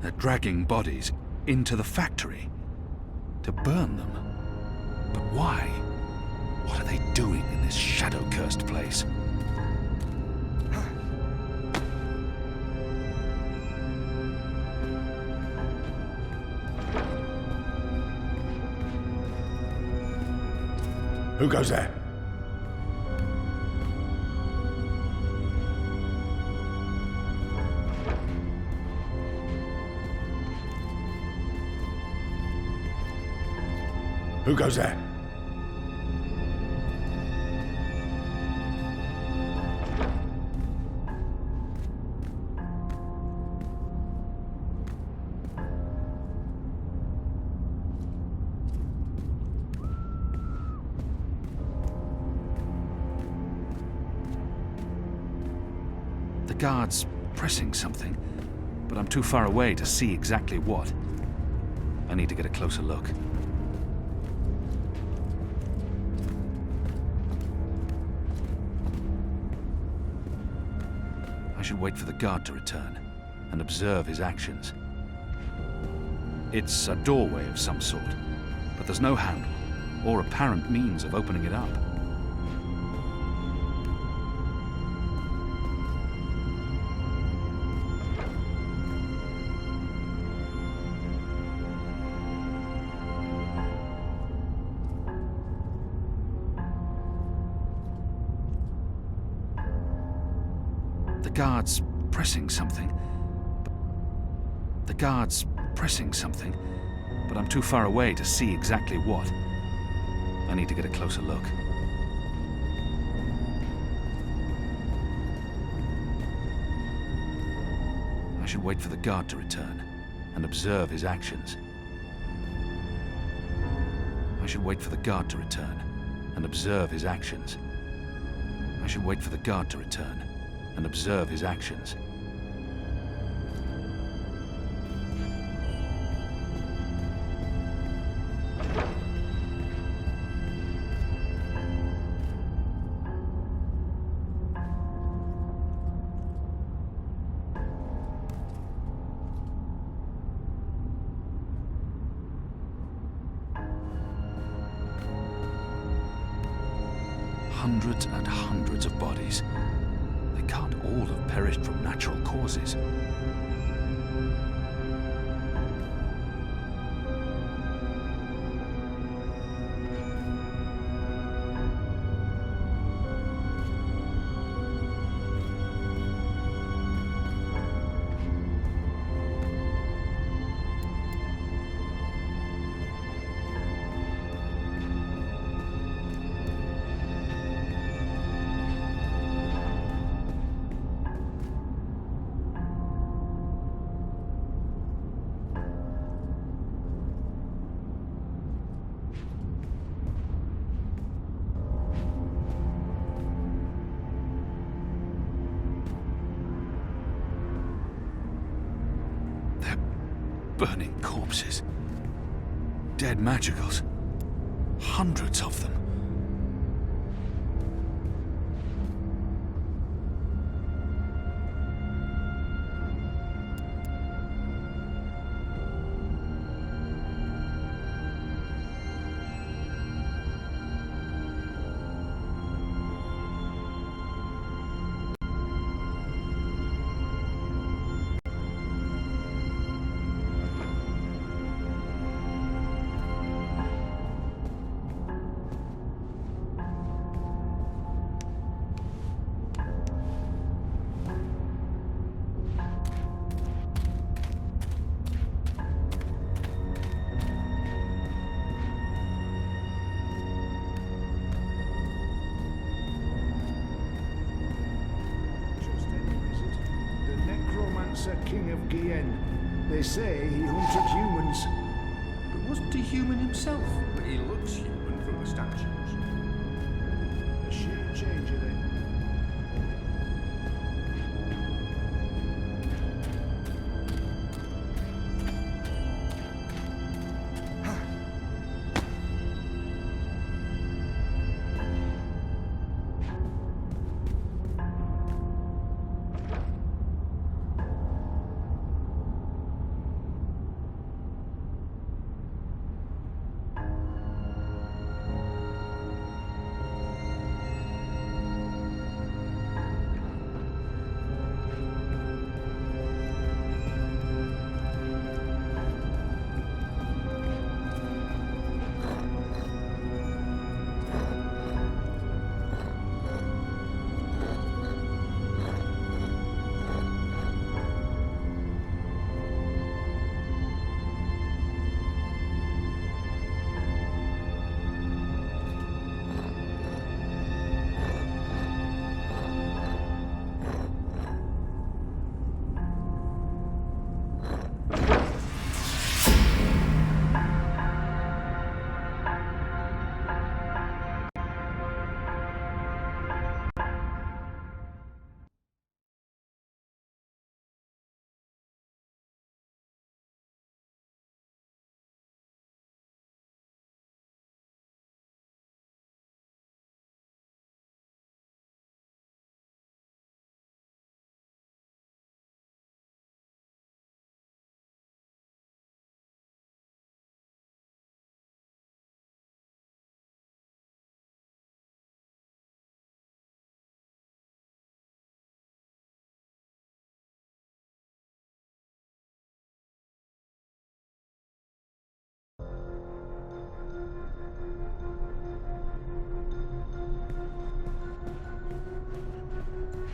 They're dragging bodies into the factory to burn them. But why? What are they doing in this shadow-cursed place? Who goes there? Who goes there? The guard's pressing something, but I'm too far away to see exactly what. I need to get a closer look. I should wait for the guard to return and observe his actions. It's a doorway of some sort, but there's no handle or apparent means of opening it up. The guard's pressing something. The guard's pressing something, but I'm too far away to see exactly what. I need to get a closer look. I should wait for the guard to return and observe his actions. I should wait for the guard to return and observe his actions. I should wait for the guard to return and observe his actions. Hundreds and hundreds of bodies. They can't all have perished from natural causes. Burning corpses. Dead magicals. Hundreds of them. King of Gien. They say he hunted humans. But wasn't he human himself? But he looks human from the statues. A shape changer then.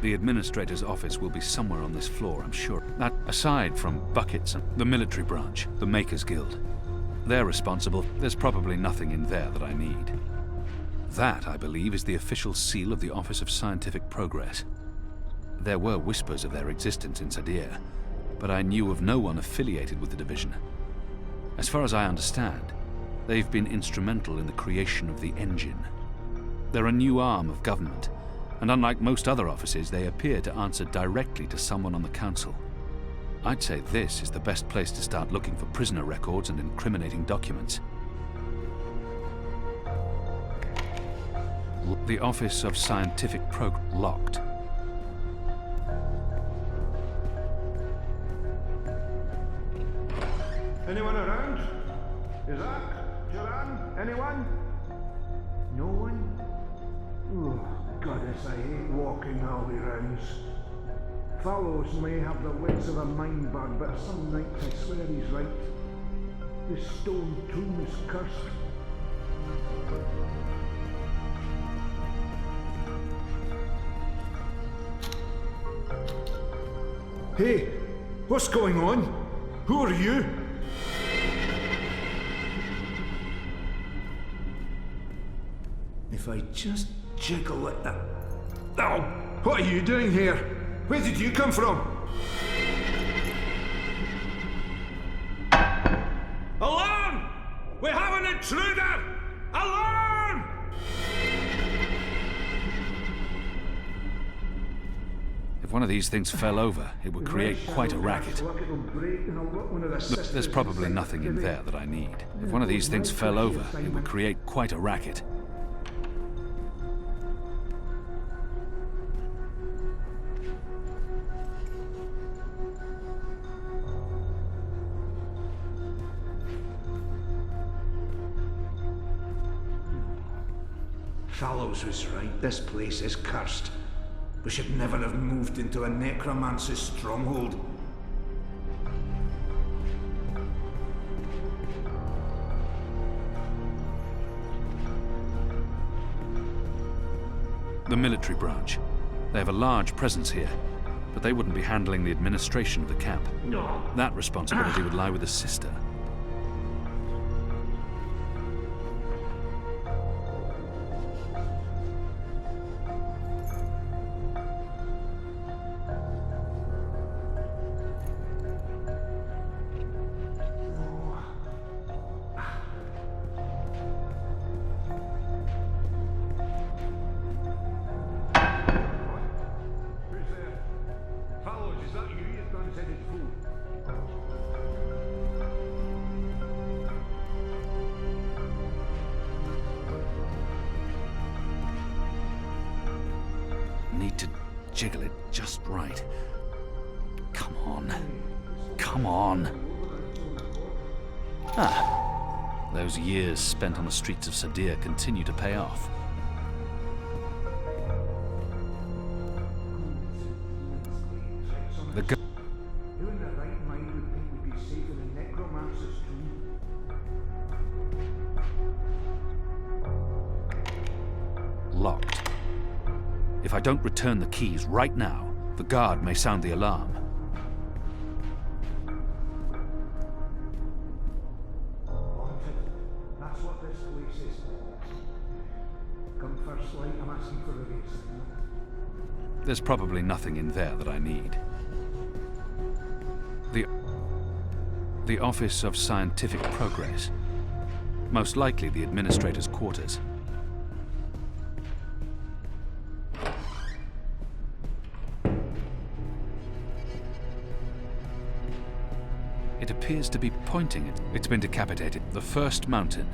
The administrator's office will be somewhere on this floor, I'm sure. That, aside from buckets and the military branch, the Makers Guild. They're responsible. There's probably nothing in there that I need. That, I believe, is the official seal of the Office of Scientific Progress. There were whispers of their existence in Sadir, but I knew of no one affiliated with the division. As far as I understand, they've been instrumental in the creation of the engine. They're a new arm of government, and unlike most other offices, they appear to answer directly to someone on the council. I'd say this is the best place to start looking for prisoner records and incriminating documents. The Office of Scientific Progress locked. Anyone around? Isaac? Joanne? Anyone? No one? Oh, goddess, I hate walking alley rounds. Fallows may have the wits of a mind bug, but some nights I swear he's right. This stone tomb is cursed. Hey, what's going on? Who are you? If I just jiggle at that... Oh! What are you doing here? Where did you come from? Alarm! We have an intruder! Alarm! If one of these things fell over, it would create quite a racket. Look, there's probably nothing in there that I need. If one of these things fell over, it would create quite a racket. Fallows was right. This place is cursed. We should never have moved into a necromancer's stronghold. The military branch. They have a large presence here, but they wouldn't be handling the administration of the camp. No. That responsibility would lie with the sister. Need to jiggle it just right. Come on. Come on. Ah. Those years spent on the streets of Sadir continue to pay off. The Who in their right mind would think we'd be safe in a necromancer's tomb? locked. If I don't return the keys right now, the guard may sound the alarm. Haunted. That's what this place is. Come first light, I'm asking for a reason. There's probably nothing in there that I need. The Office of Scientific Progress. Most likely the administrator's quarters. It appears to be pointing at... It's been decapitated. The First Mountain.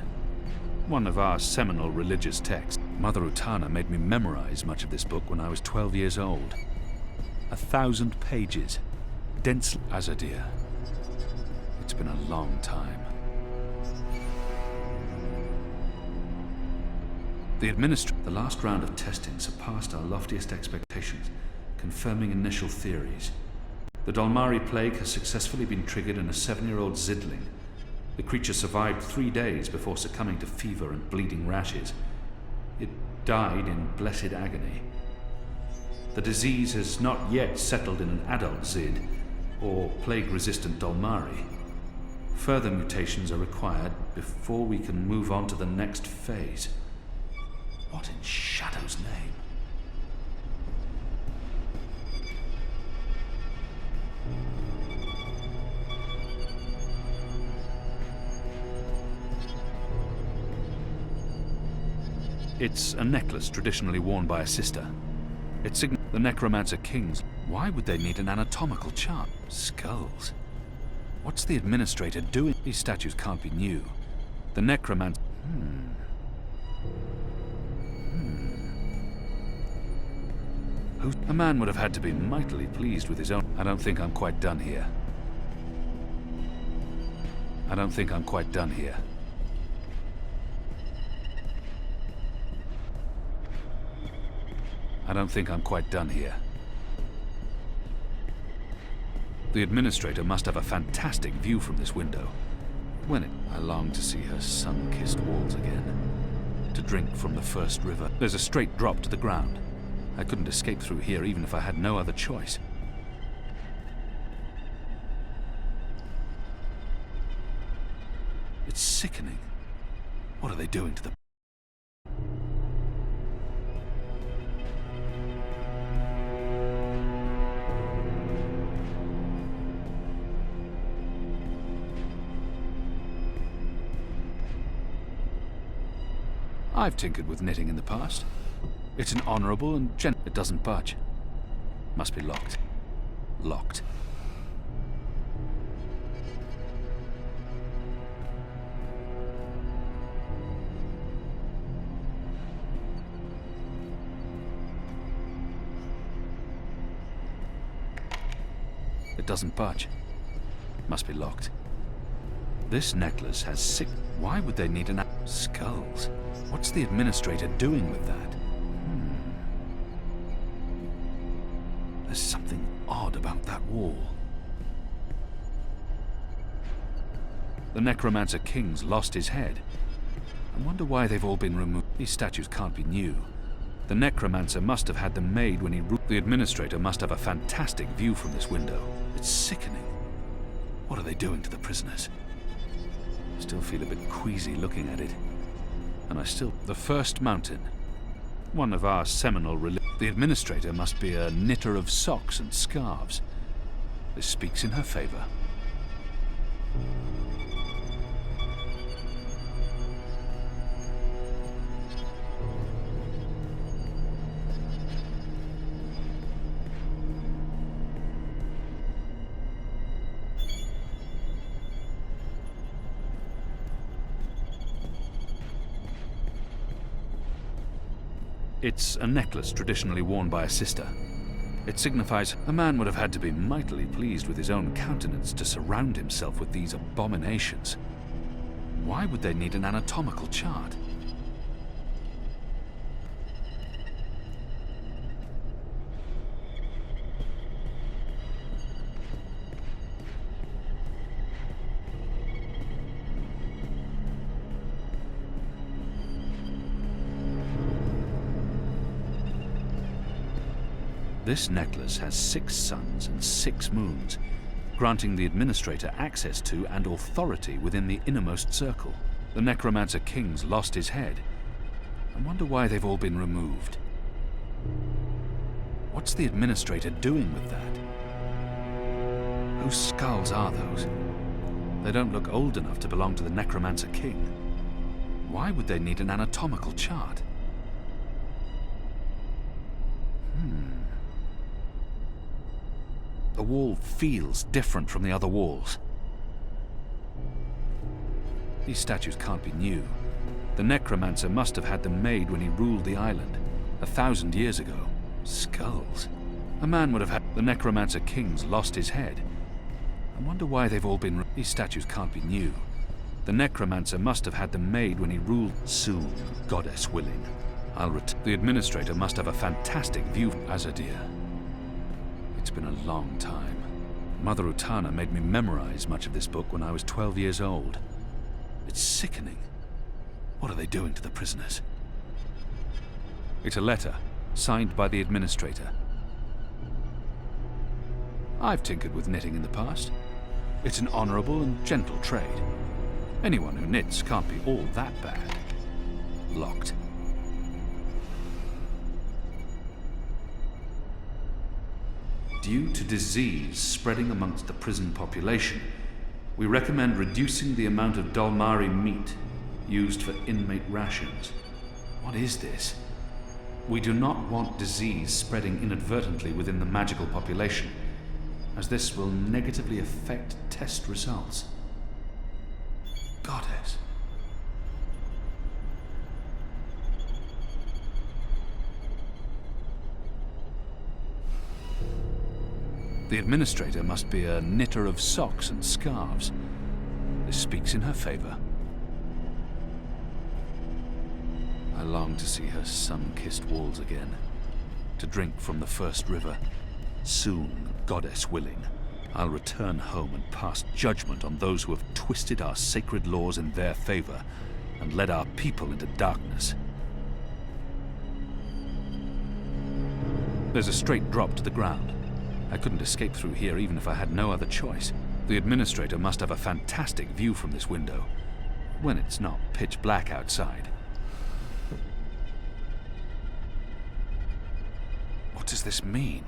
One of our seminal religious texts. Mother Utana made me memorize much of this book when I was 12 years old. 1,000 pages. Dense as a deer. It's been a long time. The last round of testing surpassed our loftiest expectations, confirming initial theories. The Dolmari plague has successfully been triggered in a 7-year-old Zidling. The creature survived 3 days before succumbing to fever and bleeding rashes. It died in blessed agony. The disease has not yet settled in an adult Zid, or plague-resistant Dolmari. Further mutations are required before we can move on to the next phase. What in Shadow's name? It's a necklace traditionally worn by a sister. It signifies the Necromancer Kings. Why would they need an anatomical chart? Skulls. What's the administrator doing? These statues can't be new. The Necromancer... A man would have had to be mightily pleased with his own... I don't think I'm quite done here. I don't think I'm quite done here. I don't think I'm quite done here. The administrator must have a fantastic view from this window. I long to see her sun-kissed walls again. To drink from the first river. There's a straight drop to the ground. I couldn't escape through here even if I had no other choice. It's sickening. What are they doing to the... I've tinkered with knitting in the past. It's an honorable and it doesn't budge. Must be locked. Locked. It doesn't budge. Must be locked. This necklace has 6... Why would they need an... Skulls. What's the administrator doing with that? There's something odd about that wall. The Necromancer Kings lost his head. I wonder why they've all been removed. These statues can't be new. The Necromancer must have had them made when he ruled. The administrator must have a fantastic view from this window. It's sickening. What are they doing to the prisoners? I still feel a bit queasy looking at it. And I still... The First Mountain. One of our seminal The administrator must be a knitter of socks and scarves. This speaks in her favor. It's a necklace traditionally worn by a sister. It signifies a man would have had to be mightily pleased with his own countenance to surround himself with these abominations. Why would they need an anatomical chart? This necklace has 6 suns and 6 moons, granting the administrator access to and authority within the innermost circle. The Necromancer Kings lost his head. I wonder why they've all been removed. What's the administrator doing with that? Whose skulls are those? They don't look old enough to belong to the Necromancer King. Why would they need an anatomical chart? The wall feels different from the other walls. These statues can't be new. The Necromancer must have had them made when he ruled the island, 1,000 years ago. Skulls. A man would have had... The Necromancer King's lost his head. I wonder why they've all been... These statues can't be new. The Necromancer must have had them made when he ruled... Soon, goddess willing. The Administrator must have a fantastic view... Azadir. It's been a long time. Mother Utana made me memorize much of this book when I was 12 years old. It's sickening. What are they doing to the prisoners? It's a letter, signed by the Administrator. I've tinkered with knitting in the past. It's an honorable and gentle trade. Anyone who knits can't be all that bad. Locked. Due to disease spreading amongst the prison population, we recommend reducing the amount of Dolmari meat used for inmate rations. What is this? We do not want disease spreading inadvertently within the magical population, as this will negatively affect test results. Goddess. The Administrator must be a knitter of socks and scarves. This speaks in her favor. I long to see her sun-kissed walls again, to drink from the first river. Soon, goddess willing, I'll return home and pass judgment on those who have twisted our sacred laws in their favor and led our people into darkness. There's a straight drop to the ground. I couldn't escape through here even if I had no other choice. The Administrator must have a fantastic view from this window, when it's not pitch black outside. What does this mean?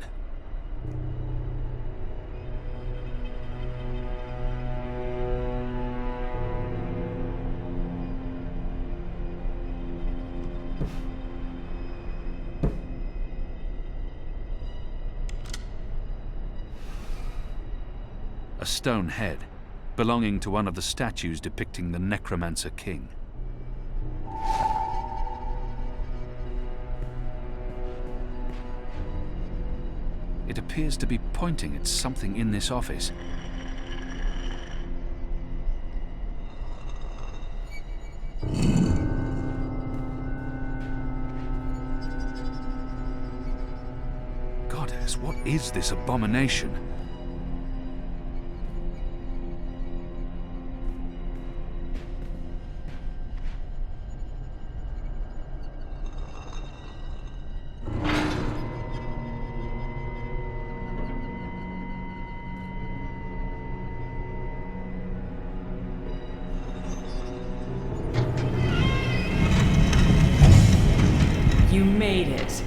A stone head, belonging to one of the statues depicting the Necromancer King. It appears to be pointing at something in this office. Goddess, what is this abomination? You made it.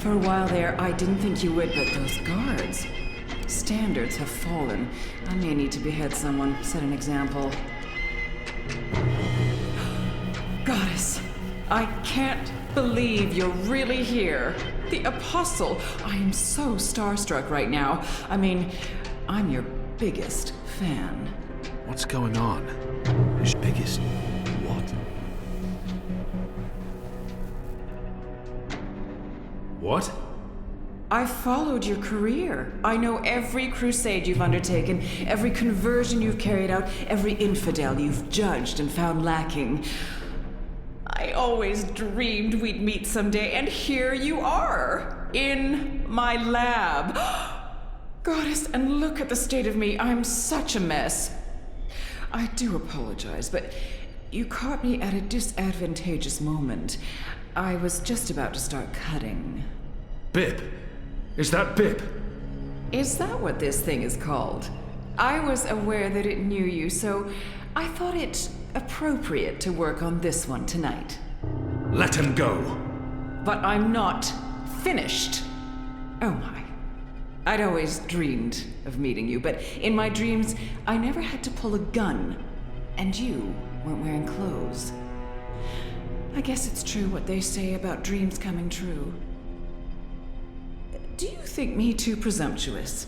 For a while there, I didn't think you would, but those guards. Standards have fallen. I may need to behead someone, set an example. Goddess, I can't believe you're really here. The Apostle. I am so starstruck right now. I mean, I'm your biggest fan. What's going on? His biggest... what? What? I've followed your career. I know every crusade you've undertaken, every conversion you've carried out, every infidel you've judged and found lacking. I always dreamed we'd meet someday, and here you are, in my lab. Goddess, and look at the state of me. I'm such a mess. I do apologize, but you caught me at a disadvantageous moment. I was just about to start cutting. Bib! Is that Bib? Is that what this thing is called? I was aware that it knew you, so I thought it appropriate to work on this one tonight. Let him go! But I'm not finished. Oh my. I'd always dreamed of meeting you, but in my dreams, I never had to pull a gun. And you weren't wearing clothes. I guess it's true what they say about dreams coming true. Do you think me too presumptuous?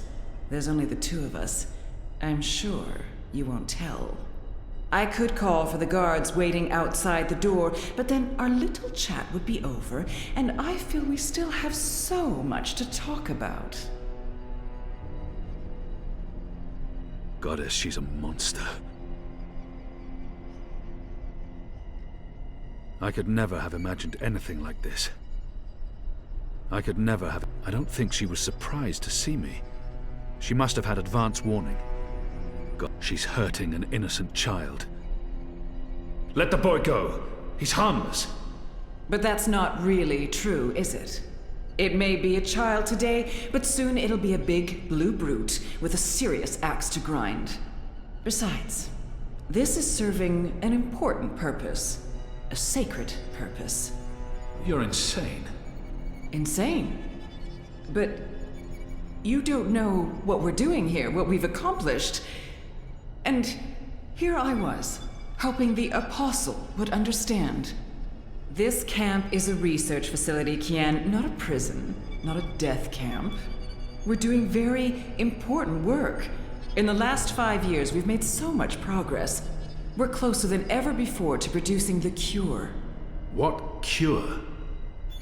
There's only the two of us. I'm sure you won't tell. I could call for the guards waiting outside the door, but then our little chat would be over, and I feel we still have so much to talk about. Goddess, she's a monster. I could never have imagined anything like this. I could never have... I don't think she was surprised to see me. She must have had advance warning. God, she's hurting an innocent child. Let the boy go. He's harmless. But that's not really true, is it? It may be a child today, but soon it'll be a big blue brute with a serious axe to grind. Besides, this is serving an important purpose. A sacred purpose. You're insane. Insane? But you don't know what we're doing here, what we've accomplished. And here I was, hoping the Apostle would understand. This camp is a research facility, Kian, not a prison, not a death camp. We're doing very important work. In the last 5 years, we've made so much progress. We're closer than ever before to producing the cure. What cure?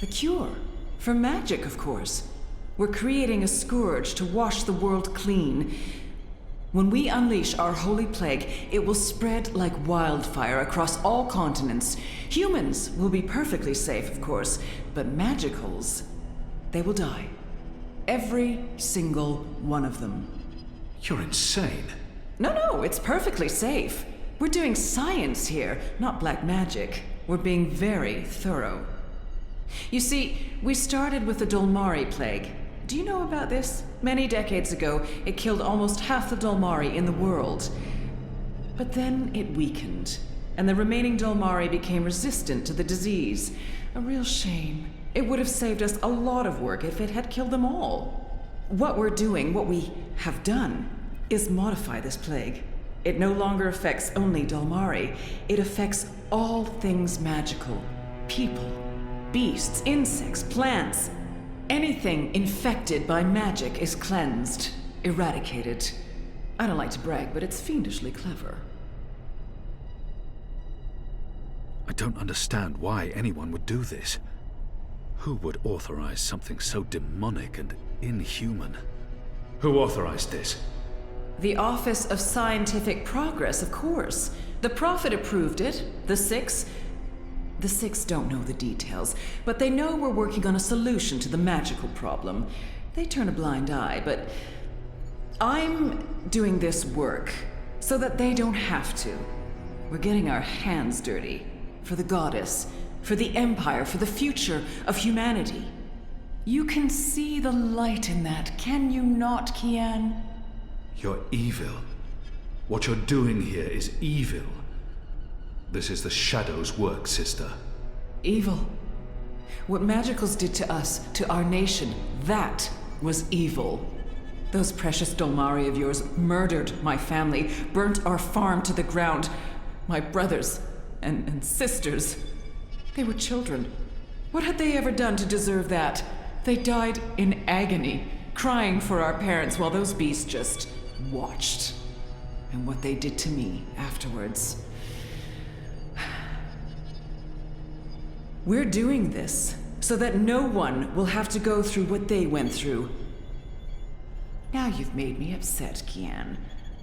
The cure? For magic, of course. We're creating a scourge to wash the world clean. When we unleash our holy plague, it will spread like wildfire across all continents. Humans will be perfectly safe, of course, but magicals, they will die. Every single one of them. You're insane. No, it's perfectly safe. We're doing science here, not black magic. We're being very thorough. You see, we started with the Dolmari plague. Do you know about this? Many decades ago, it killed almost half the Dolmari in the world. But then it weakened, and the remaining Dolmari became resistant to the disease. A real shame. It would have saved us a lot of work if it had killed them all. What we're doing, what we have done, is modify this plague. It no longer affects only Dolmari. It affects all things magical. People, beasts, insects, plants. Anything infected by magic is cleansed, eradicated. I don't like to brag, but it's fiendishly clever. I don't understand why anyone would do this. Who would authorize something so demonic and inhuman? Who authorized this? The Office of Scientific Progress, of course. The Prophet approved it. The Six don't know the details, but they know we're working on a solution to the magical problem. They turn a blind eye, but I'm doing this work so that they don't have to. We're getting our hands dirty. For the goddess, for the empire, for the future of humanity. You can see the light in that, can you not, Kian? You're evil. What you're doing here is evil. This is the Shadow's work, sister. Evil. What magicals did to us, to our nation, that was evil. Those precious Dolmari of yours murdered my family, burnt our farm to the ground. My brothers and sisters. They were children. What had they ever done to deserve that? They died in agony, crying for our parents while those beasts just watched. And what they did to me afterwards. We're doing this so that no one will have to go through what they went through. Now you've made me upset, Kian.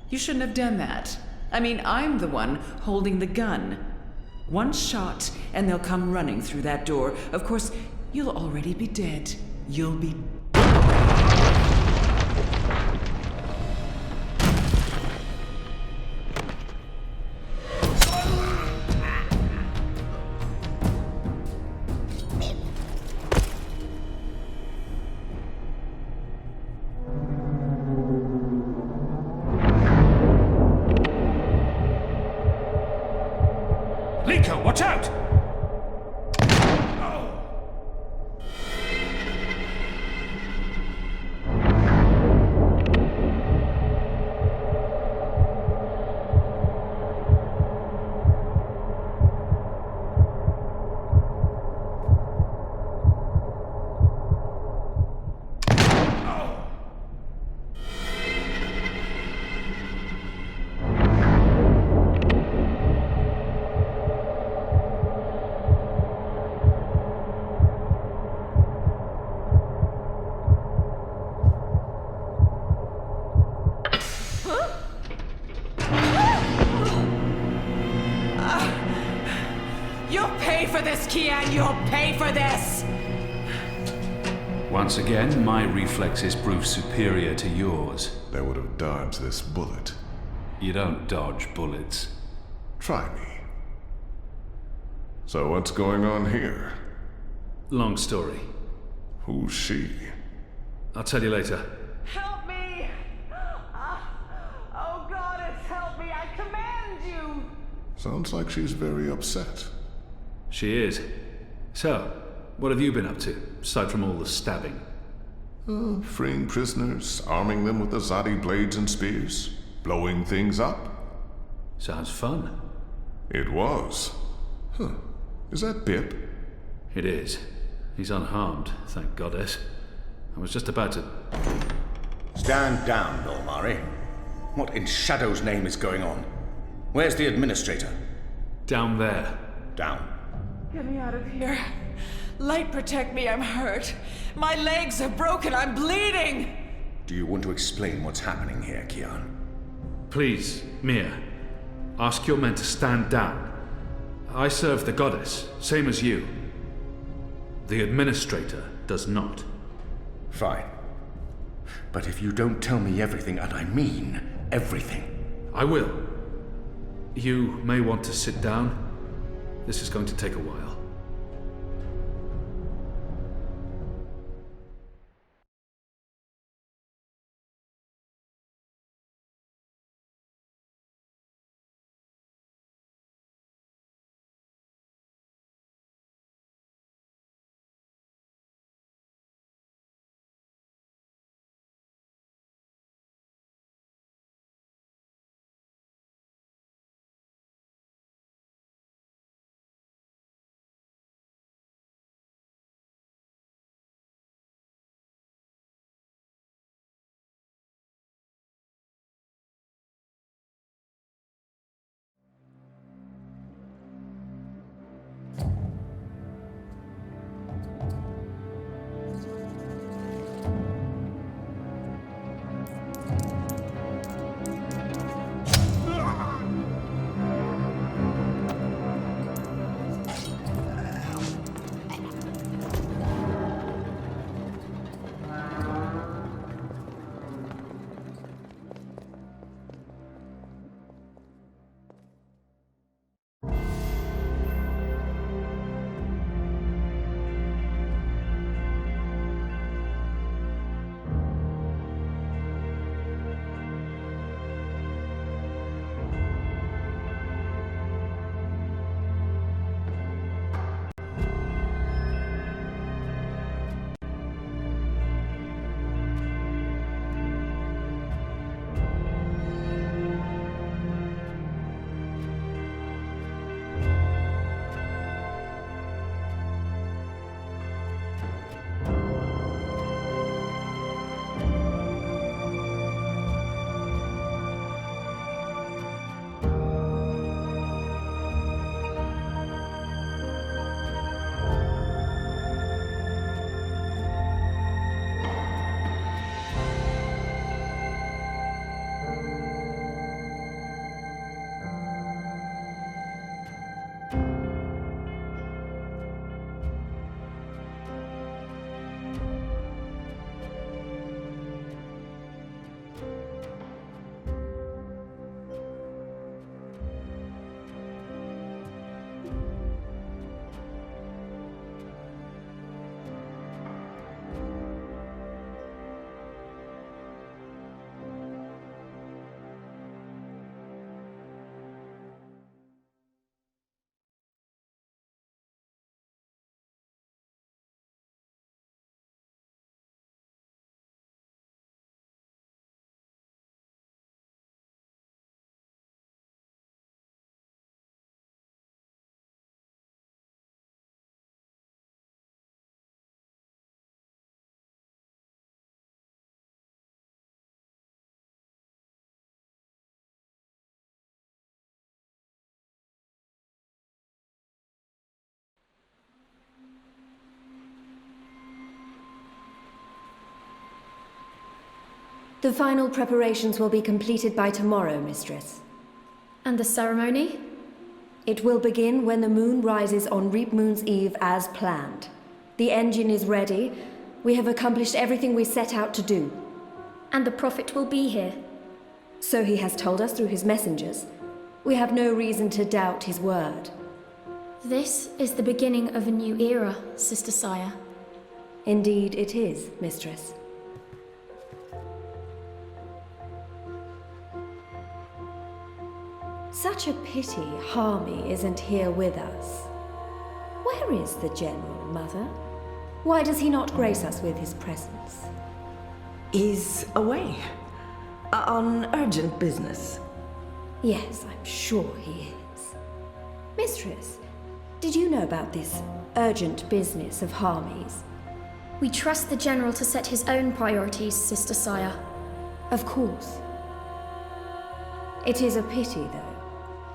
You shouldn't have done that. I mean, I'm the one holding the gun. One shot, and they'll come running through that door. Of course, you'll already be dead. You'll be... Liko, watch out! for this, Kian! You'll pay for this! Once again, my reflexes prove superior to yours. They would have dodged this bullet. You don't dodge bullets. Try me. So what's going on here? Long story. Who's she? I'll tell you later. Help me! Oh, Goddess, help me! I command you! Sounds like she's very upset. She is. So, what have you been up to, aside from all the stabbing? Freeing prisoners, arming them with Azadi blades and spears, blowing things up. Sounds fun. It was. Huh. Is that Bip? It is. He's unharmed, thank Goddess. I was just about to... Stand down, Dolmari. What in Shadow's name is going on? Where's the administrator? Down there. Down. Get me out of here. Light, protect me, I'm hurt. My legs are broken, I'm bleeding! Do you want to explain what's happening here, Kian? Please, Mia. Ask your men to stand down. I serve the Goddess, same as you. The administrator does not. Fine. But if you don't tell me everything, and I mean everything... I will. You may want to sit down. This is going to take a while. The final preparations will be completed by tomorrow, Mistress. And the ceremony? It will begin when the moon rises on Reap Moon's Eve as planned. The engine is ready. We have accomplished everything we set out to do. And the Prophet will be here. So he has told us through his messengers. We have no reason to doubt his word. This is the beginning of a new era, Sister Saya. Indeed it is, Mistress. Such a pity Harmy isn't here with us. Where is the General, Mother? Why does he not grace us with his presence? He's away. On urgent business. Yes, I'm sure he is. Mistress, did you know about this urgent business of Harmy's? We trust the General to set his own priorities, Sister Saya. Of course. It is a pity, though.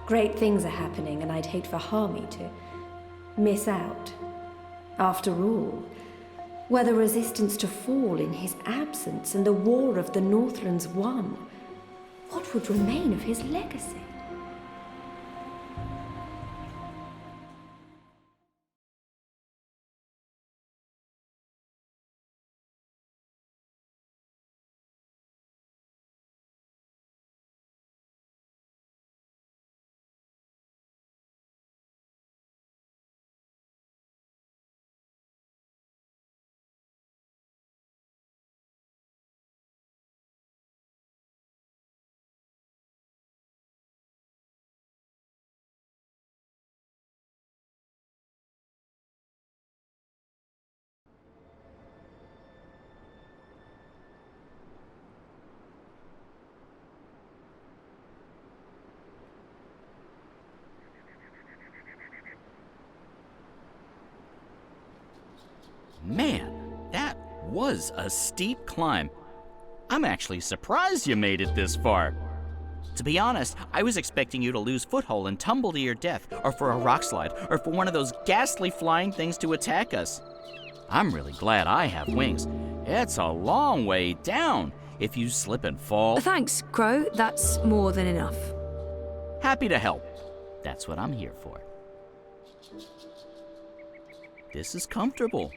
Great things are happening, and I'd hate for Harmy to miss out. After all, were the resistance to fall in his absence and the war of the Northlands won, what would remain of his legacy? Man, that was a steep climb. I'm actually surprised you made it this far. To be honest, I was expecting you to lose foothold and tumble to your death, or for a rock slide, or for one of those ghastly flying things to attack us. I'm really glad I have wings. It's a long way down if you slip and fall. Thanks, Crow. That's more than enough. Happy to help. That's what I'm here for. This is comfortable.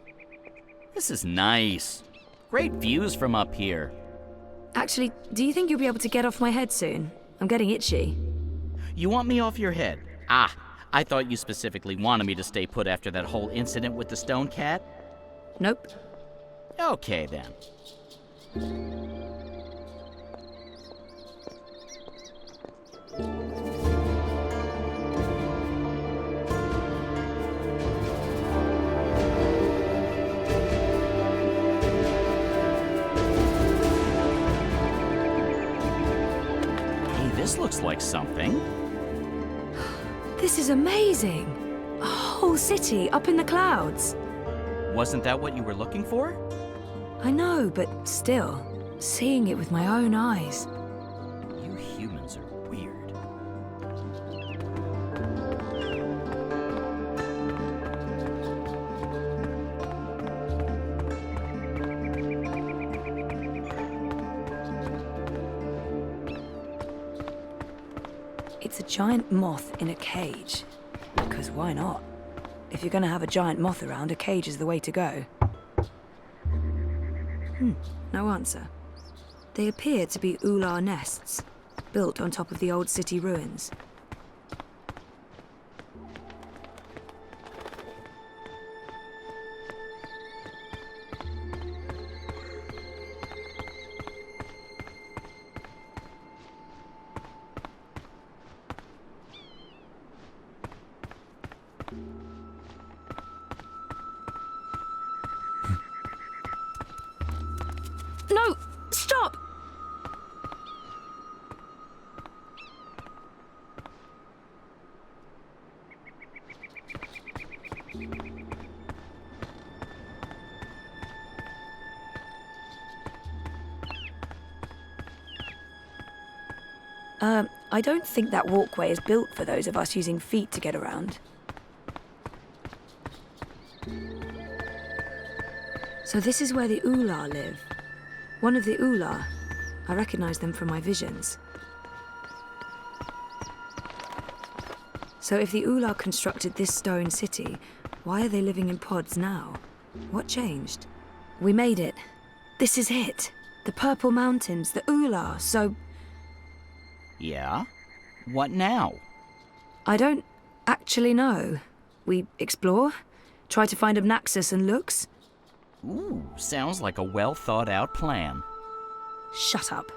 This is nice. Great views from up here. Actually, do you think you'll be able to get off my head soon? I'm getting itchy. You want me off your head? Ah, I thought you specifically wanted me to stay put after that whole incident with the stone cat. Nope. Okay, then. This looks like something. This is amazing. A whole city up in the clouds. Wasn't that what you were looking for? I know, but still, seeing it with my own eyes. You humans are weird. It's a giant moth in a cage. Because why not? If you're going to have a giant moth around, a cage is the way to go. No answer. They appear to be ular nests, built on top of the old city ruins. No! Stop! I don't think that walkway is built for those of us using feet to get around. So this is where the ular live. One of the ular. I recognize them from my visions. So if the Ula constructed this stone city, why are they living in pods now? What changed? We made it. This is it. The Purple Mountains, the Ula, so... Yeah? What now? I don't actually know. We explore? Try to find Obnaxus and Lux? Ooh, sounds like a well-thought-out plan. Shut up.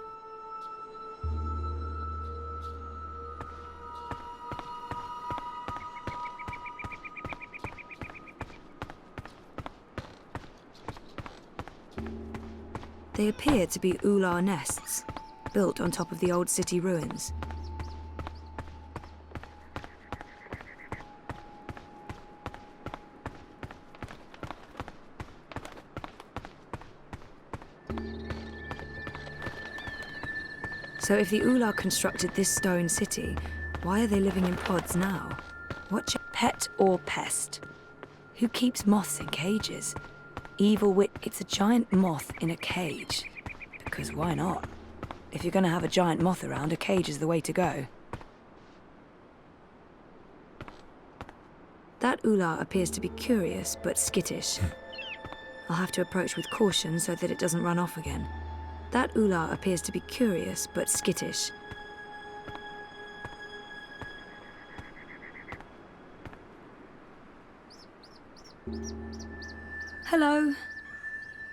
They appear to be Ular nests, built on top of the old city ruins. So if the Ular constructed this stone city, why are they living in pods now? What pet or pest? Who keeps moths in cages? Evil wit. It's a giant moth in a cage. Because why not? If you're going to have a giant moth around, a cage is the way to go. That Ular appears to be curious but skittish. I'll have to approach with caution so that it doesn't run off again. That Ular appears to be curious but skittish. Hello.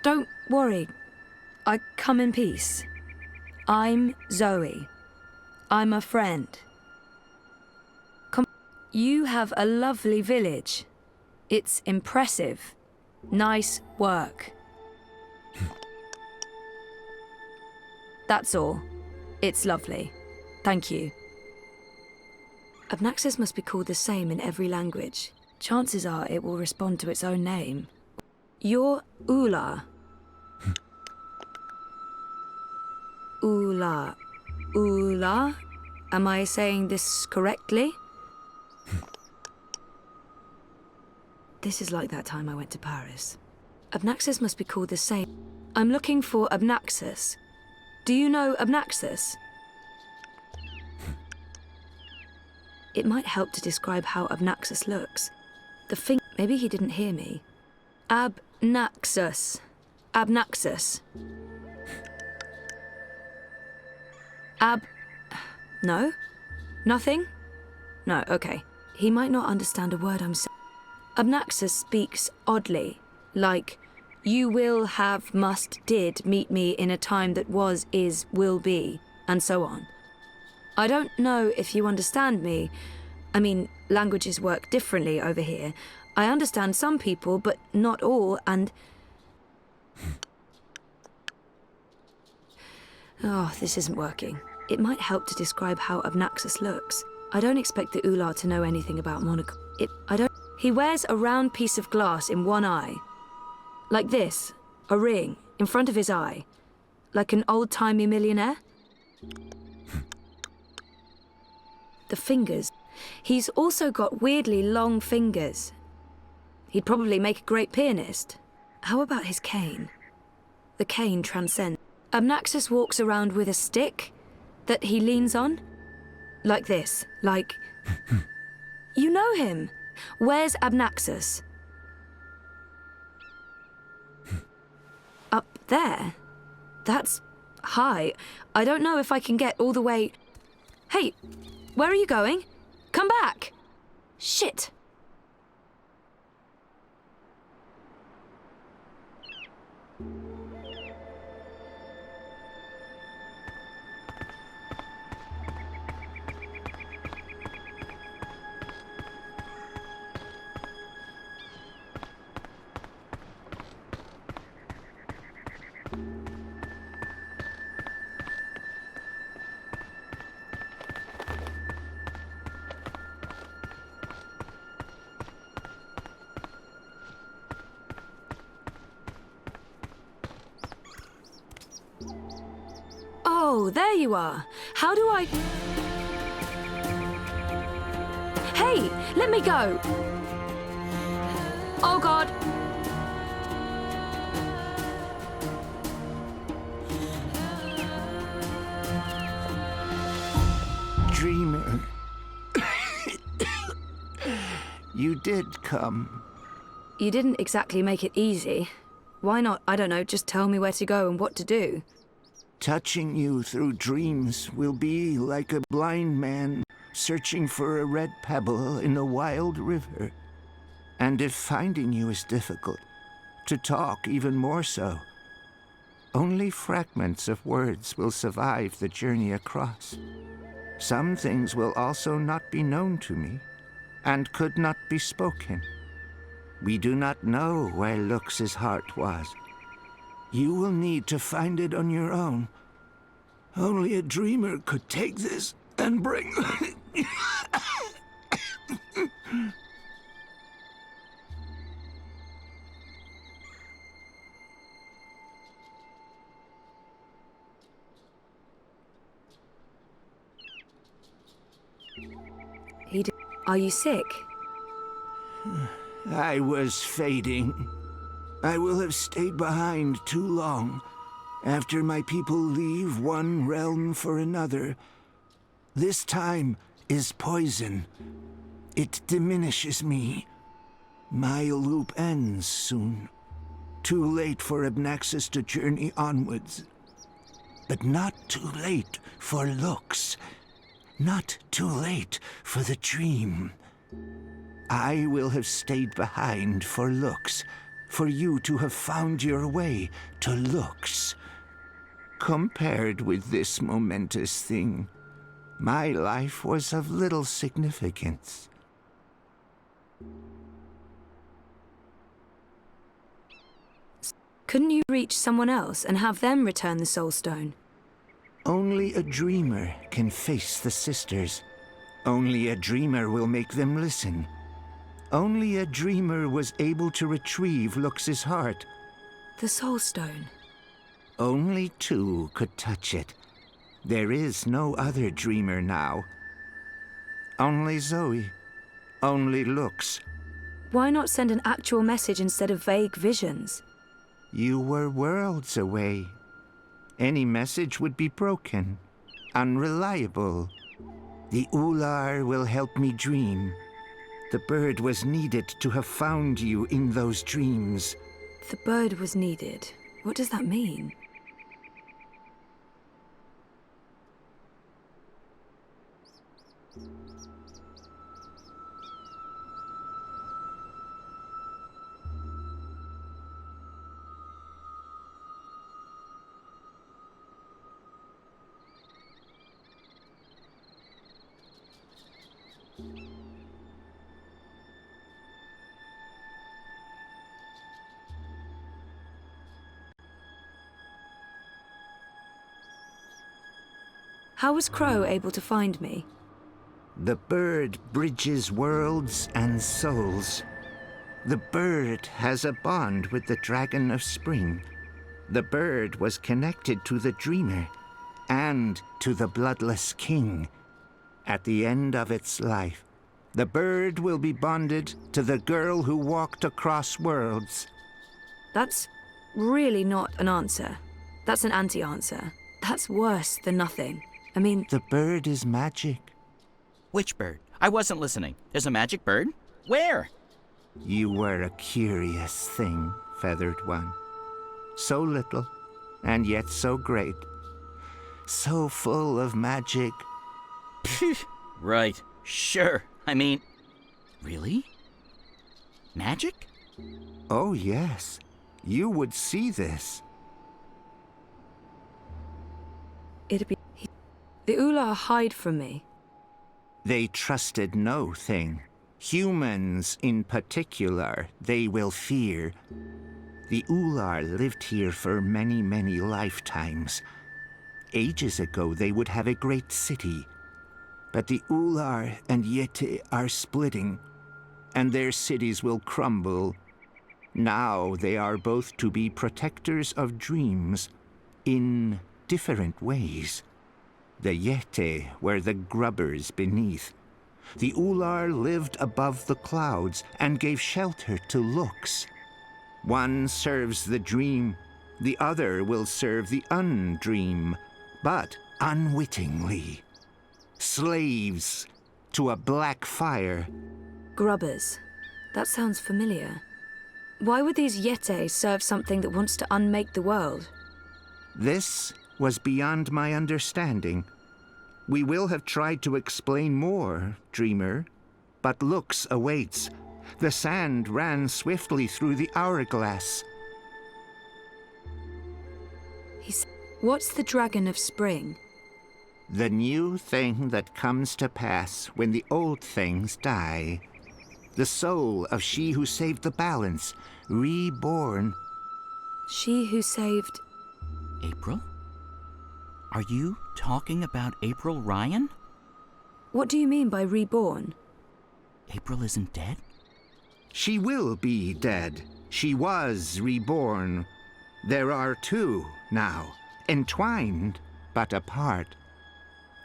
Don't worry. I come in peace. I'm Zoe. I'm a friend. Come. You have a lovely village. It's impressive. Nice work. That's all. It's lovely. Thank you. Obnaxus must be called the same in every language. Chances are it will respond to its own name. You're Ula. Ula. Ula? Am I saying this correctly? This is like that time I went to Paris. Obnaxus must be called the same. I'm looking for Obnaxus. Do you know Obnaxus? It might help to describe how Obnaxus looks. Maybe he didn't hear me. Obnaxus. Obnaxus. No? Nothing? No, okay. He might not understand a word I'm saying. Obnaxus speaks oddly, like, you will, have, must, did meet me in a time that was, is, will be, and so on. I don't know if you understand me. I mean, languages work differently over here. I understand some people, but not all, and... Oh, this isn't working. It might help to describe how Obnaxus looks. I don't expect the Ular to know anything about Monaco. He wears a round piece of glass in one eye. Like this, a ring, in front of his eye. Like an old-timey millionaire. The fingers. He's also got weirdly long fingers. He'd probably make a great pianist. How about his cane? The cane transcends. Obnaxus walks around with a stick that he leans on. Like this, like... You know him. Where's Obnaxus? Up there? That's high. I don't know if I can get all the way... Hey, where are you going? Come back! Shit! Oh, there you are. How do I... Hey, let me go. Oh, God. You did come. You didn't exactly make it easy. Why not, I don't know, just tell me where to go and what to do? Touching you through dreams will be like a blind man searching for a red pebble in a wild river. And if finding you is difficult, to talk even more so. Only fragments of words will survive the journey across. Some things will also not be known to me, and could not be spoken. We do not know where Lux's heart was. You will need to find it on your own. Only a dreamer could take this and bring... Are you sick? I was fading. I will have stayed behind too long. After my people leave one realm for another, this time is poison. It diminishes me. My loop ends soon. Too late for Abnaxis to journey onwards. But not too late for Lux. Not too late for the dream. I will have stayed behind for Lux, for you to have found your way to Lux. Compared with this momentous thing, my life was of little significance. Couldn't you reach someone else and have them return the Soul Stone? Only a dreamer can face the sisters. Only a dreamer will make them listen. Only a dreamer was able to retrieve Lux's heart. The Soul Stone. Only two could touch it. There is no other dreamer now. Only Zoe. Only Lux. Why not send an actual message instead of vague visions? You were worlds away. Any message would be broken, unreliable. The Ular will help me dream. The bird was needed to have found you in those dreams. The bird was needed. What does that mean? How was Crow able to find me? The bird bridges worlds and souls. The bird has a bond with the Dragon of Spring. The bird was connected to the Dreamer and to the Bloodless King. At the end of its life, the bird will be bonded to the girl who walked across worlds. That's really not an answer. That's an anti-answer. That's worse than nothing. I mean... The bird is magic. Which bird? I wasn't listening. There's a magic bird? Where? You were a curious thing, Feathered One. So little, and yet so great. So full of magic. Right. Sure. I mean... Really? Magic? Oh, yes. You would see this. It'd be... The Ular hide from me. They trusted no thing. Humans in particular, they will fear. The Ular lived here for many, many lifetimes. Ages ago, they would have a great city. But the Ular and Yete are splitting, and their cities will crumble. Now they are both to be protectors of dreams in different ways. The Yete were the grubbers beneath. The Ular lived above the clouds and gave shelter to Lux. One serves the dream, the other will serve the undream, but unwittingly. Slaves to a black fire. Grubbers. That sounds familiar. Why would these Yeti serve something that wants to unmake the world? This was beyond my understanding. We will have tried to explain more, Dreamer, but Lux awaits. The sand ran swiftly through the hourglass. What's the Dragon of Spring? The new thing that comes to pass when the old things die. The soul of she who saved the balance, reborn. She who saved... April? Are you talking about April Ryan? What do you mean by reborn? April isn't dead? She will be dead. She was reborn. There are two now, entwined but apart.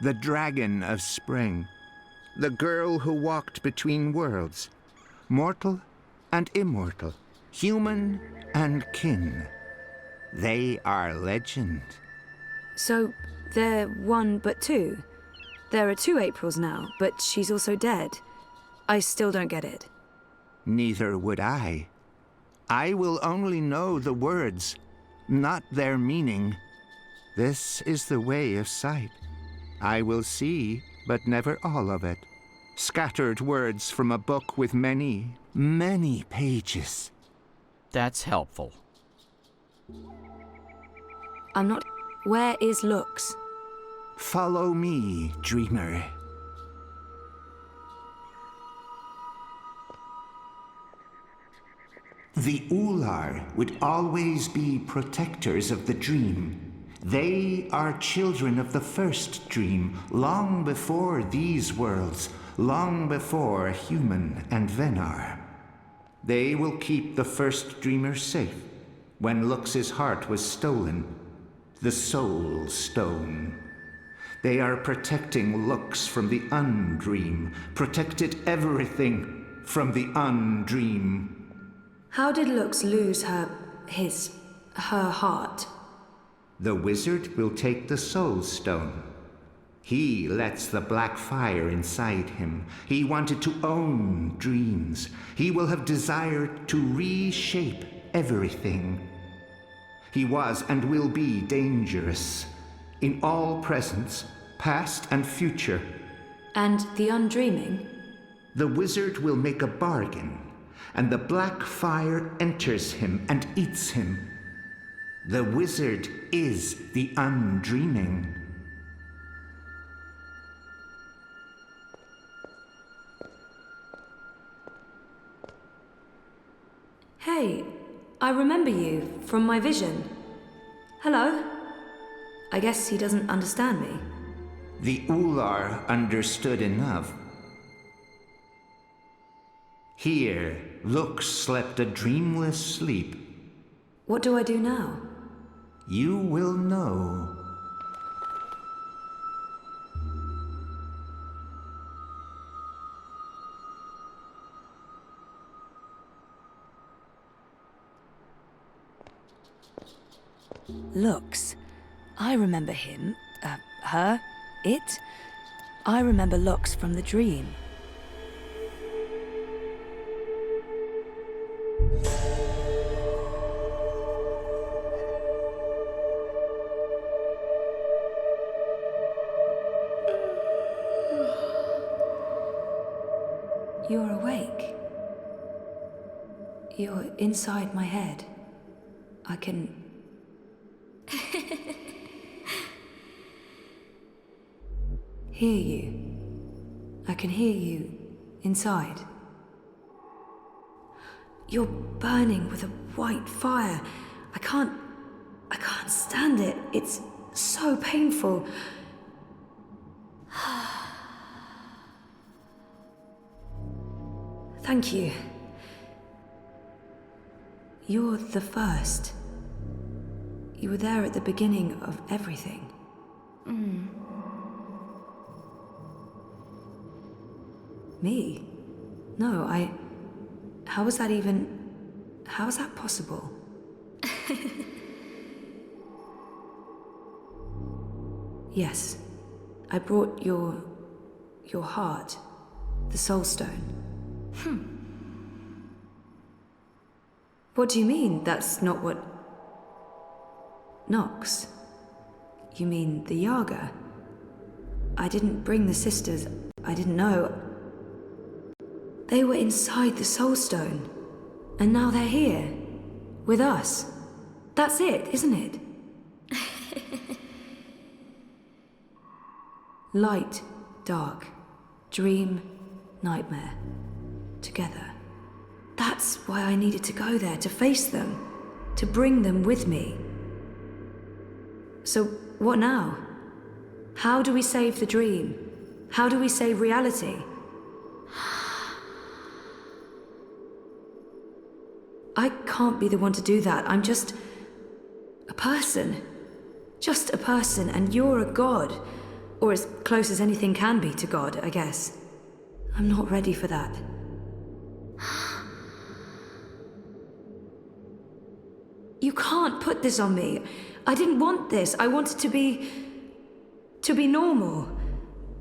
The Dragon of Spring, the girl who walked between worlds, mortal and immortal, human and kin. They are legend. So, they're one but two? There are two Aprils now, but she's also dead. I still don't get it. Neither would I. I will only know the words, not their meaning. This is the way of sight. I will see, but never all of it. Scattered words from a book with many, many pages. That's helpful. I'm not... Where is Lux? Follow me, Dreamer. The Ular would always be protectors of the dream. They are children of the first dream, long before these worlds, long before human and Venar. They will keep the first dreamer safe when Lux's heart was stolen, the Soul Stone. They are protecting Lux from the Undream, protected everything from the Undream. How did Lux lose her heart? The wizard will take the Soul Stone. He lets the black fire inside him. He wanted to own dreams. He will have desired to reshape everything. He was and will be dangerous in all presence, past and future. And the undreaming? The wizard will make a bargain, and the black fire enters him and eats him. The wizard is the undreaming. Hey, I remember you from my vision. Hello? I guess he doesn't understand me. The Ular understood enough. Here, Lux slept a dreamless sleep. What do I do now? You will know. Lux. I remember him, her, it. I remember Lux from the dream. You're awake. You're inside my head. I can... hear you. I can hear you inside. You're burning with a white fire. I can't stand it. It's so painful. Thank you. You're the first. You were there at the beginning of everything. Me? No, how was that even... How is that possible? Yes. I brought your heart. The Soul Stone. What do you mean, that's not what... Nox? You mean the Yaga? I didn't bring the sisters. I didn't know. They were inside the Soul Stone. And now they're here. With us. That's it, isn't it? Light, dark, dream, nightmare. Together. That's why I needed to go there, to face them. To bring them with me. So, what now? How do we save the dream? How do we save reality? I can't be the one to do that. I'm just a person. Just a person, and you're a god. Or as close as anything can be to God, I guess. I'm not ready for that. You can't put this on me. I didn't want this. I wanted to be normal.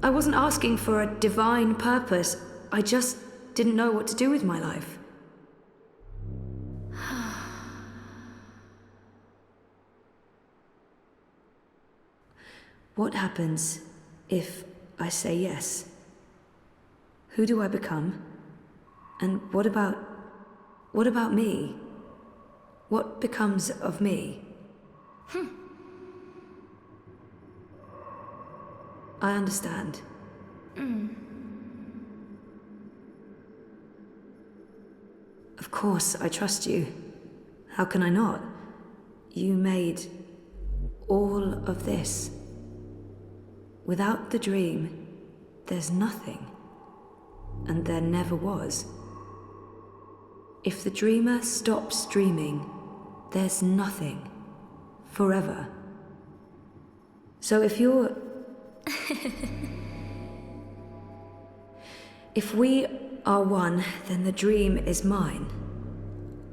I wasn't asking for a divine purpose. I just didn't know what to do with my life. What happens if I say yes? Who do I become? And what about me? What becomes of me? I understand. Of course, I trust you. How can I not? You made all of this. Without the dream, there's nothing. And there never was. If the dreamer stops dreaming, there's nothing. Forever. So if you're... If we are one, then the dream is mine.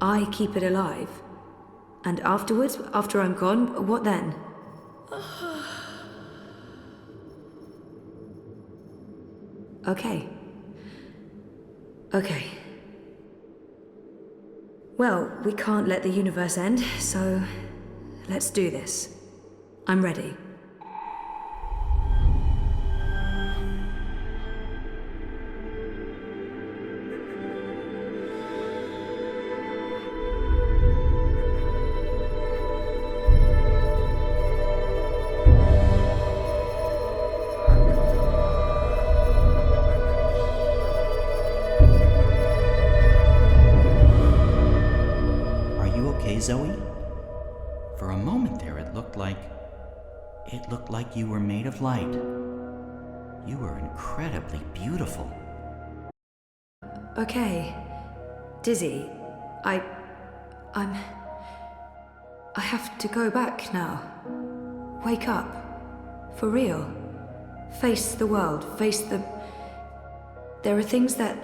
I keep it alive. And afterwards, after I'm gone, what then? Okay. Okay. Well, we can't let the universe end, so let's do this. I'm ready. Zoe? For a moment there, it looked like you were made of light. You were incredibly beautiful. Okay. Dizzy, I have to go back now. Wake up. For real. Face the world. There are things that...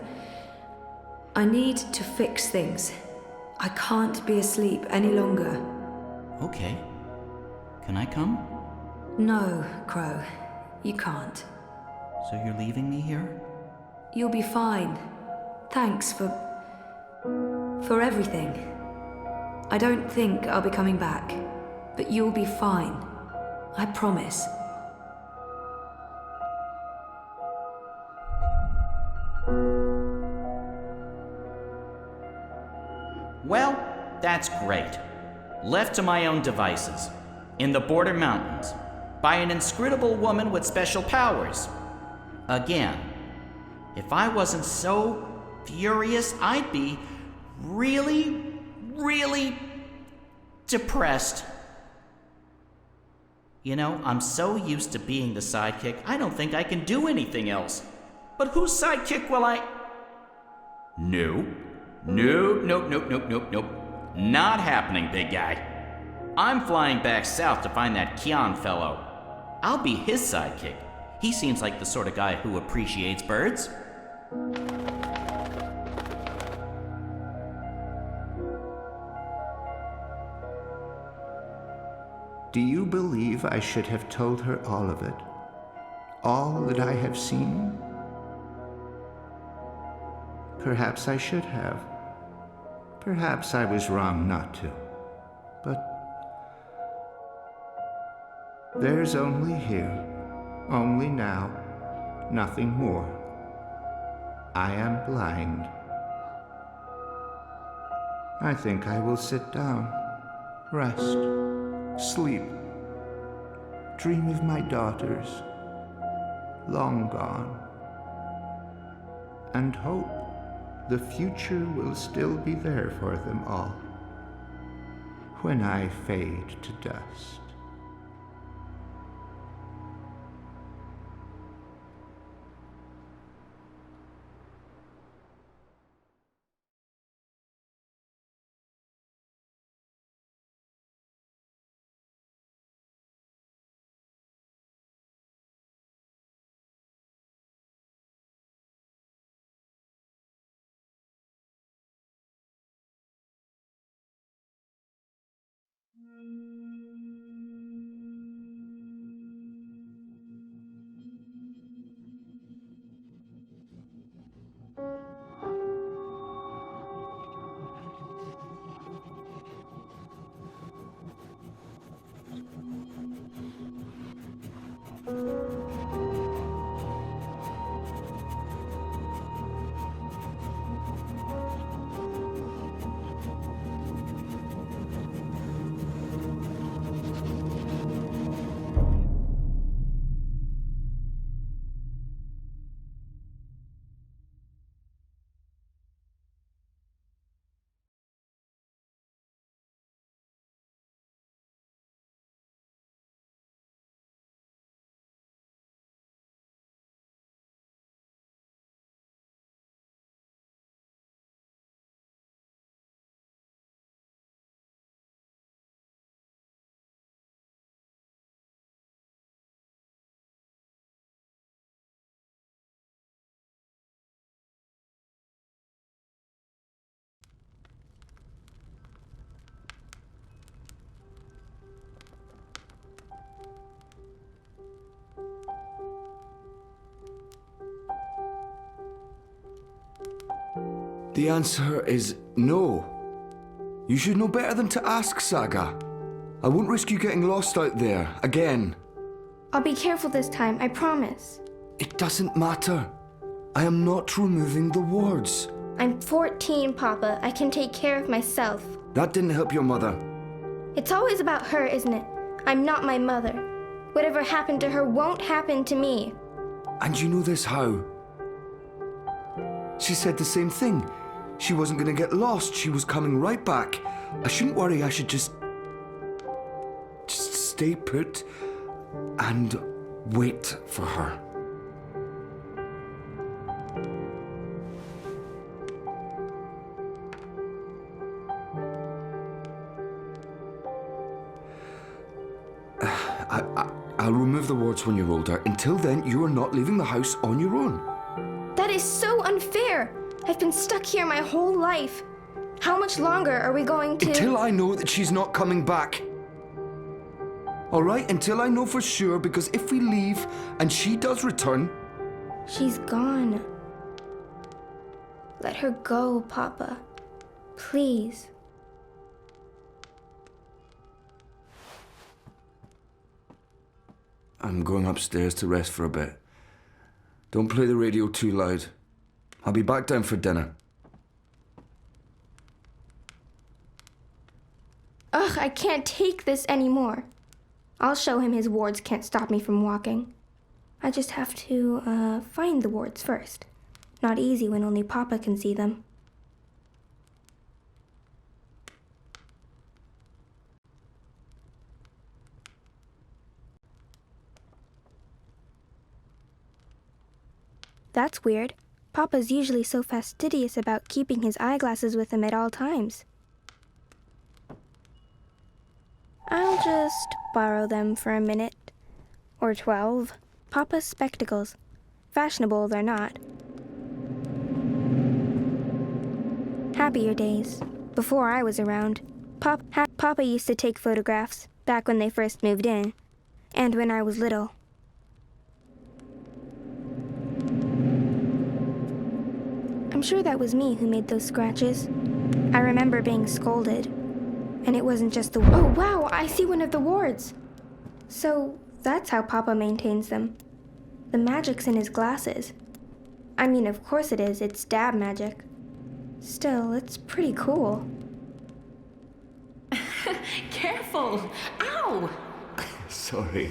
I need to fix things. I can't be asleep any longer. Okay. Can I come? No, Crow. You can't. So you're leaving me here? You'll be fine. Thanks for everything. I don't think I'll be coming back, but you'll be fine. I promise. Well, that's great. Left to my own devices, in the Border Mountains, by an inscrutable woman with special powers. Again, if I wasn't so furious, I'd be really, really depressed. You know, I'm so used to being the sidekick, I don't think I can do anything else. But whose sidekick will I... Nope. Not happening, big guy. I'm flying back south to find that Kian fellow. I'll be his sidekick. He seems like the sort of guy who appreciates birds. Do you believe I should have told her all of it? All that I have seen? Perhaps I should have. Perhaps I was wrong not to. But there's only here, only now, nothing more. I am blind. I think I will sit down, rest, sleep, dream of my daughters, long gone, and hope the future will still be there for them all when I fade to dust. The answer is no. You should know better than to ask, Saga. I won't risk you getting lost out there, again. I'll be careful this time, I promise. It doesn't matter. I am not removing the wards. I'm 14, Papa. I can take care of myself. That didn't help your mother. It's always about her, isn't it? I'm not my mother. Whatever happened to her won't happen to me. And you know this how? She said the same thing. She wasn't going to get lost. She was coming right back. I shouldn't worry. I should just stay put and wait for her. I'll remove the wards when you're older. Until then, you are not leaving the house on your own. That is so unfair. I've been stuck here my whole life. How much longer are we going to... Until I know that she's not coming back. All right? Until I know for sure, because if we leave and she does return... She's gone. Let her go, Papa. Please. I'm going upstairs to rest for a bit. Don't play the radio too loud. I'll be back down for dinner. Ugh, I can't take this anymore. I'll show him his wards can't stop me from walking. I just have to, find the wards first. Not easy when only Papa can see them. That's weird. Papa's usually so fastidious about keeping his eyeglasses with him at all times. I'll just borrow them for a minute. Or 12. Papa's spectacles. Fashionable they're not. Happier days. Before I was around. Papa used to take photographs, back when they first moved in. And when I was little. I'm sure that was me who made those scratches. I remember being scolded. And it wasn't just the... Oh, wow, I see one of the wards. So, that's how Papa maintains them. The magic's in his glasses. I mean, of course it is. It's dab magic. Still, it's pretty cool. Careful! Ow! Sorry.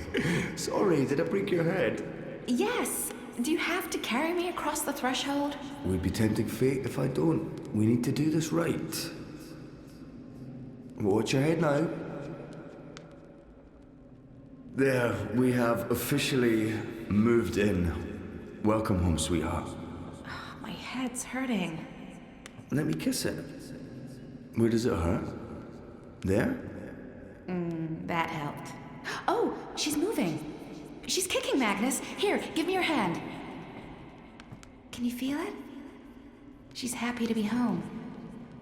Sorry, did I break your head? Yes. Do you have to carry me across the threshold? Would be tempting fate if I don't. We need to do this right. Watch your head now. There, we have officially moved in. Welcome home, sweetheart. My head's hurting. Let me kiss it. Where does it hurt? There? That helped. Oh, she's moving. She's kicking, Magnus. Here, give me your hand. Can you feel it? She's happy to be home.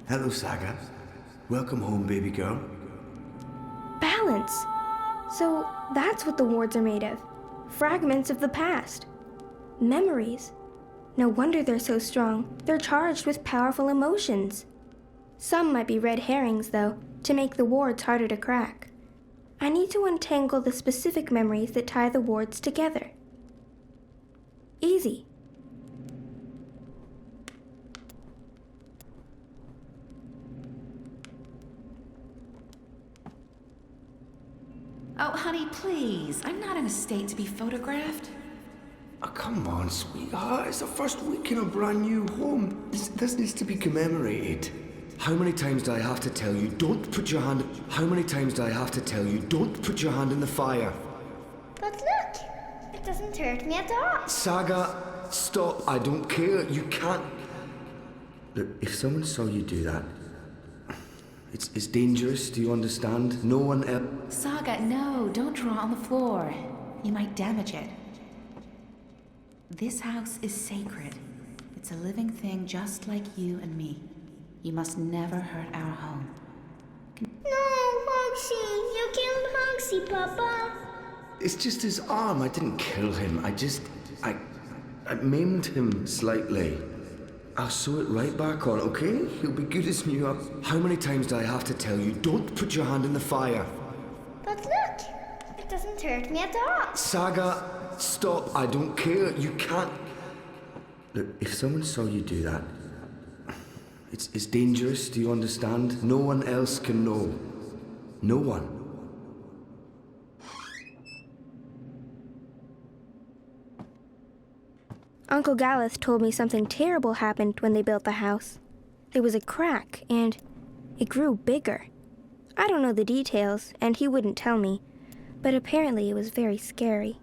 Hello, Saga. Welcome home, baby girl. Balance! So that's what the wards are made of. Fragments of the past. Memories. No wonder they're so strong. They're charged with powerful emotions. Some might be red herrings, though, to make the wards harder to crack. I need to untangle the specific memories that tie the wards together. Easy. Oh, honey, please. I'm not in a state to be photographed. Oh, come on, sweetheart. It's the first week in a brand new home. This needs to be commemorated. How many times do I have to tell you, don't put your hand... How many times do I have to tell you, don't put your hand in the fire? But look, it doesn't hurt me at all. Saga, stop. I don't care. You can't... Look, if someone saw you do that, it's dangerous, do you understand? No one else... Saga, no, don't draw on the floor. You might damage it. This house is sacred. It's a living thing just like you and me. You must never hurt our home. No, Hoxie! You killed Hoxie, Papa! It's just his arm. I didn't kill him. I maimed him slightly. I'll sew it right back on, okay? He'll be good as new. How many times do I have to tell you, don't put your hand in the fire? But look, it doesn't hurt me at all. Saga, stop. I don't care. You can't... Look, if someone saw you do that, it's dangerous, do you understand? No one else can know. No one. Uncle Galeth told me something terrible happened when they built the house. There was a crack, and it grew bigger. I don't know the details, and he wouldn't tell me, but apparently it was very scary.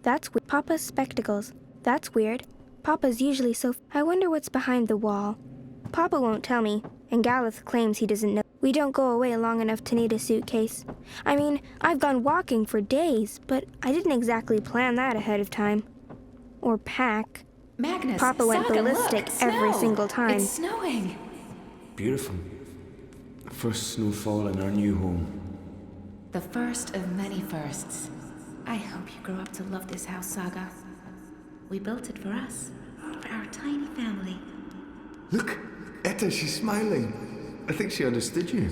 That's Papa's spectacles. That's weird. Papa's usually so... I wonder what's behind the wall. Papa won't tell me, and Galeth claims he doesn't know. We don't go away long enough to need a suitcase. I mean, I've gone walking for days, but I didn't exactly plan that ahead of time. Or pack. Magnus, Papa went Saga, ballistic look, every snow. single time. It's snowing. Beautiful. First snowfall in our new home. The first of many firsts. I hope you grow up to love this house, Saga. We built it for us, for our tiny family. Look, Etta, she's smiling. I think she understood you.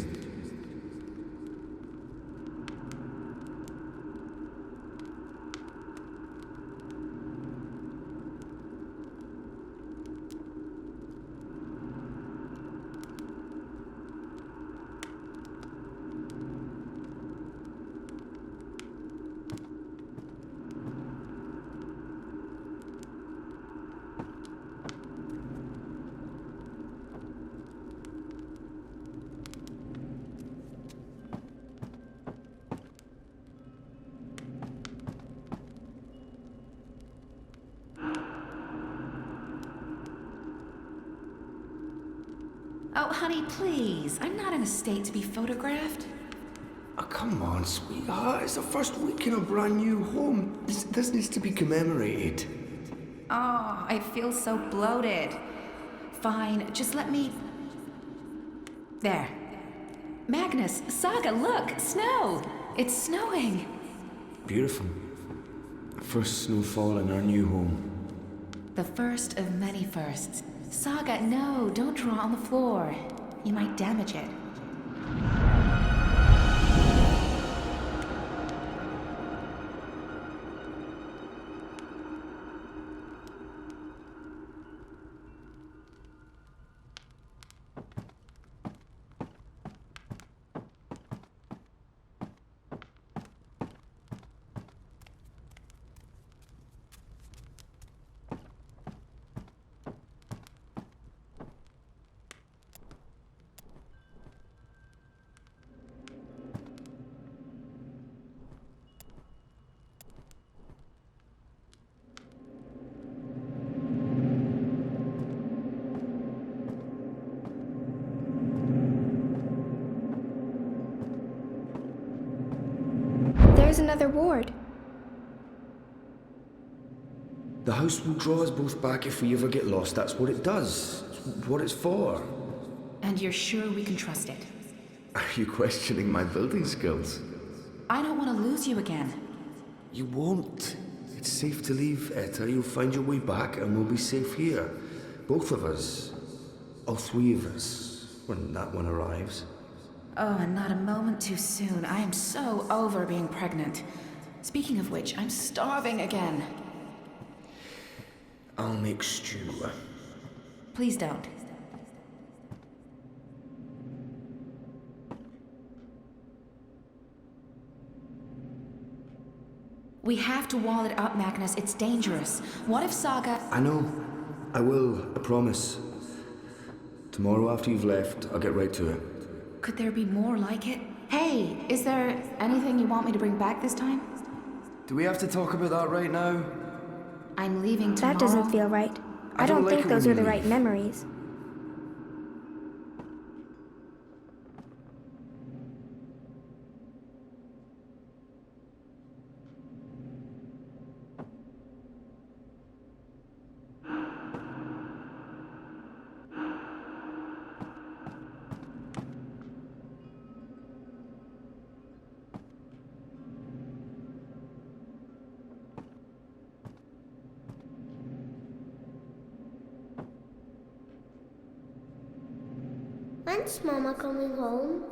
Oh, honey, please. I'm not in a state to be photographed. Oh, come on, sweetheart. It's the first week in a brand new home. This needs to be commemorated. Oh, I feel so bloated. Fine, just let me... There. Magnus, Saga, look! Snow! It's snowing! Beautiful. First snowfall in our new home. The first of many firsts. Saga, no, don't draw on the floor. You might damage it. There's another ward. The house will draw us both back if we ever get lost. That's what it does. It's what it's for. And you're sure we can trust it? Are you questioning my building skills? I don't want to lose you again. You won't. It's safe to leave, Etta. You'll find your way back and we'll be safe here. Both of us. All three of us. When that one arrives. Oh, and not a moment too soon. I am so over being pregnant. Speaking of which, I'm starving again. I'll make stew. Please don't. We have to wall it up, Magnus. It's dangerous. What if Saga... I know. I will. I promise. Tomorrow after you've left, I'll get right to it. Could there be more like it? Hey, is there anything you want me to bring back this time? Do we have to talk about that right now? I'm leaving tomorrow. That doesn't feel right. I don't think those are the right memories. When's Mama coming home?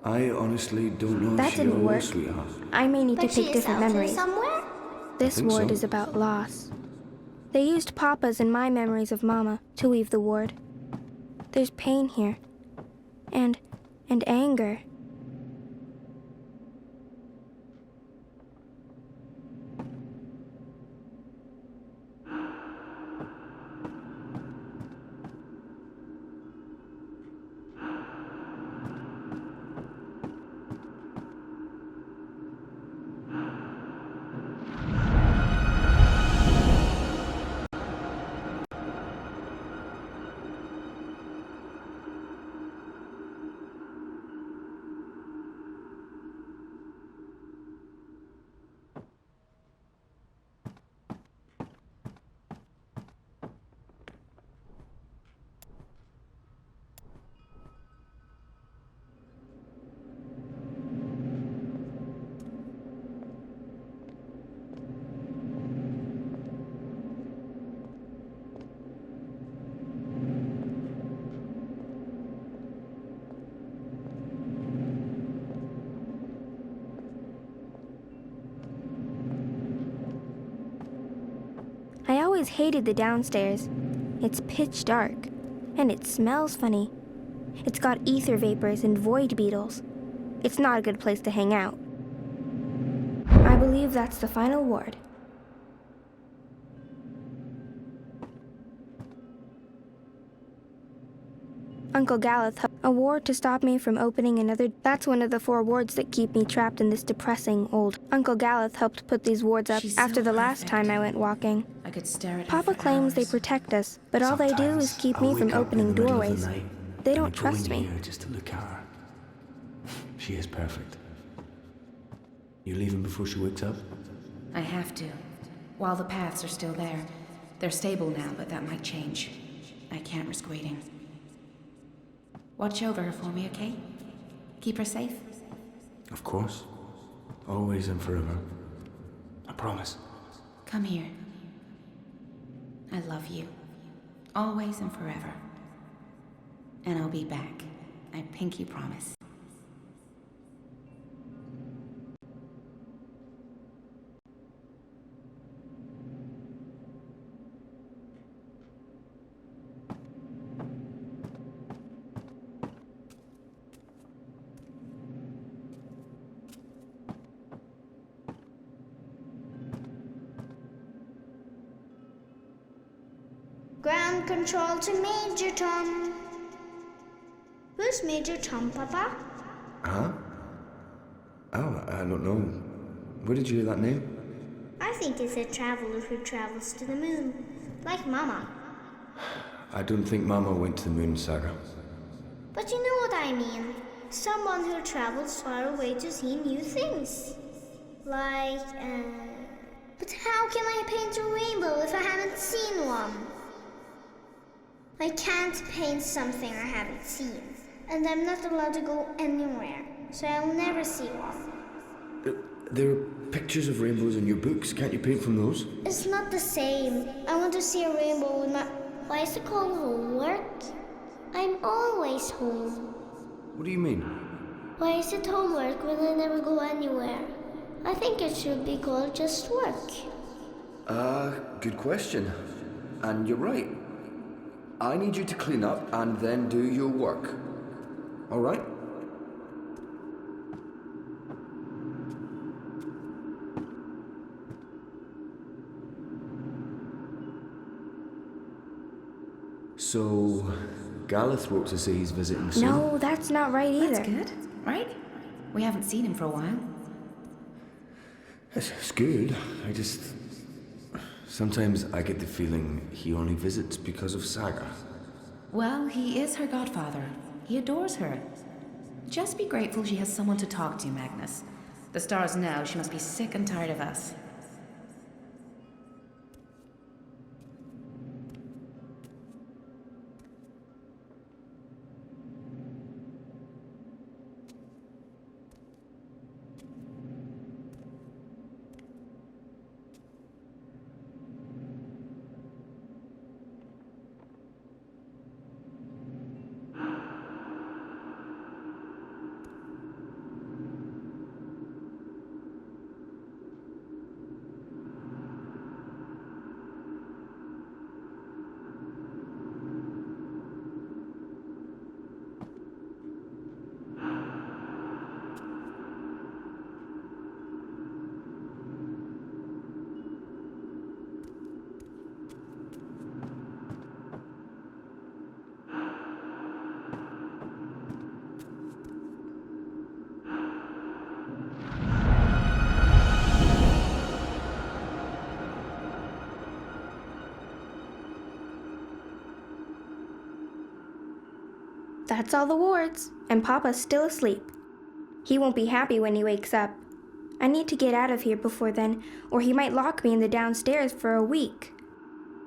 I honestly don't know That if she didn't will, work. sweetheart. I may need to But she pick is different out here memories. somewhere? This think ward so. is about loss. They used Papa's and my memories of Mama to weave the ward. There's pain here. And anger. I always hated the downstairs. It's pitch dark, and it smells funny. It's got ether vapors and void beetles. It's not a good place to hang out. I believe that's the final ward. Uncle Galeth, a ward to stop me from opening another. That's one of the 4 wards that keep me trapped in this depressing old. Uncle Galeth helped put these wards up after the last time I went walking. I could stare at her Papa for claims they hours. protect us, but all they do is keep me from opening doorways. They don't trust me. Just to look at her. She is perfect. You leaving before she wakes up? I have to. While the paths are still there. They're stable now, but that might change. I can't risk waiting. Watch over her for me, okay? Keep her safe? Of course. Always and forever. I promise. Come here. I love you. Always and forever. And I'll be back. I pinky promise. Ground control to Major Tom. Who's Major Tom, Papa? Huh? Oh, I don't know. Where did you hear that name? I think it's a traveler who travels to the moon, like Mama. I don't think Mama went to the moon, Saga. But you know what I mean. Someone who travels far away to see new things. Like, But how can I paint a rainbow if I haven't seen one? I can't paint something I haven't seen. And I'm not allowed to go anywhere, so I'll never see one. There are pictures of rainbows in your books. Can't you paint from those? It's not the same. I want to see a rainbow with my... Why is it called homework? I'm always home. What do you mean? Why is it homework when I never go anywhere? I think it should be called just work. Good question. And you're right. I need you to clean up and then do your work. All right? So, Gareth wrote to say he's visiting soon. No, that's not right either. That's good, right? We haven't seen him for a while. It's good. Sometimes I get the feeling he only visits because of Saga. Well, he is her godfather. He adores her. Just be grateful she has someone to talk to, Magnus. The stars know she must be sick and tired of us. That's all the wards, and Papa's still asleep. He won't be happy when he wakes up. I need to get out of here before then, or he might lock me in the downstairs for a week.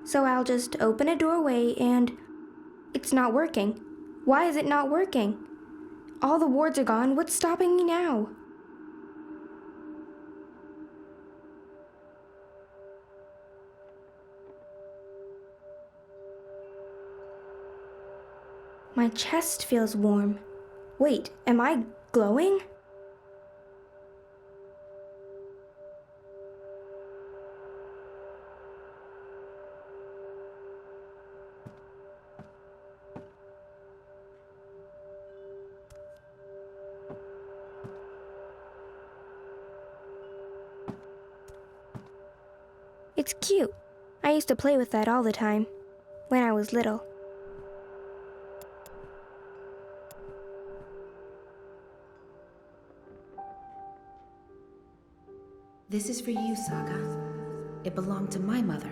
So I'll just open a doorway and... It's not working. Why is it not working? All the wards are gone. What's stopping me now? My chest feels warm. Wait, am I glowing? It's cute. I used to play with that all the time, when I was little. This is for you, Saga. It belonged to my mother.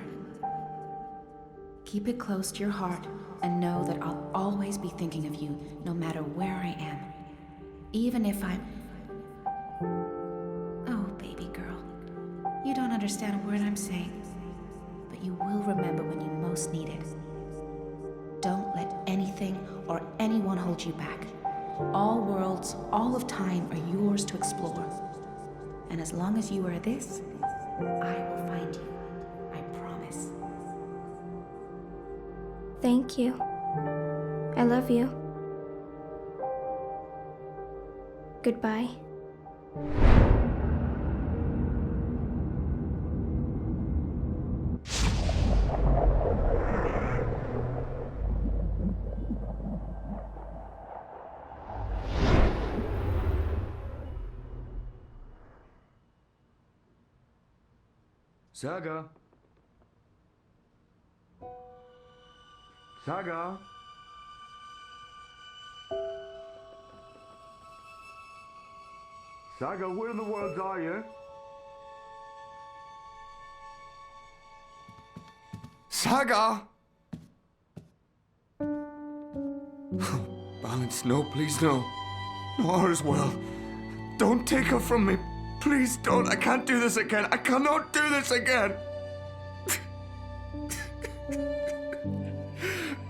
Keep it close to your heart and know that I'll always be thinking of you, no matter where I am. Even if I'm... Oh, baby girl. You don't understand a word I'm saying, but you will remember when you most need it. Don't let anything or anyone hold you back. All worlds, all of time are yours to explore. And as long as you are this, I will find you. I promise. Thank you. I love you. Goodbye. Saga? Saga? Saga, where in the world are you? Saga! Balance, no, please, no. No, as well. Don't take her from me. Please don't. I can't do this again. I cannot do this again.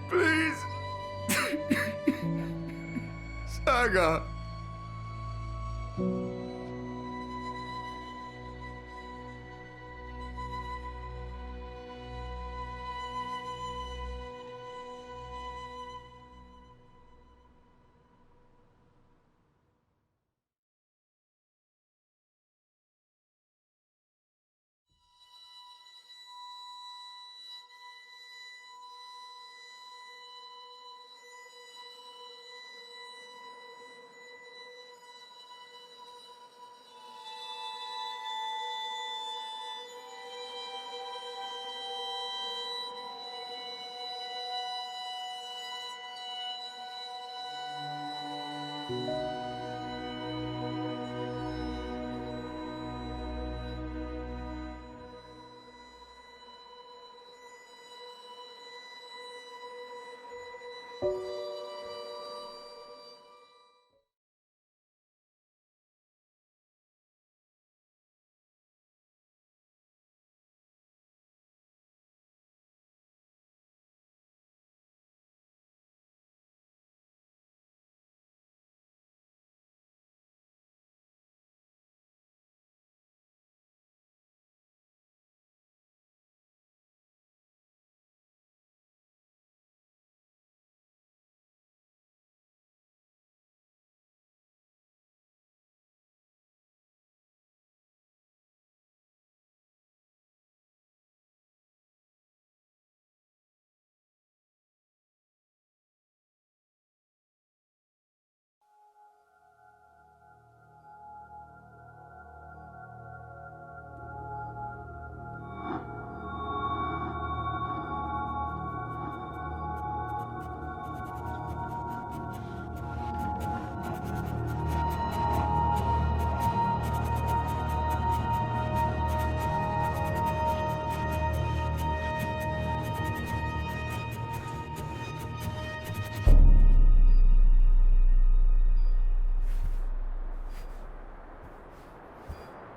Please. Saga.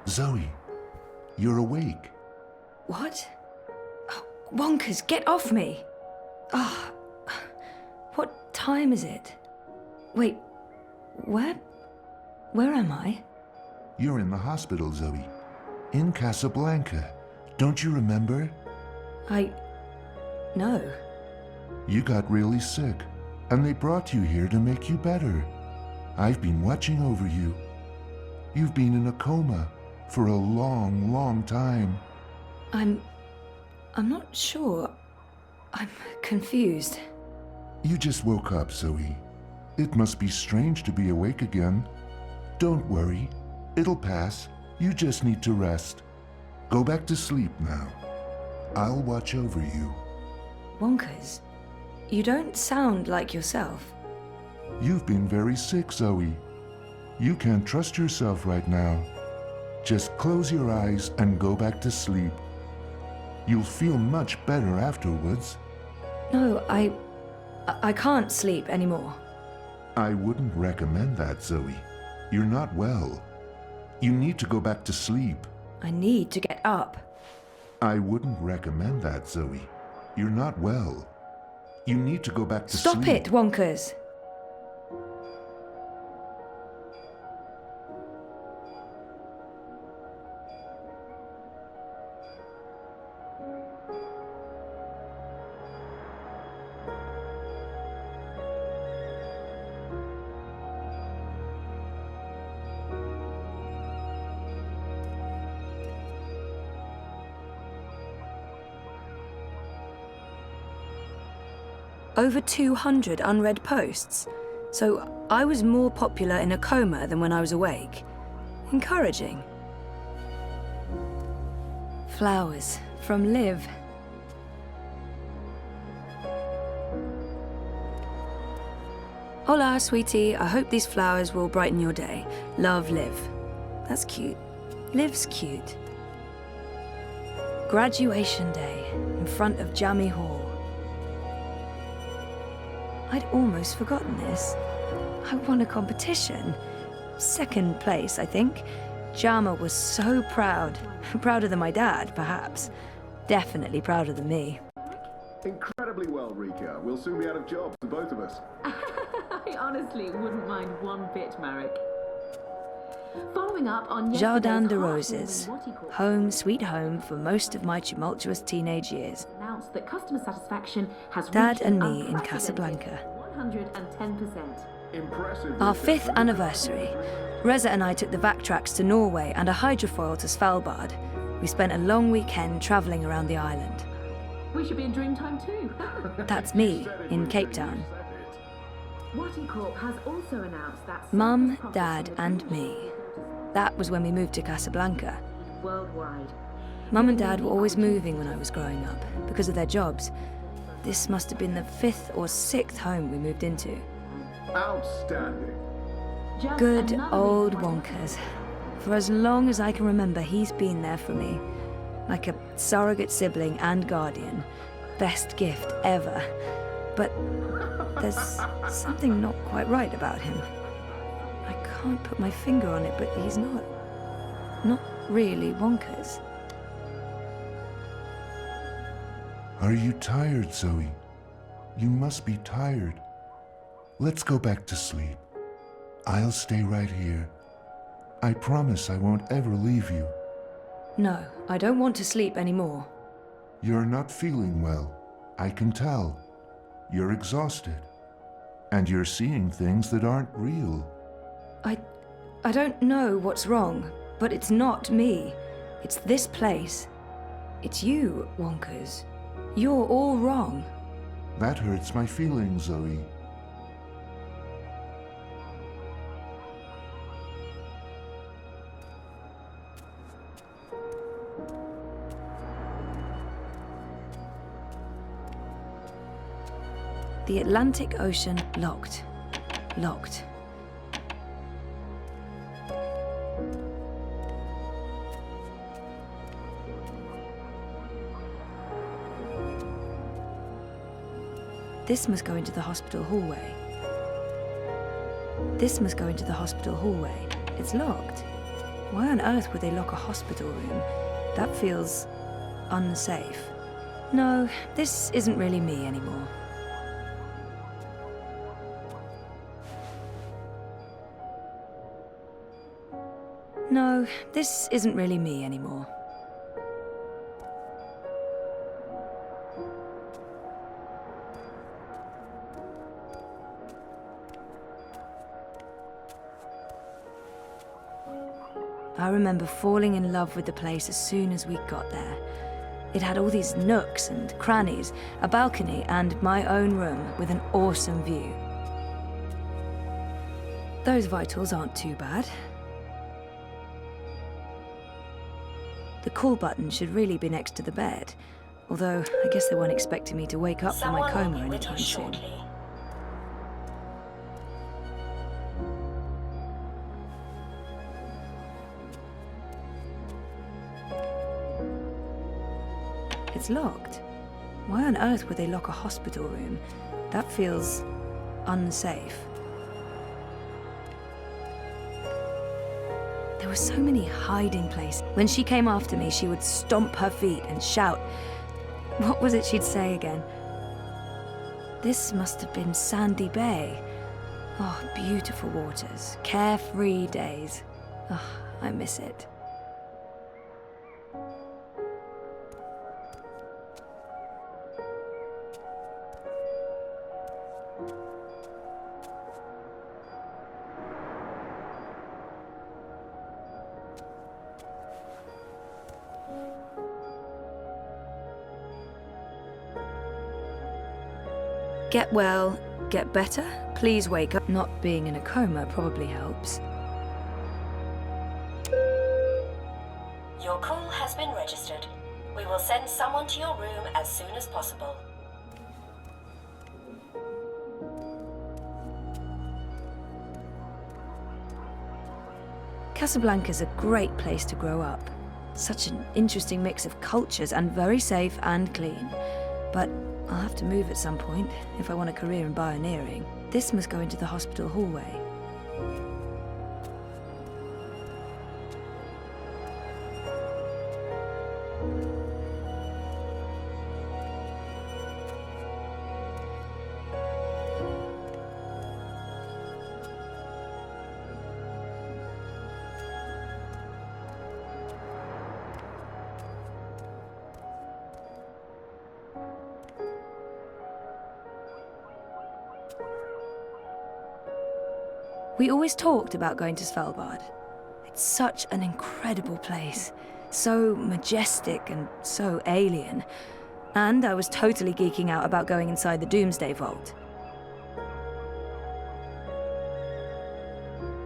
Zoe, you're awake. What? Oh, Wonkers, get off me! Ah, what time is it? Wait, where am I? You're in the hospital, Zoe. In Casablanca. Don't you remember? No. You got really sick, and they brought you here to make you better. I've been watching over you. You've been in a coma for a long, long time. I'm not sure. I'm confused. You just woke up, Zoe. It must be strange to be awake again. Don't worry. It'll pass. You just need to rest. Go back to sleep now. I'll watch over you. Wonkers, you don't sound like yourself. You've been very sick, Zoe. You can't trust yourself right now. Just close your eyes and go back to sleep. You'll feel much better afterwards. No, I can't sleep anymore. I wouldn't recommend that, Zoe. You're not well. You need to go back to sleep. I need to get up. I wouldn't recommend that, Zoe. You're not well. You need to go back to sleep. Stop it, Wonkers! Over 200 unread posts. So I was more popular in a coma than when I was awake. Encouraging. Flowers from Liv. Hola, sweetie. I hope these flowers will brighten your day. Love, Liv. That's cute. Liv's cute. Graduation day in front of Jammy Hall. I'd almost forgotten this. I won a competition. Second place, I think. Jama was so proud. Prouder than my dad, perhaps. Definitely prouder than me. Incredibly well, Rika. We'll soon be out of jobs, the both of us. I honestly wouldn't mind one bit, Marek. Following up on Jardin de Roses. Home, sweet home for most of my tumultuous teenage years. Announced that customer satisfaction has Dad and me in Casablanca. 110%. Impressive. Our 5th anniversary. Reza and I took the backtracks to Norway and a hydrofoil to Svalbard. We spent a long weekend travelling around the island. We should be in Dreamtime too. That's me, in Cape Town. Watty Corp has also announced that Mum, Dad and me. That was when we moved to Casablanca. Worldwide. Mum and Dad were always moving when I was growing up, because of their jobs. This must have been the 5th or 6th home we moved into. Outstanding. Good old Wonkers. For as long as I can remember, he's been there for me. Like a surrogate sibling and guardian. Best gift ever. But there's something not quite right about him. I can't put my finger on it, but he's not really Wonkers. Are you tired, Zoe? You must be tired. Let's go back to sleep. I'll stay right here. I promise I won't ever leave you. No, I don't want to sleep anymore. You're not feeling well. I can tell. You're exhausted. And you're seeing things that aren't real. I don't know what's wrong, but it's not me. It's this place. It's you, Wonkers. You're all wrong. That hurts my feelings, Zoe. The Atlantic Ocean locked. Locked. This must go into the hospital hallway. This must go into the hospital hallway. It's locked. Why on earth would they lock a hospital room? That feels unsafe. No, this isn't really me anymore. No, this isn't really me anymore. I remember falling in love with the place as soon as we got there. It had all these nooks and crannies, a balcony, and my own room with an awesome view. Those vitals aren't too bad. The call button should really be next to the bed, although I guess they weren't expecting me to wake up from my coma anytime soon. It's locked. Why on earth would they lock a hospital room? That feels unsafe. There were so many hiding places. When she came after me, she would stomp her feet and shout. What was it she'd say again? This must have been Sandy Bay. Oh, beautiful waters, carefree days. Oh, I miss it. Get well, get better, please wake up. Not being in a coma probably helps. Your call has been registered. We will send someone to your room as soon as possible. Casablanca's a great place to grow up. Such an interesting mix of cultures and very safe and clean. But I'll have to move at some point if I want a career in bioneering. This must go into the hospital hallway. We always talked about going to Svalbard. It's such an incredible place. So majestic and so alien. And I was totally geeking out about going inside the Doomsday Vault.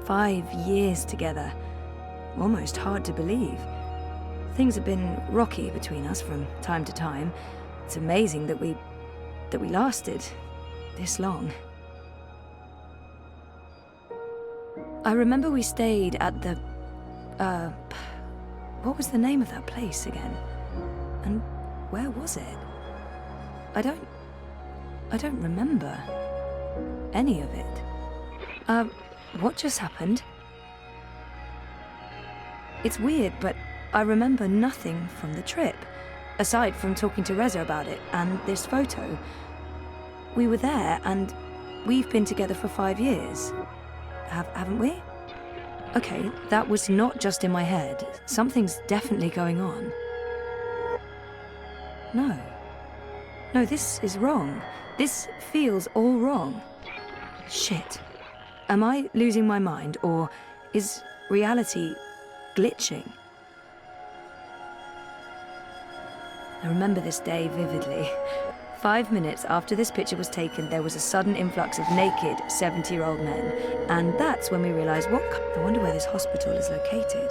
5 years together. Almost hard to believe. Things have been rocky between us from time to time. It's amazing that we lasted this long. I remember we stayed at the, what was the name of that place again? And where was it? I don't remember any of it. What just happened? It's weird, but I remember nothing from the trip, aside from talking to Reza about it and this photo. We were there, and we've been together for 5 years. Haven't we? Okay, that was not just in my head. Something's definitely going on. No, this is wrong. This feels all wrong. Shit. Am I losing my mind, or is reality glitching? I remember this day vividly. 5 minutes after this picture was taken, there was a sudden influx of naked 70-year-old men. And that's when we realized, I wonder where this hospital is located.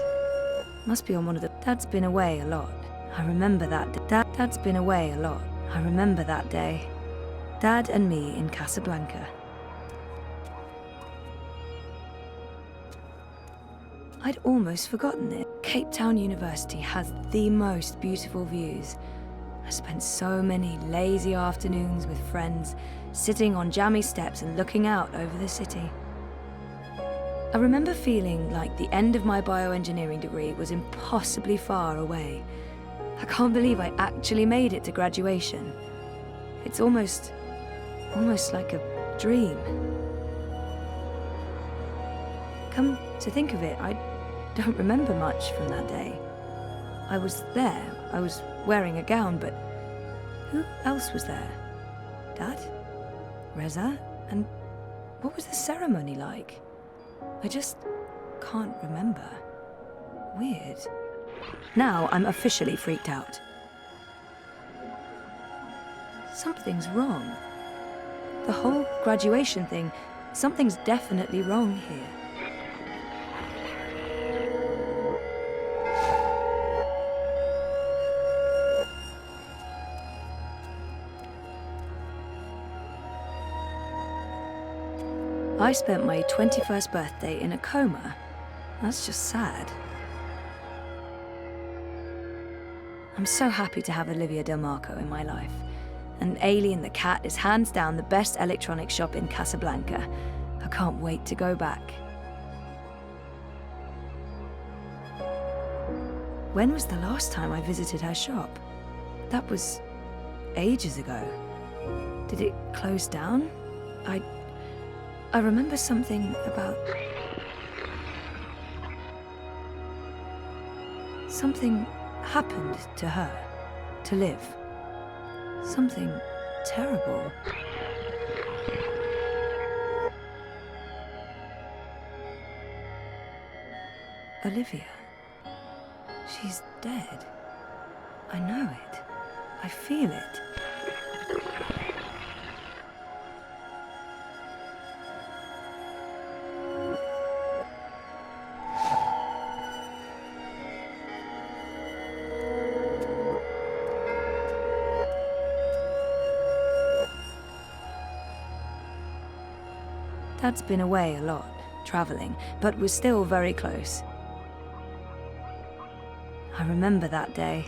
Must be on one of the... Dad's been away a lot. I remember that. Dad's been away a lot. I remember that day. Dad and me in Casablanca. I'd almost forgotten it. Cape Town University has the most beautiful views. I spent so many lazy afternoons with friends, sitting on jammy steps and looking out over the city. I remember feeling like the end of my bioengineering degree was impossibly far away. I can't believe I actually made it to graduation. It's almost like a dream. Come to think of it, I don't remember much from that day. I was there. I was wearing a gown, but who else was there? Dad? Reza? And what was the ceremony like? I just can't remember. Weird. Now I'm officially freaked out. Something's wrong. The whole graduation thing, something's definitely wrong here. I spent my 21st birthday in a coma. That's just sad. I'm so happy to have Olivia Del Marco in my life. And Alien the cat is hands down the best electronics shop in Casablanca. I can't wait to go back. When was the last time I visited her shop? That was ages ago. Did it close down? I remember something about... Something happened to her, to Liv. Something terrible. Olivia. She's dead. I know it. I feel it. Dad's been away a lot, traveling, but was still very close. I remember that day.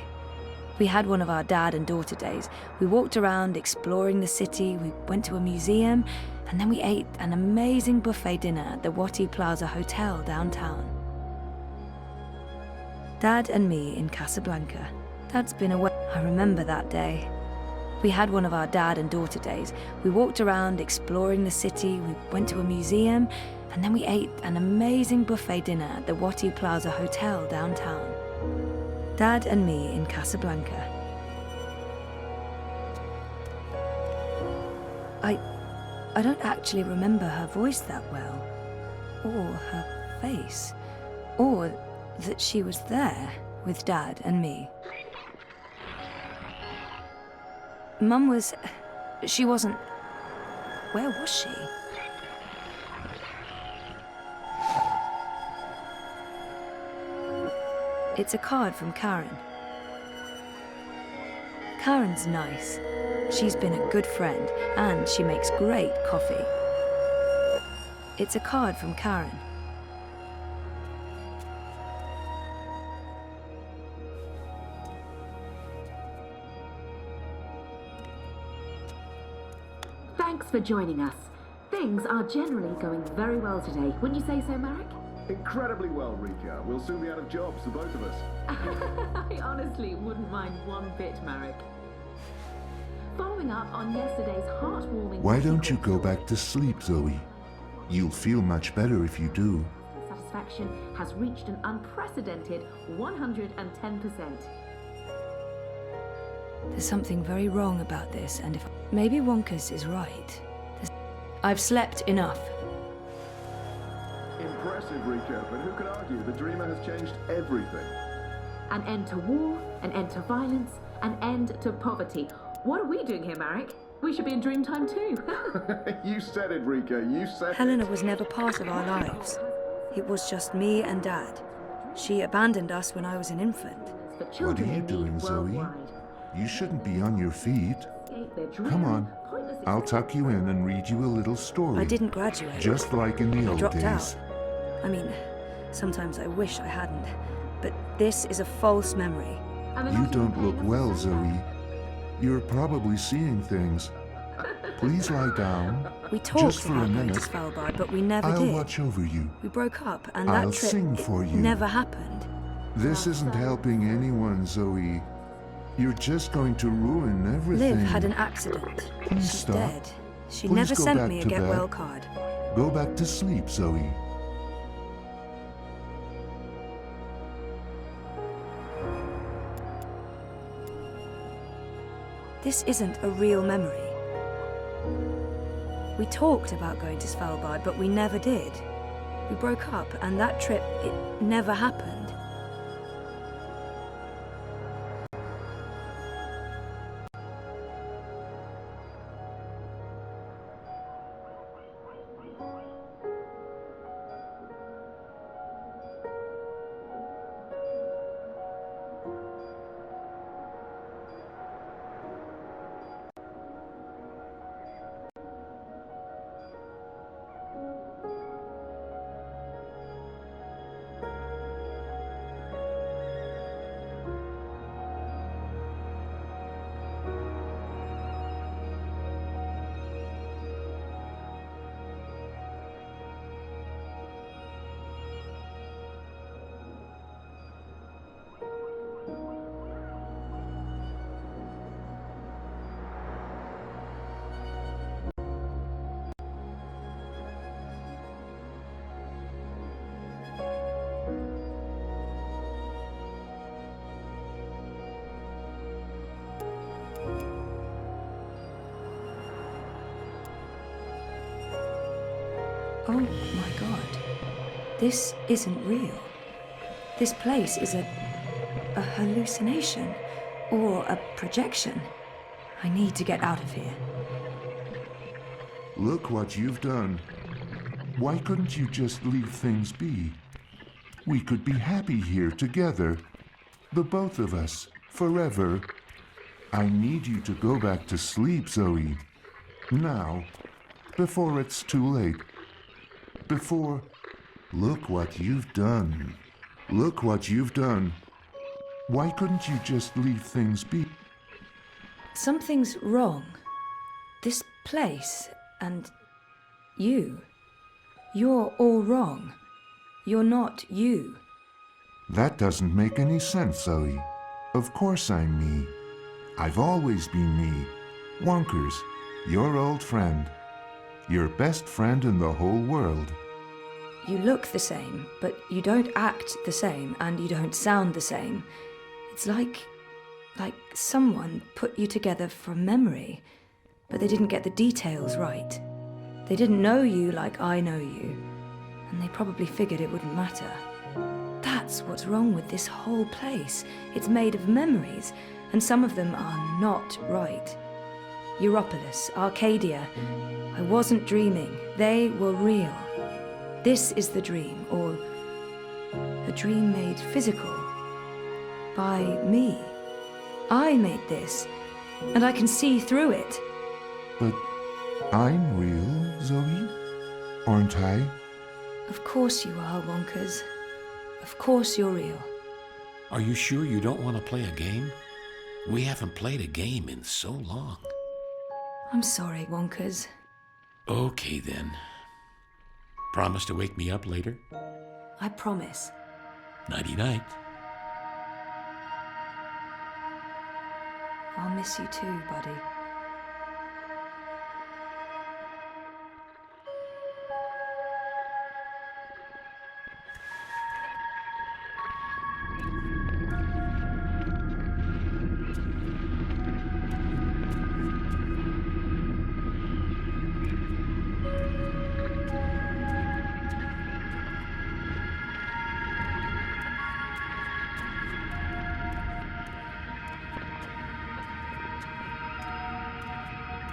We had one of our dad and daughter days. We walked around exploring the city, we went to a museum, and then we ate an amazing buffet dinner at the Wati Plaza Hotel downtown. Dad and me in Casablanca. Dad's been away. I remember that day. We had one of our dad and daughter days. We walked around exploring the city, we went to a museum, and then we ate an amazing buffet dinner at the Wati Plaza Hotel downtown. Dad and me in Casablanca. I don't actually remember her voice that well, or her face, or that she was there with Dad and me. Mum was... she wasn't... Where was she? It's a card from Karen. Karen's nice. She's been a good friend, and she makes great coffee. It's a card from Karen. Thanks for joining us. Things are generally going very well today. Wouldn't you say so, Marek? Incredibly well, Rika. We'll soon be out of jobs, the both of us. I honestly wouldn't mind one bit, Marek. Following up on yesterday's heartwarming... Why don't you go back to sleep, Zoe? You'll feel much better if you do. Satisfaction has reached an unprecedented 110%. There's something very wrong about this, and if... Maybe Wonkus is right. I've slept enough. Impressive, Rika, but who could argue the Dreamer has changed everything? An end to war, an end to violence, an end to poverty. What are we doing here, Marek? We should be in Dreamtime too. You said it, Rika, you said Helena was never part of our lives. It was just me and Dad. She abandoned us when I was an infant. What are you doing, Zoe? You shouldn't be on your feet. Come on, I'll tuck you in and read you a little story. I didn't graduate. Just like in the old dropped days. Out. I mean, sometimes I wish I hadn't. But this is a false memory. You don't look well, Zoe. You're probably seeing things. Please lie down. We talked just for about a going minute. to Svalbard, but we never I'll did. watch over you. We broke up, and I'll that trip sing for you. never happened. This isn't helping anyone, Zoe. You're just going to ruin everything. Liv had an accident. Please She's stop. dead. She Please never go sent back me a to get bed. well card. Go back to sleep, Zoe. This isn't a real memory. We talked about going to Svalbard, but we never did. We broke up, and that trip, it never happened. Oh my god. This isn't real. This place is a hallucination or a projection. I need to get out of here. Look what you've done. Why couldn't you just leave things be? We could be happy here together. The both of us, forever. I need you to go back to sleep, Zoe. Now, before it's too late. before. Look what you've done. Look what you've done. Why couldn't you just leave things be? Something's wrong. This place and you. You're all wrong. You're not you. That doesn't make any sense, Zoe. Of course I'm me. I've always been me. Wonkers, your old friend. Your best friend in the whole world. You look the same, but you don't act the same, and you don't sound the same. It's like someone put you together from memory, but they didn't get the details right. They didn't know you like I know you, and they probably figured it wouldn't matter. That's what's wrong with this whole place. It's made of memories, and some of them are not right. Europolis, Arcadia. I wasn't dreaming. They were real. This is the dream, or a dream made physical. By me. I made this, and I can see through it. But I'm real, Zoe? Aren't I? Of course you are, Wonkers. Of course you're real. Are you sure you don't want to play a game? We haven't played a game in so long. I'm sorry, Wonkers. Okay, then. Promise to wake me up later? I promise. Nighty-night. I'll miss you too, buddy.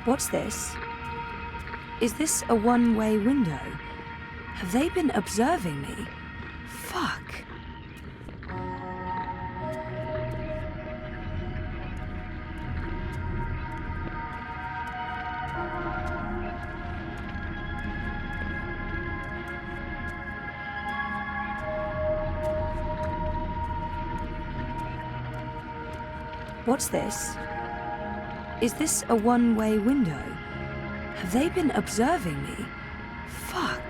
What's this? Is this a one-way window? Have they been observing me? Fuck. What's this? Is this a one-way window? Have they been observing me? Fuck.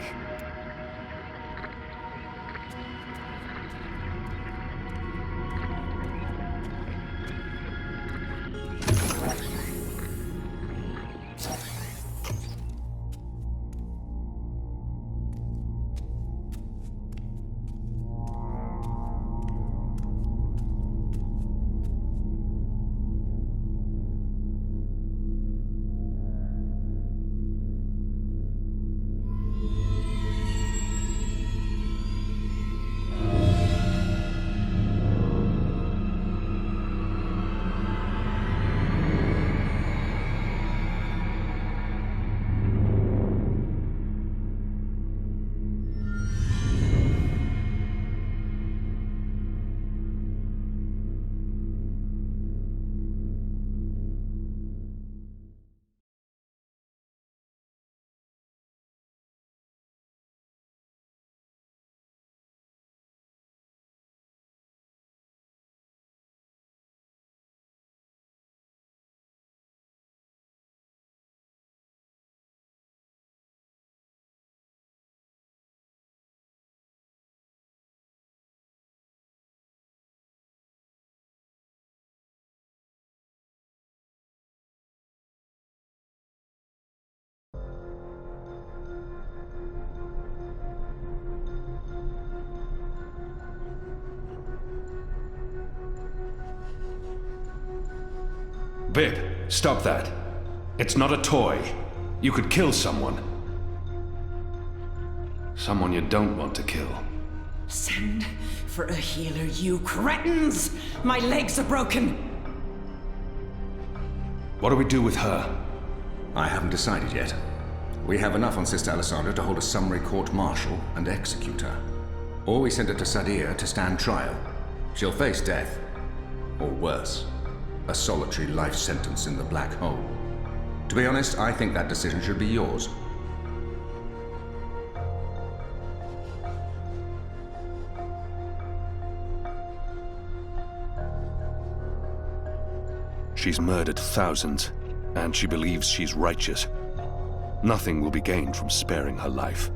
Bib, stop that. It's not a toy. You could kill someone. Someone you don't want to kill. Send for a healer, you cretins! My legs are broken! What do we do with her? I haven't decided yet. We have enough on Sister Alessandra to hold a summary court-martial and execute her. Or we send her to Sadir to stand trial. She'll face death. Or worse, a solitary life sentence in the black hole. To be honest, I think that decision should be yours. She's murdered thousands, and she believes she's righteous. Nothing will be gained from sparing her life.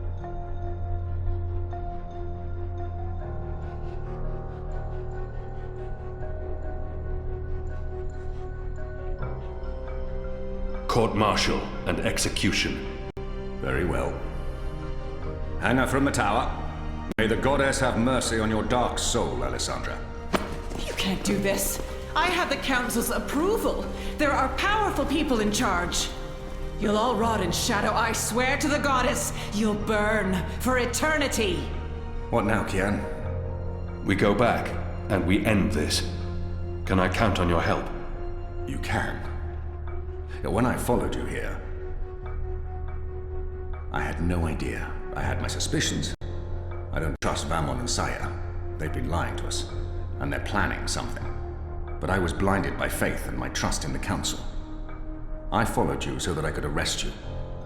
Court-martial and execution. Very well. Hangar from the tower. May the goddess have mercy on your dark soul, Alessandra. You can't do this. I have the Council's approval. There are powerful people in charge. You'll all rot in shadow, I swear to the goddess. You'll burn for eternity. What now, Kian? We go back, and we end this. Can I count on your help? You can. When I followed you here, I had no idea. I had my suspicions. I don't trust Vamon and Saya. They've been lying to us, and they're planning something. But I was blinded by faith and my trust in the Council. I followed you so that I could arrest you,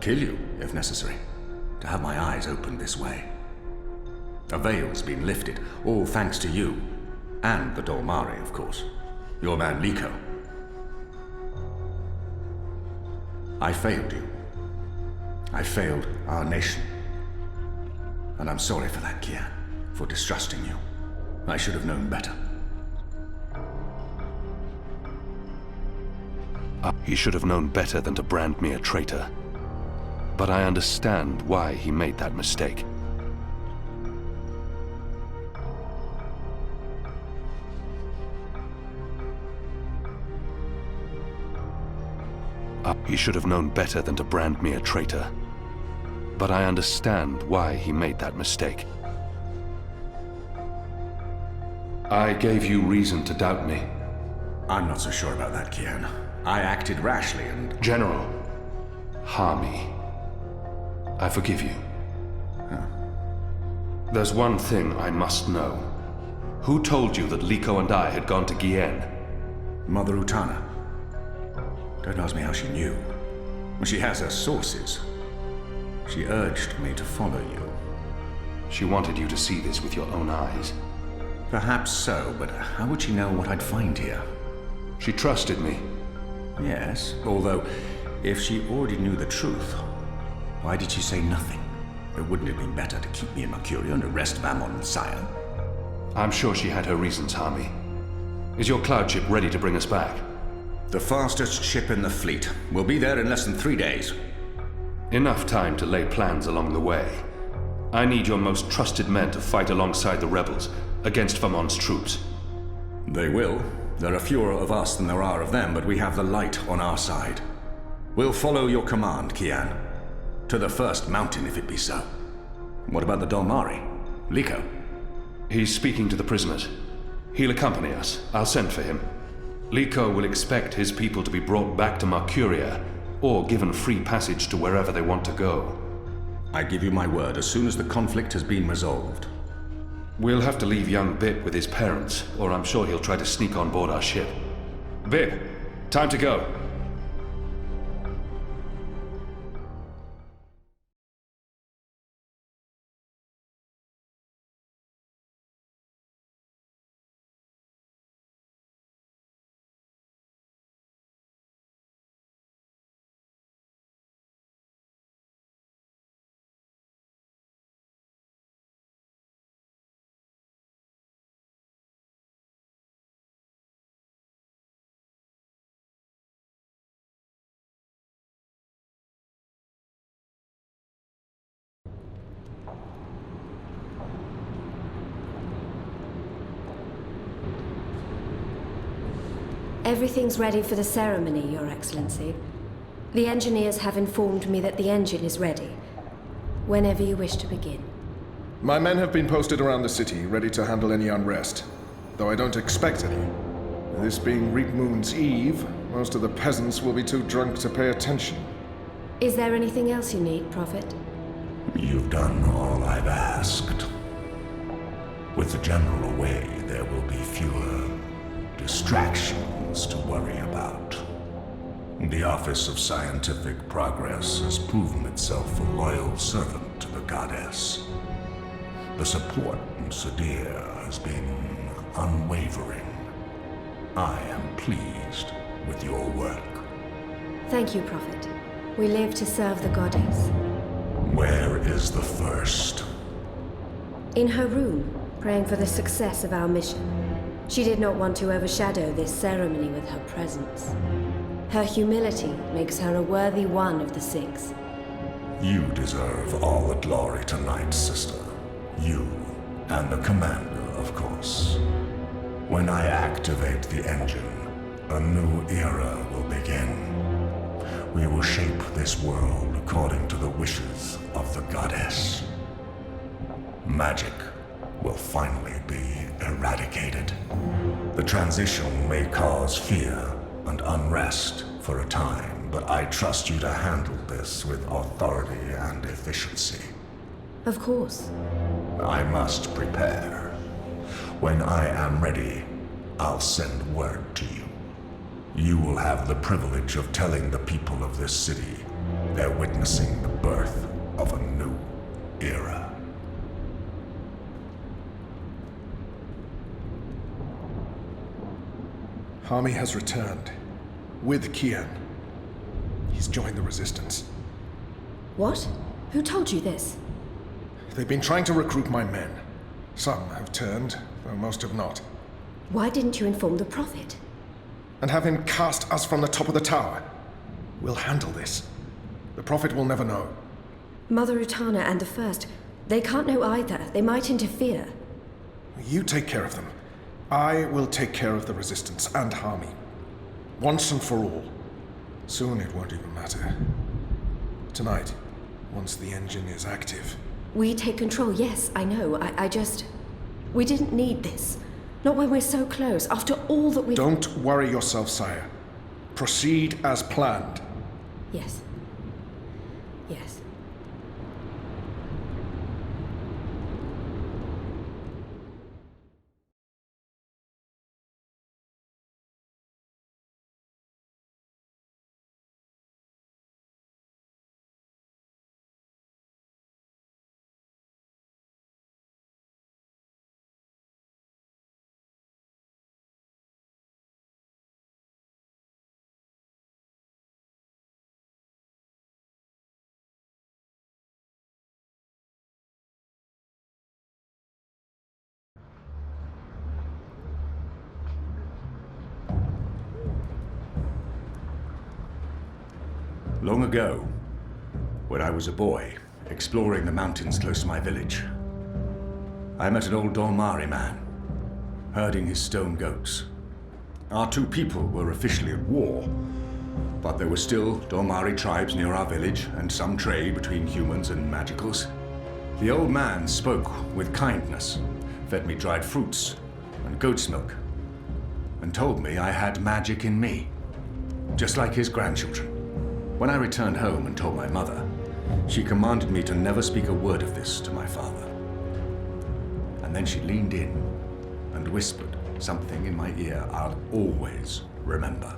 kill you, if necessary, to have my eyes opened this way. A veil's been lifted, all thanks to you, and the Dolmari, of course. Your man Liko. I failed you. I failed our nation. And I'm sorry for that, Kian, for distrusting you. I should have known better. He should have known better than to brand me a traitor. But I understand why he made that mistake. He should have known better than to brand me a traitor. But I understand why he made that mistake. I gave you reason to doubt me. I'm not so sure about that, Kian. I acted rashly and... General, Harmy, I forgive you. Huh. There's one thing I must know. Who told you that Liko and I had gone to Gien? Mother Utana. Don't ask me how she knew. She has her sources. She urged me to follow you. She wanted you to see this with your own eyes. Perhaps so, but how would she know what I'd find here? She trusted me. Yes, although if she already knew the truth, why did she say nothing? It wouldn't have been better to keep me in Mercuria and arrest Vamon and Saya? I'm sure she had her reasons, Harmy. Is your cloud ship ready to bring us back? The fastest ship in the fleet. We'll be there in less than 3 days. Enough time to lay plans along the way. I need your most trusted men to fight alongside the rebels against Vamon's troops. They will. There are fewer of us than there are of them, but we have the light on our side. We'll follow your command, Kian. To the first mountain, if it be so. What about the Dolmari? Liko? He's speaking to the prisoners. He'll accompany us. I'll send for him. Liko will expect his people to be brought back to Mercuria, or given free passage to wherever they want to go. I give you my word, as soon as the conflict has been resolved. We'll have to leave young Bip with his parents, or I'm sure he'll try to sneak on board our ship. Bip, time to go. Everything's ready for the ceremony, Your Excellency. The engineers have informed me that the engine is ready. Whenever you wish to begin. My men have been posted around the city, ready to handle any unrest. Though I don't expect any. This being Reap Moon's Eve, most of the peasants will be too drunk to pay attention. Is there anything else you need, Prophet? You've done all I've asked. With the general away, there will be fewer distractions to worry about. The Office of Scientific Progress has proven itself a loyal servant to the goddess. The support in Sadir has been unwavering. I am pleased with your work. Thank you, Prophet. We live to serve the goddess. Where is the first? In her room, praying for the success of our mission. She did not want to overshadow this ceremony with her presence. Her humility makes her a worthy one of the six. You deserve all the glory tonight, sister. You and the commander, of course. When I activate the engine, a new era will begin. We will shape this world according to the wishes of the goddess. Magic will finally be eradicated. The transition may cause fear and unrest for a time, but I trust you to handle this with authority and efficiency. Of course. I must prepare. When I am ready, I'll send word to you. You will have the privilege of telling the people of this city they're witnessing the birth of a new era. Harmy has returned. With Kian. He's joined the Resistance. What? Who told you this? They've been trying to recruit my men. Some have turned, though most have not. Why didn't you inform the Prophet? And have him cast us from the top of the tower. We'll handle this. The Prophet will never know. Mother Utana and the First, they can't know either. They might interfere. You take care of them. I will take care of the Resistance and Harmy. Once and for all. Soon it won't even matter. Tonight, once the engine is active. We take control, yes, I know. I just... We didn't need this. Not when we're so close, after all that we've... Don't worry yourself, sire. Proceed as planned. Yes. Yes. Long ago, when I was a boy, exploring the mountains close to my village, I met an old Dormari man, herding his stone goats. Our two people were officially at war, but there were still Dormari tribes near our village and some trade between humans and magicals. The old man spoke with kindness, fed me dried fruits and goat's milk, and told me I had magic in me, just like his grandchildren. When I returned home and told my mother, she commanded me to never speak a word of this to my father. And then she leaned in and whispered something in my ear I'll always remember.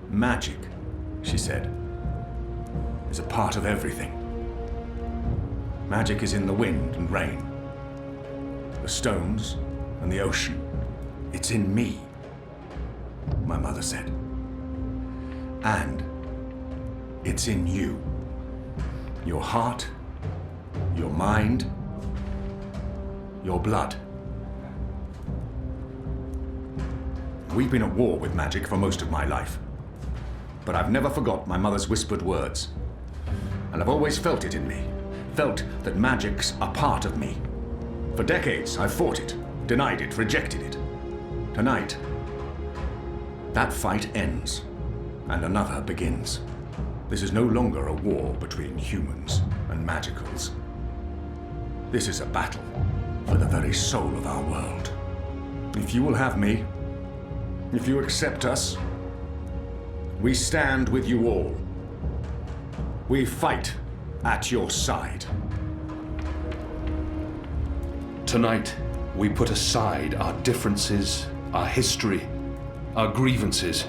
Magic, she said, is a part of everything. Magic is in the wind and rain, the stones and the ocean. It's in me, my mother said. And it's in you. Your heart, your mind, your blood. We've been at war with magic for most of my life. But I've never forgot my mother's whispered words. And I've always felt it in me. Felt that magic's a part of me. For decades, I've fought it, denied it, rejected it. Tonight, that fight ends, and another begins. This is no longer a war between humans and magicals. This is a battle for the very soul of our world. If you will have me, if you accept us, we stand with you all. We fight at your side. Tonight, we put aside our differences, our history, our grievances,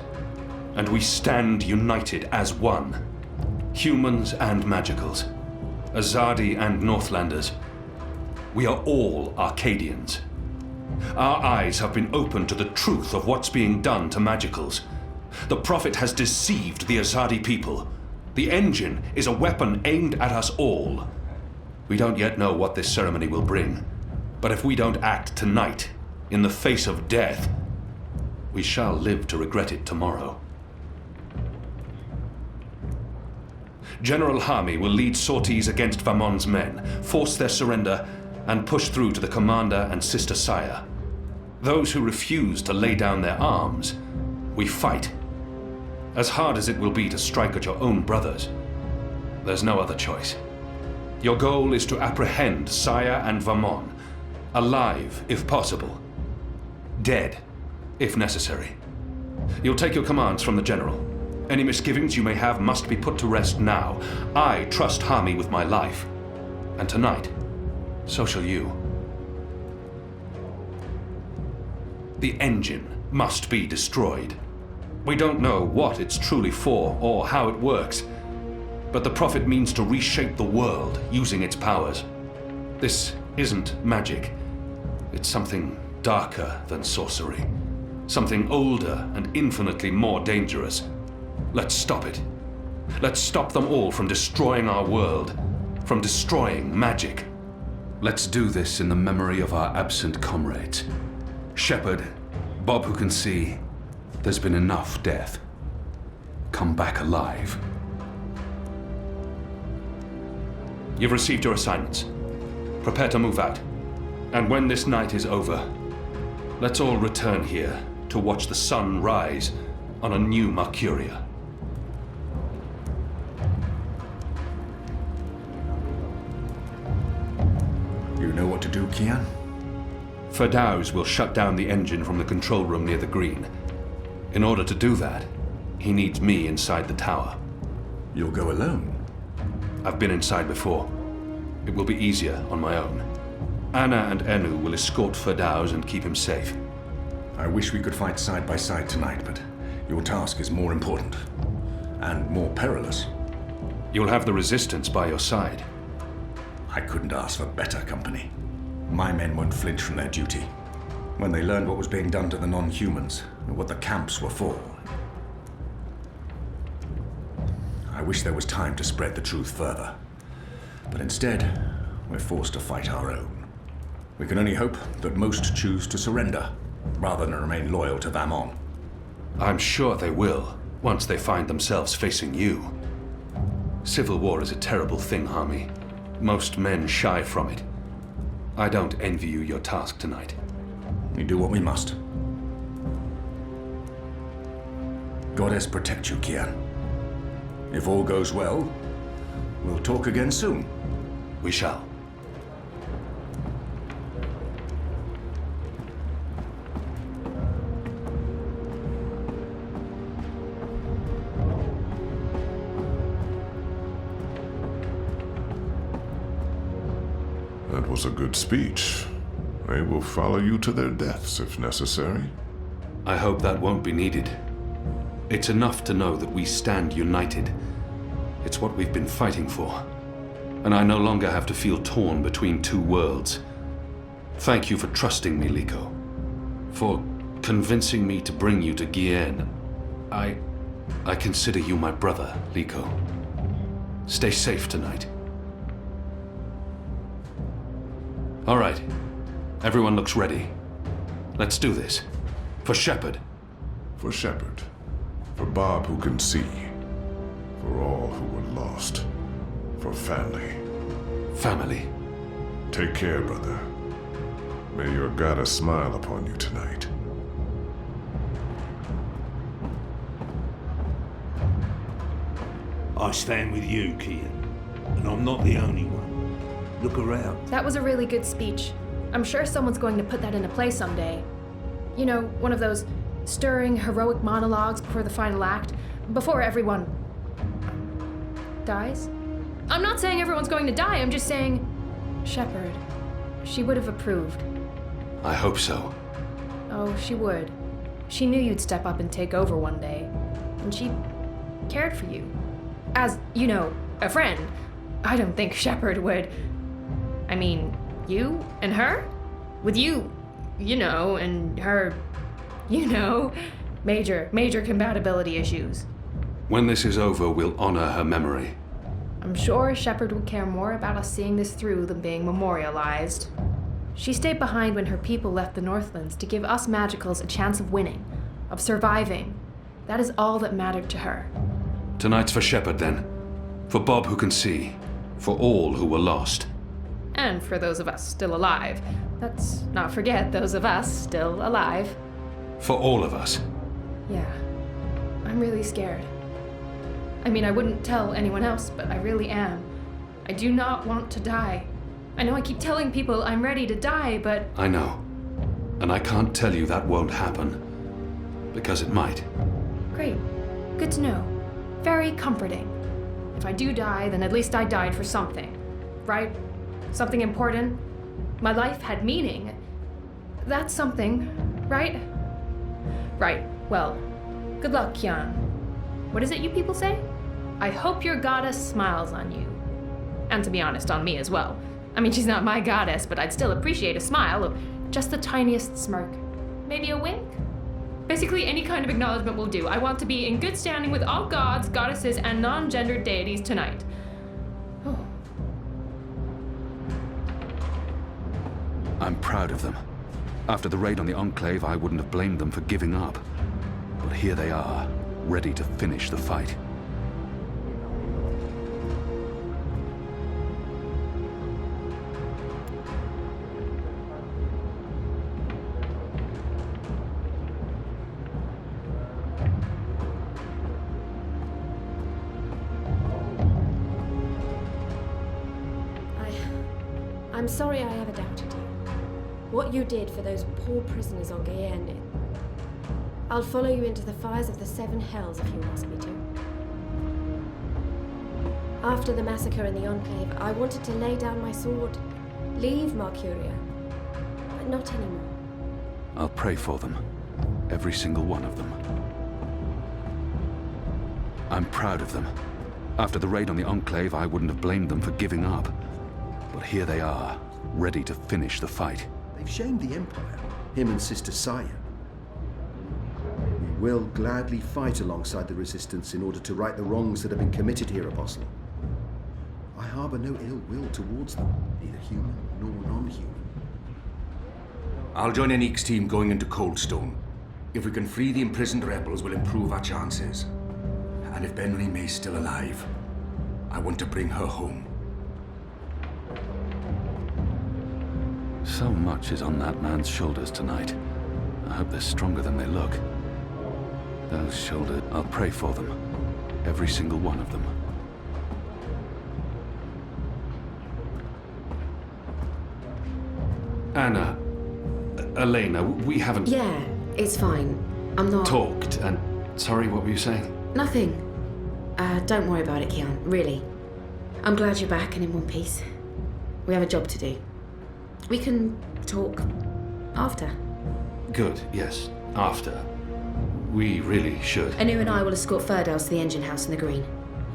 and we stand united as one. Humans and magicals, Azadi and Northlanders. We are all Arcadians. Our eyes have been opened to the truth of what's being done to magicals. The Prophet has deceived the Azadi people. The engine is a weapon aimed at us all. We don't yet know what this ceremony will bring, but if we don't act tonight, in the face of death, we shall live to regret it tomorrow. General Hami will lead sorties against Vamon's men, force their surrender, and push through to the commander and Sister Saya. Those who refuse to lay down their arms, we fight. As hard as it will be to strike at your own brothers, there's no other choice. Your goal is to apprehend Saya and Vamon, alive if possible, dead if necessary. You'll take your commands from the General. Any misgivings you may have must be put to rest now. I trust Hami with my life, and tonight, so shall you. The engine must be destroyed. We don't know what it's truly for or how it works, but the Prophet means to reshape the world using its powers. This isn't magic. It's something darker than sorcery. Something older and infinitely more dangerous. Let's stop it. Let's stop them all from destroying our world, from destroying magic. Let's do this in the memory of our absent comrades. Shepard, Bob who can see, there's been enough death. Come back alive. You've received your assignments. Prepare to move out. And when this night is over, let's all return here to watch the sun rise on a new Mercuria. You know what to do, Kian? Firdaus will shut down the engine from the control room near the green. In order to do that, he needs me inside the tower. You'll go alone? I've been inside before. It will be easier on my own. Anna and Enu will escort Firdaus and keep him safe. I wish we could fight side by side tonight, but your task is more important. And more perilous. You'll have the Resistance by your side. I couldn't ask for better company. My men won't flinch from their duty. When they learned what was being done to the non-humans, and what the camps were for. I wish there was time to spread the truth further. But instead, we're forced to fight our own. We can only hope that most choose to surrender, rather than remain loyal to Vamon. I'm sure they will, once they find themselves facing you. Civil war is a terrible thing, Hami. Most men shy from it. I don't envy you your task tonight. We do what we must. Goddess protect you, Kian. If all goes well, we'll talk again soon. We shall. That was a good speech. They will follow you to their deaths if necessary. I hope that won't be needed. It's enough to know that we stand united. It's what we've been fighting for. And I no longer have to feel torn between two worlds. Thank you for trusting me, Liko. For convincing me to bring you to Gien. I consider you my brother, Liko. Stay safe tonight. All right. Everyone looks ready. Let's do this. For Shepard. For Shepard. For Bob who can see. For all who were lost. For family. Family. Take care, brother. May your goddess smile upon you tonight. I stand with you, Kian. And I'm not the only one. Look around. That was a really good speech. I'm sure someone's going to put that into play someday. You know, one of those stirring, heroic monologues before the final act, before everyone dies. I'm not saying everyone's going to die, I'm just saying, Shepard, she would have approved. I hope so. Oh, she would. She knew you'd step up and take over one day, and she cared for you. As, you know, a friend. I don't think Shepard would. I mean, you and her? With you, you know, and her, you know. Major compatibility issues. When this is over, we'll honor her memory. I'm sure Shepard would care more about us seeing this through than being memorialized. She stayed behind when her people left the Northlands to give us Magicals a chance of winning, of surviving. That is all that mattered to her. Tonight's for Shepard, then. For Bob who can see. For all who were lost. And for those of us still alive. Let's not forget those of us still alive. For all of us. Yeah. I'm really scared. I mean, I wouldn't tell anyone else, but I really am. I do not want to die. I know I keep telling people I'm ready to die, but... I know. And I can't tell you that won't happen. Because it might. Great. Good to know. Very comforting. If I do die, then at least I died for something. Right? Something important. My life had meaning. That's something, right? Right. Well, good luck, Kian. What is it you people say? I hope your goddess smiles on you. And to be honest, on me as well. I mean, she's not my goddess, but I'd still appreciate a smile, just the tiniest smirk. Maybe a wink? Basically, any kind of acknowledgement will do. I want to be in good standing with all gods, goddesses, and non-gendered deities tonight. Oh. I'm proud of them. After the raid on the Enclave, I wouldn't have blamed them for giving up. But here they are, ready to finish the fight. I'm sorry I ever doubted you. What you did for those poor prisoners on Guyenne. I'll follow you into the fires of the Seven Hells if you ask me to. After the massacre in the Enclave, I wanted to lay down my sword, leave Mercuria, but not anymore. I'll pray for them. Every single one of them. I'm proud of them. After the raid on the Enclave, I wouldn't have blamed them for giving up. But here they are, ready to finish the fight. They've shamed the Empire, him and Sister Saya. We will gladly fight alongside the Resistance in order to right the wrongs that have been committed here, Apostle. I harbor no ill will towards them, neither human nor non-human. I'll join Enique's team going into Coldstone. If we can free the imprisoned rebels, we'll improve our chances. And if Benry May's still alive, I want to bring her home. So much is on that man's shoulders tonight. I hope they're stronger than they look. Those shoulders, I'll pray for them. Every single one of them. Anna, Elena, we haven't... Yeah, it's fine. I'm not... Talked, and... Sorry, what were you saying? Nothing. Don't worry about it, Kian, really. I'm glad you're back and in one piece. We have a job to do. We can talk after. Good, yes. After. We really should. Anu and I will escort Ferdals to the engine house in the green.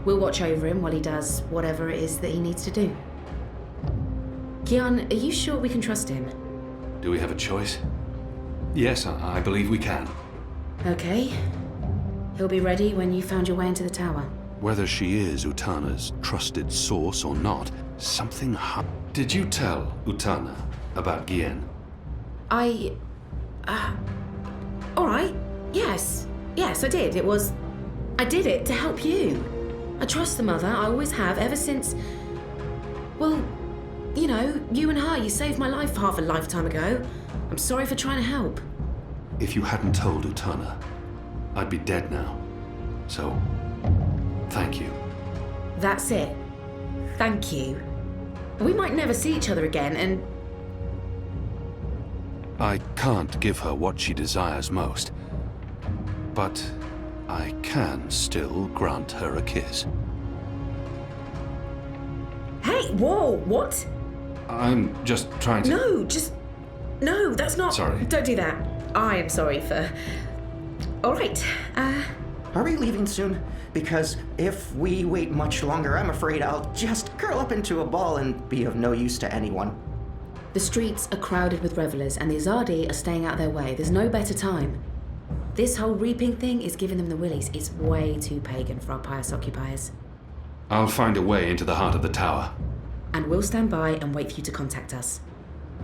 We'll watch over him while he does whatever it is that he needs to do. Kian, are you sure we can trust him? Do we have a choice? Yes, I believe we can. Okay. He'll be ready when you found your way into the tower. Whether she is Utana's trusted source or not, something Did you tell Utana about Gien? All right. Yes, I did. I did it to help you. I trust the mother. I always have, ever since... Well, you know, you and her, you saved my life half a lifetime ago. I'm sorry for trying to help. If you hadn't told Utana, I'd be dead now. So, thank you. That's it. Thank you. We might never see each other again, and... I can't give her what she desires most. But I can still grant her a kiss. Hey, whoa, what? I'm just trying to... No, that's not... Sorry. Don't do that. I am sorry for... All right, Are we leaving soon? Because if we wait much longer, I'm afraid I'll just curl up into a ball and be of no use to anyone. The streets are crowded with revelers, and the Azadi are staying out their way. There's no better time. This whole reaping thing is giving them the willies. It's way too pagan for our pious occupiers. I'll find a way into the heart of the tower. And we'll stand by and wait for you to contact us.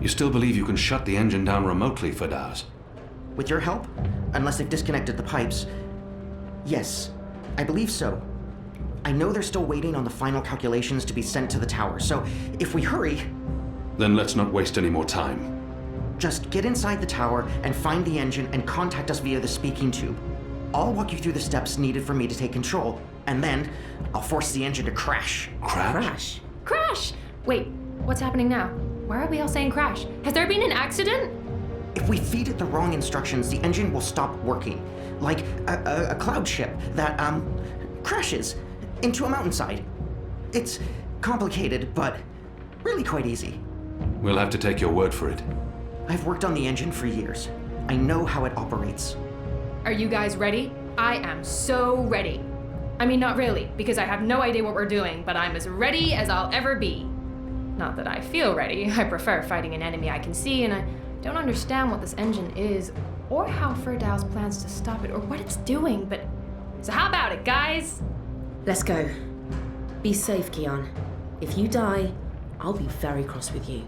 You still believe you can shut the engine down remotely, Fadaz? With your help? Unless they've disconnected the pipes. Yes, I believe so. I know they're still waiting on the final calculations to be sent to the tower, so if we hurry... Then let's not waste any more time. Just get inside the tower and find the engine and contact us via the speaking tube. I'll walk you through the steps needed for me to take control, and then I'll force the engine to crash. Crash? Crash! Wait, what's happening now? Why are we all saying crash? Has there been an accident? If we feed it the wrong instructions, the engine will stop working. Like a cloud ship that, crashes into a mountainside. It's complicated, but really quite easy. We'll have to take your word for it. I've worked on the engine for years. I know how it operates. Are you guys ready? I am so ready. I mean, not really, because I have no idea what we're doing, but I'm as ready as I'll ever be. Not that I feel ready. I prefer fighting an enemy I can see, and I don't understand what this engine is, or how Ferdow's plans to stop it, or what it's doing, but... So how about it, guys? Let's go. Be safe, Keon. If you die, I'll be very cross with you.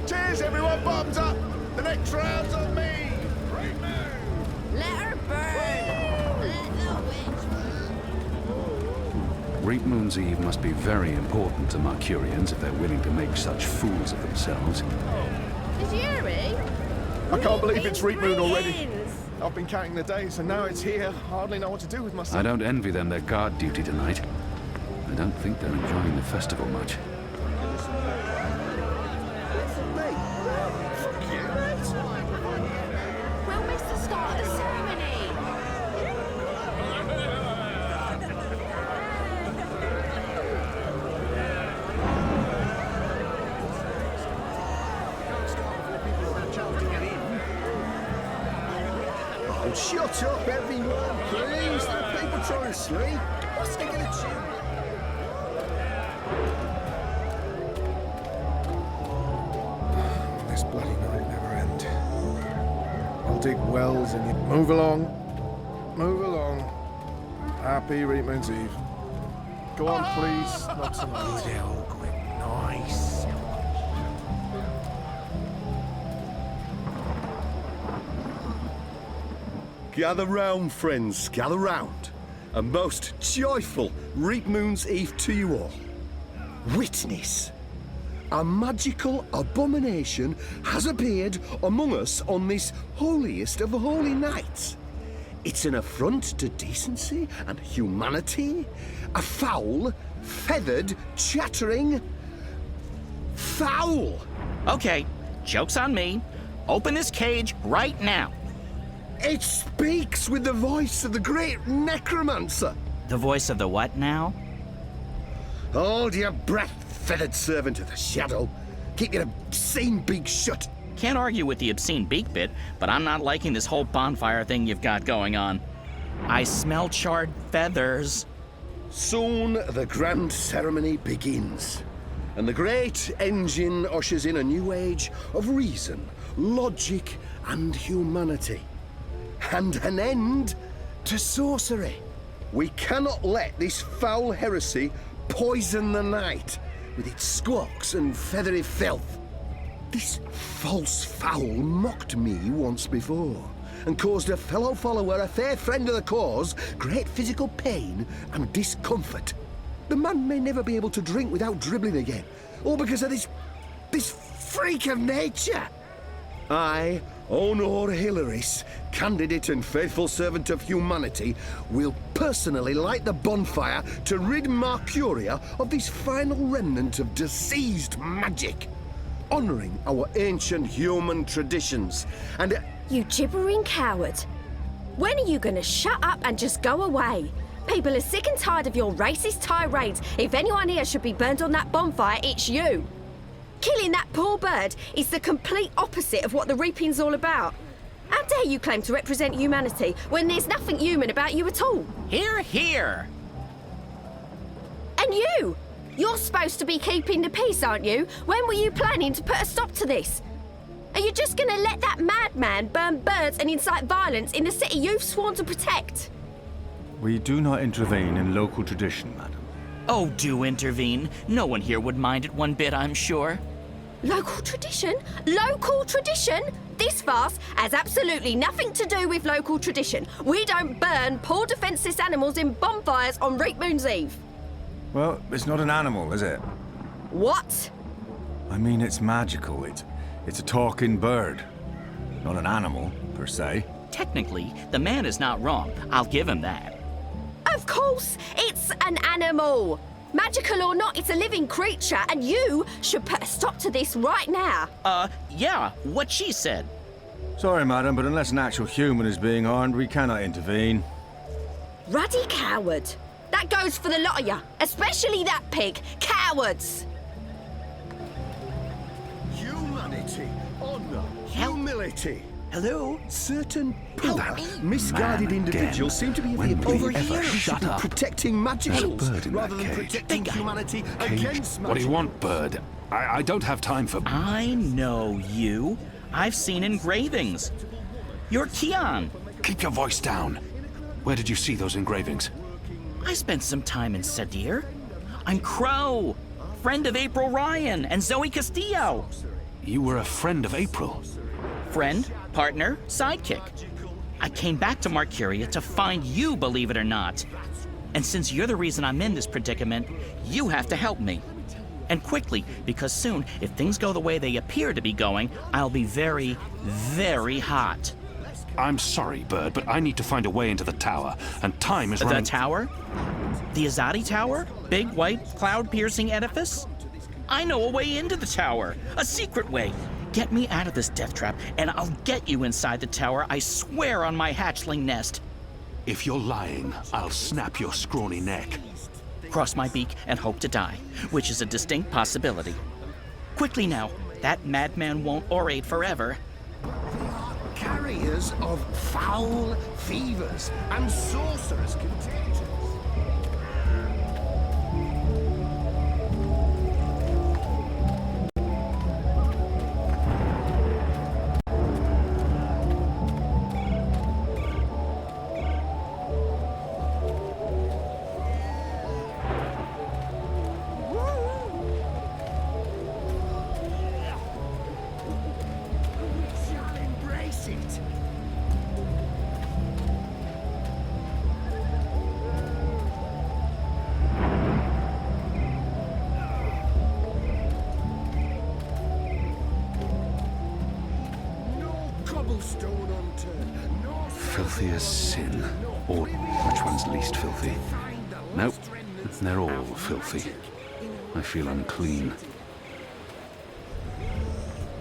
Cheers, everyone! Bombs up! The next round's on me! Let her burn! Let the witch burn! Reap Moon's Eve must be very important to Mercurians if they're willing to make such fools of themselves. Did you hear me? I can't believe it's Reap Moon already. I've been counting the days, and now it's here. Hardly know what to do with myself. I don't envy them their guard duty tonight. I don't think they're enjoying the festival much. We'll miss the start of the ceremony. Oh, shut up, everyone, please. There are people trying to sleep. What's they gonna do? This bloody night never end. I'll dig wells and you move along. Move along. Happy Reap Moon's Eve. Go on, please. Not tonight. Nice. Gather round, friends, gather round. A most joyful Reap Moon's Eve to you all. Witness. A magical abomination has appeared among us on this holiest of holy nights. It's an affront to decency and humanity. A foul, feathered, chattering... fowl! Okay, joke's on me. Open this cage right now. It speaks with the voice of the great necromancer. The voice of the what now? Hold your breath, feathered servant of the shadow. Keep your obscene beak shut. Can't argue with the obscene beak bit, but I'm not liking this whole bonfire thing you've got going on. I smell charred feathers. Soon the grand ceremony begins, and the great engine ushers in a new age of reason, logic, and humanity. And an end to sorcery. We cannot let this foul heresy poison the night with its squawks and feathery filth. This false fowl mocked me once before, and caused a fellow follower, a fair friend of the cause, great physical pain and discomfort. The man may never be able to drink without dribbling again, all because of this freak of nature. I, Honor Hilaris, candidate and faithful servant of humanity, will personally light the bonfire to rid Mercuria of this final remnant of diseased magic, honouring our ancient human traditions, and... You gibbering coward. When are you gonna shut up and just go away? People are sick and tired of your racist tirades. If anyone here should be burned on that bonfire, it's you. Killing that poor bird is the complete opposite of what the reaping's all about. How dare you claim to represent humanity when there's nothing human about you at all? Hear, hear. And you! You're supposed to be keeping the peace, aren't you? When were you planning to put a stop to this? Are you just gonna let that madman burn birds and incite violence in the city you've sworn to protect? We do not intervene in local tradition, madam. Oh, do intervene. No one here would mind it one bit, I'm sure. Local tradition? Local tradition? This farce has absolutely nothing to do with local tradition. We don't burn poor defenseless animals in bonfires on Reap Moon's Eve. Well, it's not an animal, is it? What? I mean, it's magical. It's a talking bird. Not an animal, per se. Technically, the man is not wrong. I'll give him that. Of course, it's an animal. Magical or not, it's a living creature, and you should put a stop to this right now. Yeah, what she said. Sorry, madam, but unless an actual human is being harmed, we cannot intervene. Ruddy coward. That goes for the lot of you, especially that pig. Cowards! Humanity, honor, humility. Hello? Certain poor, misguided individuals seem to be of the Over opinion here. of protecting magicals bird in rather that than cage. protecting humanity against magic. What do you want, bird? I don't have time for... I know you. I've seen engravings. You're Kian. Keep your voice down. Where did you see those engravings? I spent some time in Sadir. I'm Crow, friend of April Ryan and Zoe Castillo. You were a friend of April. Friend, partner, sidekick. I came back to Mercuria to find you, believe it or not. And since you're the reason I'm in this predicament, you have to help me. And quickly, because soon, if things go the way they appear to be going, I'll be very, very hot. I'm sorry, Bird, but I need to find a way into the tower, and time is running... The tower? The Azadi Tower? Big, white, cloud-piercing edifice? I know a way into the tower. A secret way. Get me out of this death trap, and I'll get you inside the tower, I swear on my hatchling nest. If you're lying, I'll snap your scrawny neck. Cross my beak and hope to die, which is a distinct possibility. Quickly now, that madman won't orate forever. Carriers of foul fevers and sorcerers contagious. Filthy as sin. Or which one's least filthy? Nope, they're all filthy. I feel unclean.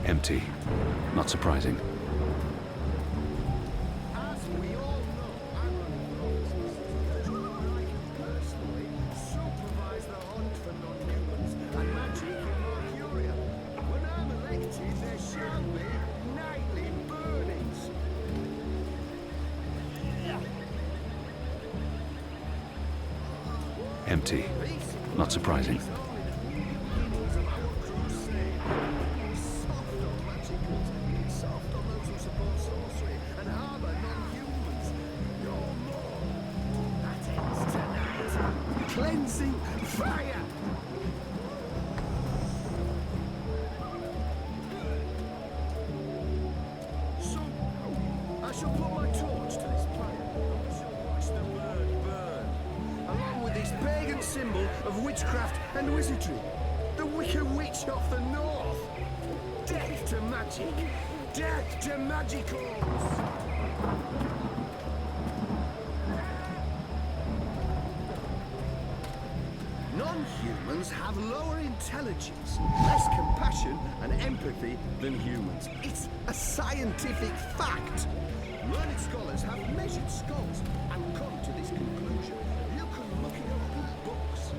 Empty. Not surprising. Empty. Not surprising. Cleansing fire! So, I shall put my torch to this fire. I shall watch the bird burn, along with this pagan symbol of witchcraft and wizardry. The Wicked Witch of the North. Death to magic. Death to magicals. Non-humans have lower intelligence, less compassion and empathy than humans. It's a scientific fact. Learned scholars have measured skulls and come to this conclusion. You can look it up in books.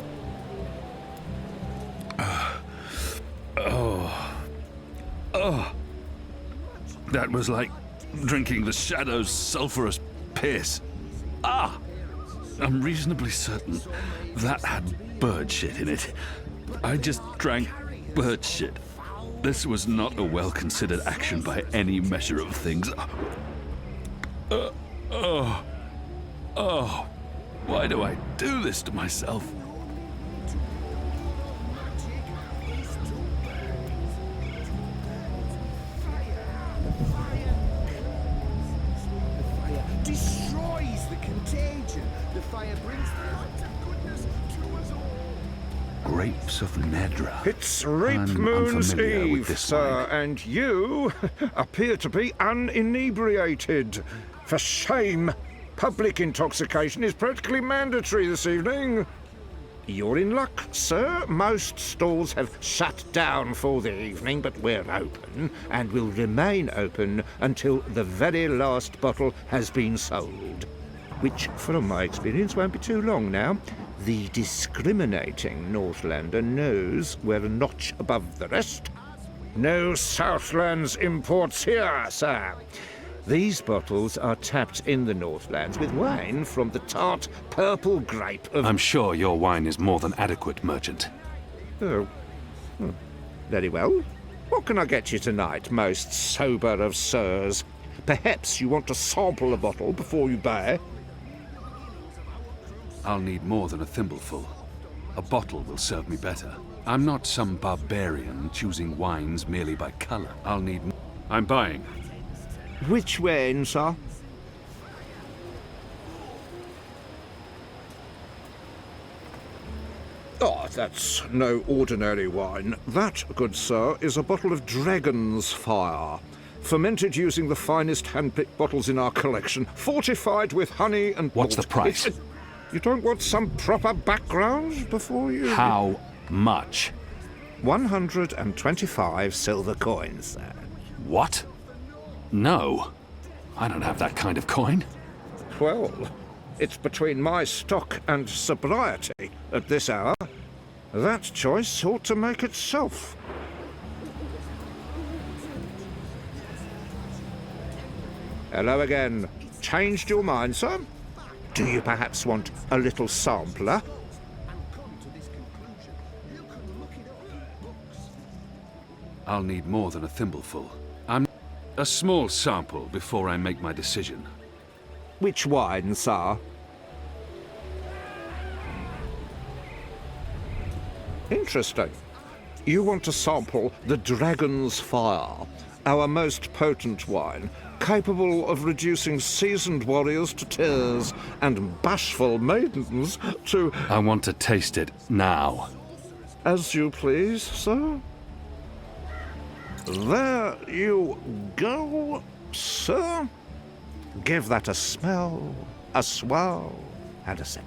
That was like drinking the Shadow's sulphurous piss. I'm reasonably certain that had bird shit in it. I just drank bird shit. This was not a well-considered action by any measure of things. Why do I do this to myself? Destroys the contagion. The fire brings the light of goodness to us all. Grapes of Nedra. It's Reap Moon's Eve, sir, and you appear to be uninebriated. For shame! Public intoxication is practically mandatory this evening. You're in luck, sir. Most stalls have shut down for the evening, but we're open and will remain open until the very last bottle has been sold. Which, from my experience, won't be too long now. The discriminating Northlander knows we're a notch above the rest. No Southlands imports here, sir. These bottles are tapped in the Northlands with wine from the tart purple grape of... I'm sure your wine is more than adequate, merchant. Oh. Very well. What can I get you tonight, most sober of sirs? Perhaps you want to sample a bottle before you buy? I'll need more than a thimbleful. A bottle will serve me better. I'm not some barbarian choosing wines merely by colour. I'll need... I'm buying. Which wine, sir? Oh, that's no ordinary wine. That, good sir, is a bottle of Dragon's Fire. Fermented using the finest hand-picked bottles in our collection, fortified with honey and malt. What's the price? You don't want some proper background before you... How much? 125 silver coins, sir. What? No. I don't have that kind of coin. Well, it's between my stock and sobriety at this hour. That choice ought to make itself. Hello again. Changed your mind, sir? Do you perhaps want a little sampler? I'll need more than a thimbleful. A small sample before I make my decision. Which wine, sir? Interesting. You want to sample the Dragon's Fire, our most potent wine, capable of reducing seasoned warriors to tears and bashful maidens to... I want to taste it now. As you please, sir. There you go, sir. Give that a smell, a swirl, and a sip.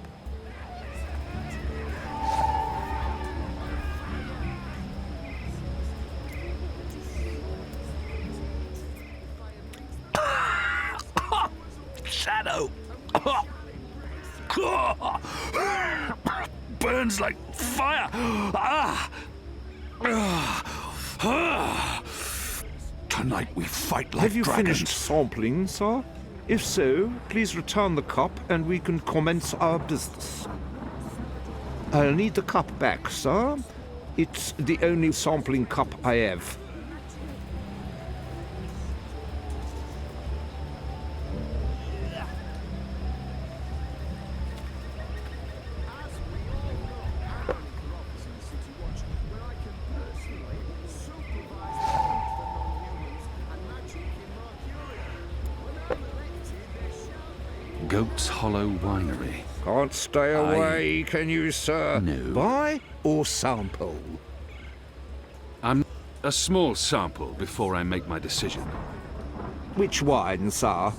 Shadow! Burns like fire! Tonight we fight like Have you dragons. finished sampling, sir? If so, please return the cup and we can commence our business. I'll need the cup back, sir. It's the only sampling cup I have. Goat's Hollow Winery. Can't stay away, can you, sir? No. Buy or sample? I'm a small sample before I make my decision. Which wine, sir?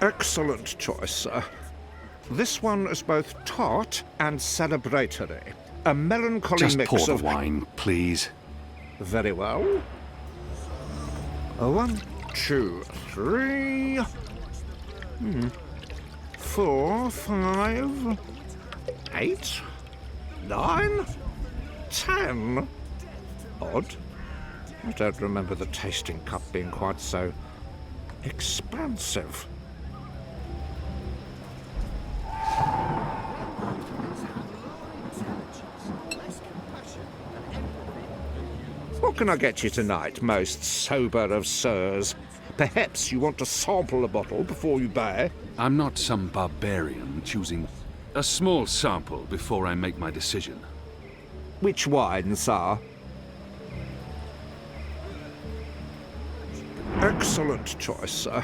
Excellent choice, sir. This one is both tart and celebratory. A melancholy Just mix pour the of wine, please. Very well. 1, 2, 3. 4, 5, 8, 9, 10. Odd. I don't remember the tasting cup being quite so expansive. What can I get you tonight, most sober of sirs? Perhaps you want to sample a bottle before you buy? I'm not some barbarian choosing a small sample before I make my decision. Which wine, sir? Excellent choice, sir.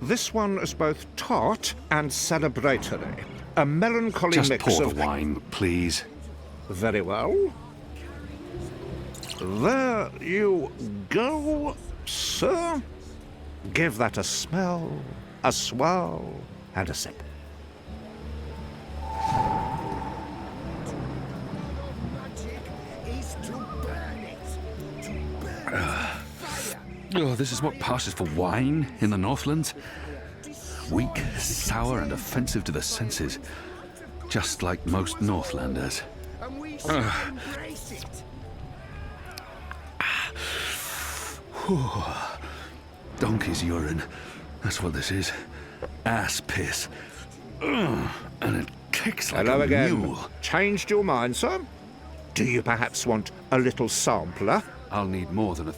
This one is both tart and celebratory. A melancholy Just mix pour of the wine, please. Very well. There you go, sir. Give that a smell, a swirl, and a sip. Oh, this is what passes for wine in the Northlands. Weak, sour, and offensive to the senses. Just like most Northlanders. Donkey's urine. That's what this is. Ass piss. And it kicks like Hello a again. mule. Changed your mind, sir? Do you perhaps want a little sampler? I'll need more than a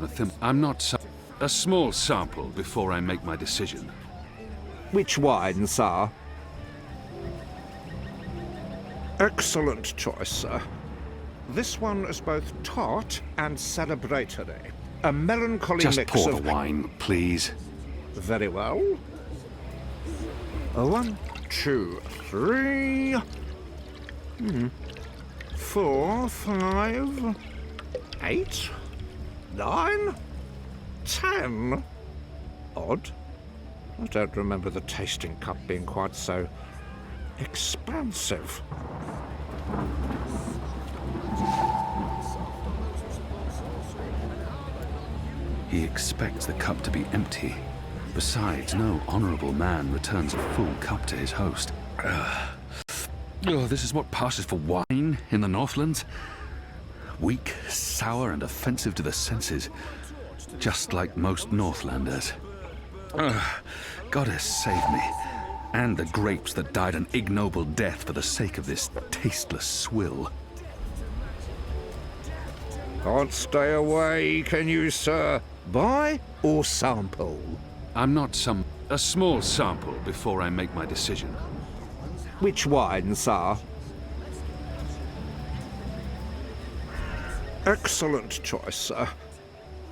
thimble. I'm not a small sample before I make my decision. Which wine, sir? Excellent choice, sir. This one is both tart and celebratory. A melancholy Just mix pour of the wine, please. Very well. 1, 2, 3. 4, 5, 8, 9, 10. Odd. I don't remember the tasting cup being quite so expansive. He expects the cup to be empty. Besides, no honorable man returns a full cup to his host. Oh, this is what passes for wine in the Northlands. Weak, sour, and offensive to the senses. Just like most Northlanders. Goddess save me. And the grapes that died an ignoble death for the sake of this tasteless swill. Can't stay away, can you, sir? Buy or sample? I'm not a small sample before I make my decision. Which wine, sir? Excellent choice, sir.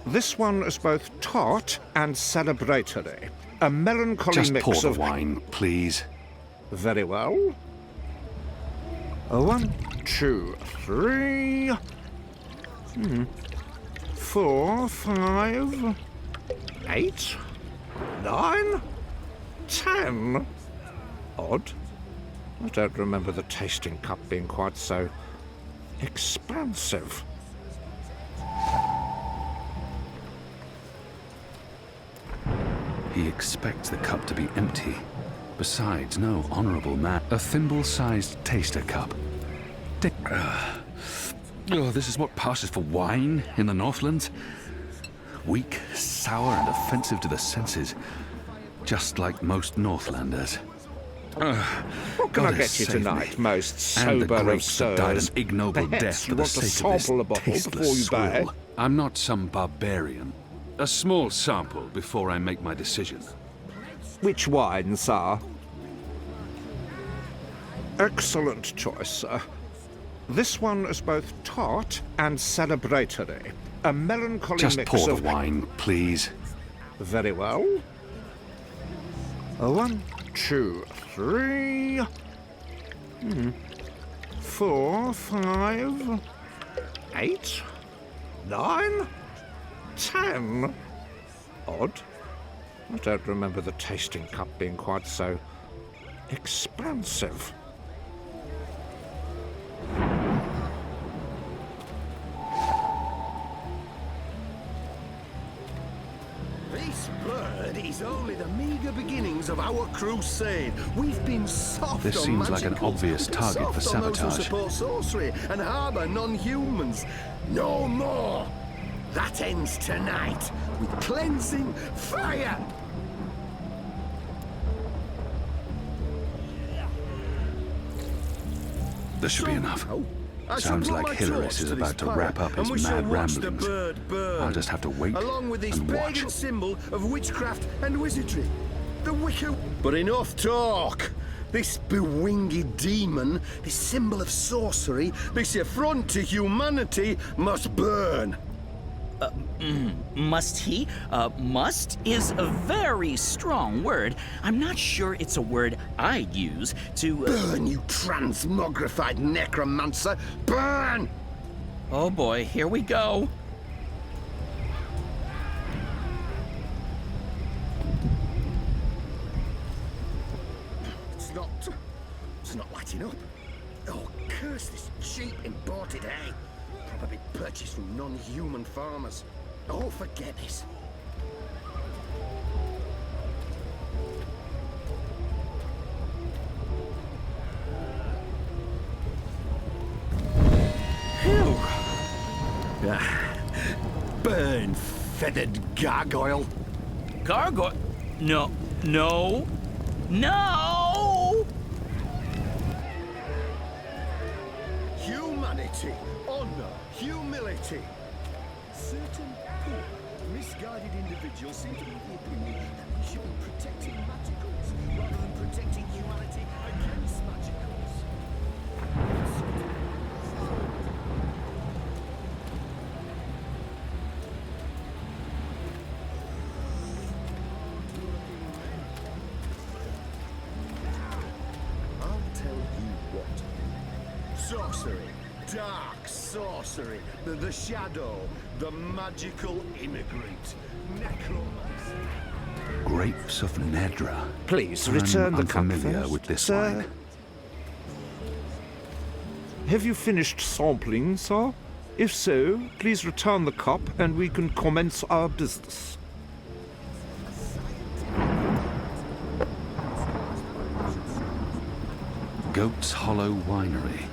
This one is both tart and celebratory. A melancholy Just mix pour the of wine, please. Very well. 1, 2, 3. 4, 5, 8, 9, 10. Odd. I don't remember the tasting cup being quite so expansive. He expects the cup to be empty. Besides, no honorable man. A thimble-sized taster cup. Oh, this is what passes for wine in the Northlands. Weak, sour, and offensive to the senses. Just like most Northlanders. What can I get you tonight, most sober of that died an sirs? ignoble Perhaps death for you the want to sake of this sample a bottle tasteless before you buy? swill. I'm not some barbarian. A small sample before I make my decision. Which wine, sir? Excellent choice, sir. This one is both tart and celebratory. A melancholy Just mix pour of... the wine, please. Very well. 1, 2, 3... 4, 5... 8... 9... 10... Odd. I don't remember the tasting cup being quite so expansive. This bird is only the meager beginnings of our crusade. We've been soft This on seems like an magicals, obvious we've been target for soft on those who sabotage. support sorcery and harbour non-humans. No more! That ends tonight with cleansing fire! This should be enough. I shall Sounds blow like my Hilaris torch is to about this to pyre, wrap up and his we shall mad watch the ramblings. bird burn, I'll just have to wait along with this and watch. pagan symbol of witchcraft and wizardry. The wicker... But enough talk! This bewinged demon, this symbol of sorcery, this affront to humanity, must burn. Must he? Must is a very strong word. I'm not sure it's a word I'd use to... Burn, you transmogrified necromancer! Burn! Oh boy, here we go. It's not lighting up. Oh, curse this cheap imported hay. Probably purchased from non-human farmers. Oh, forget this. Phew. Burn, feathered gargoyle. Gargoyle? No. No. No! Humanity, honor, humility. Certain poor, misguided individuals seem to be of the opinion that we should be protecting magicals rather than protecting humanity against magicals. I'll tell you what. Sorcery. Dark sorcery. The shadow. The magical immigrant. Necromancy. Grapes of Nedra. Please, I'm return the cup unfamiliar first, with this sir. wine. Have you finished sampling, sir? If so, please return the cup and we can commence our business. Goat's Hollow Winery.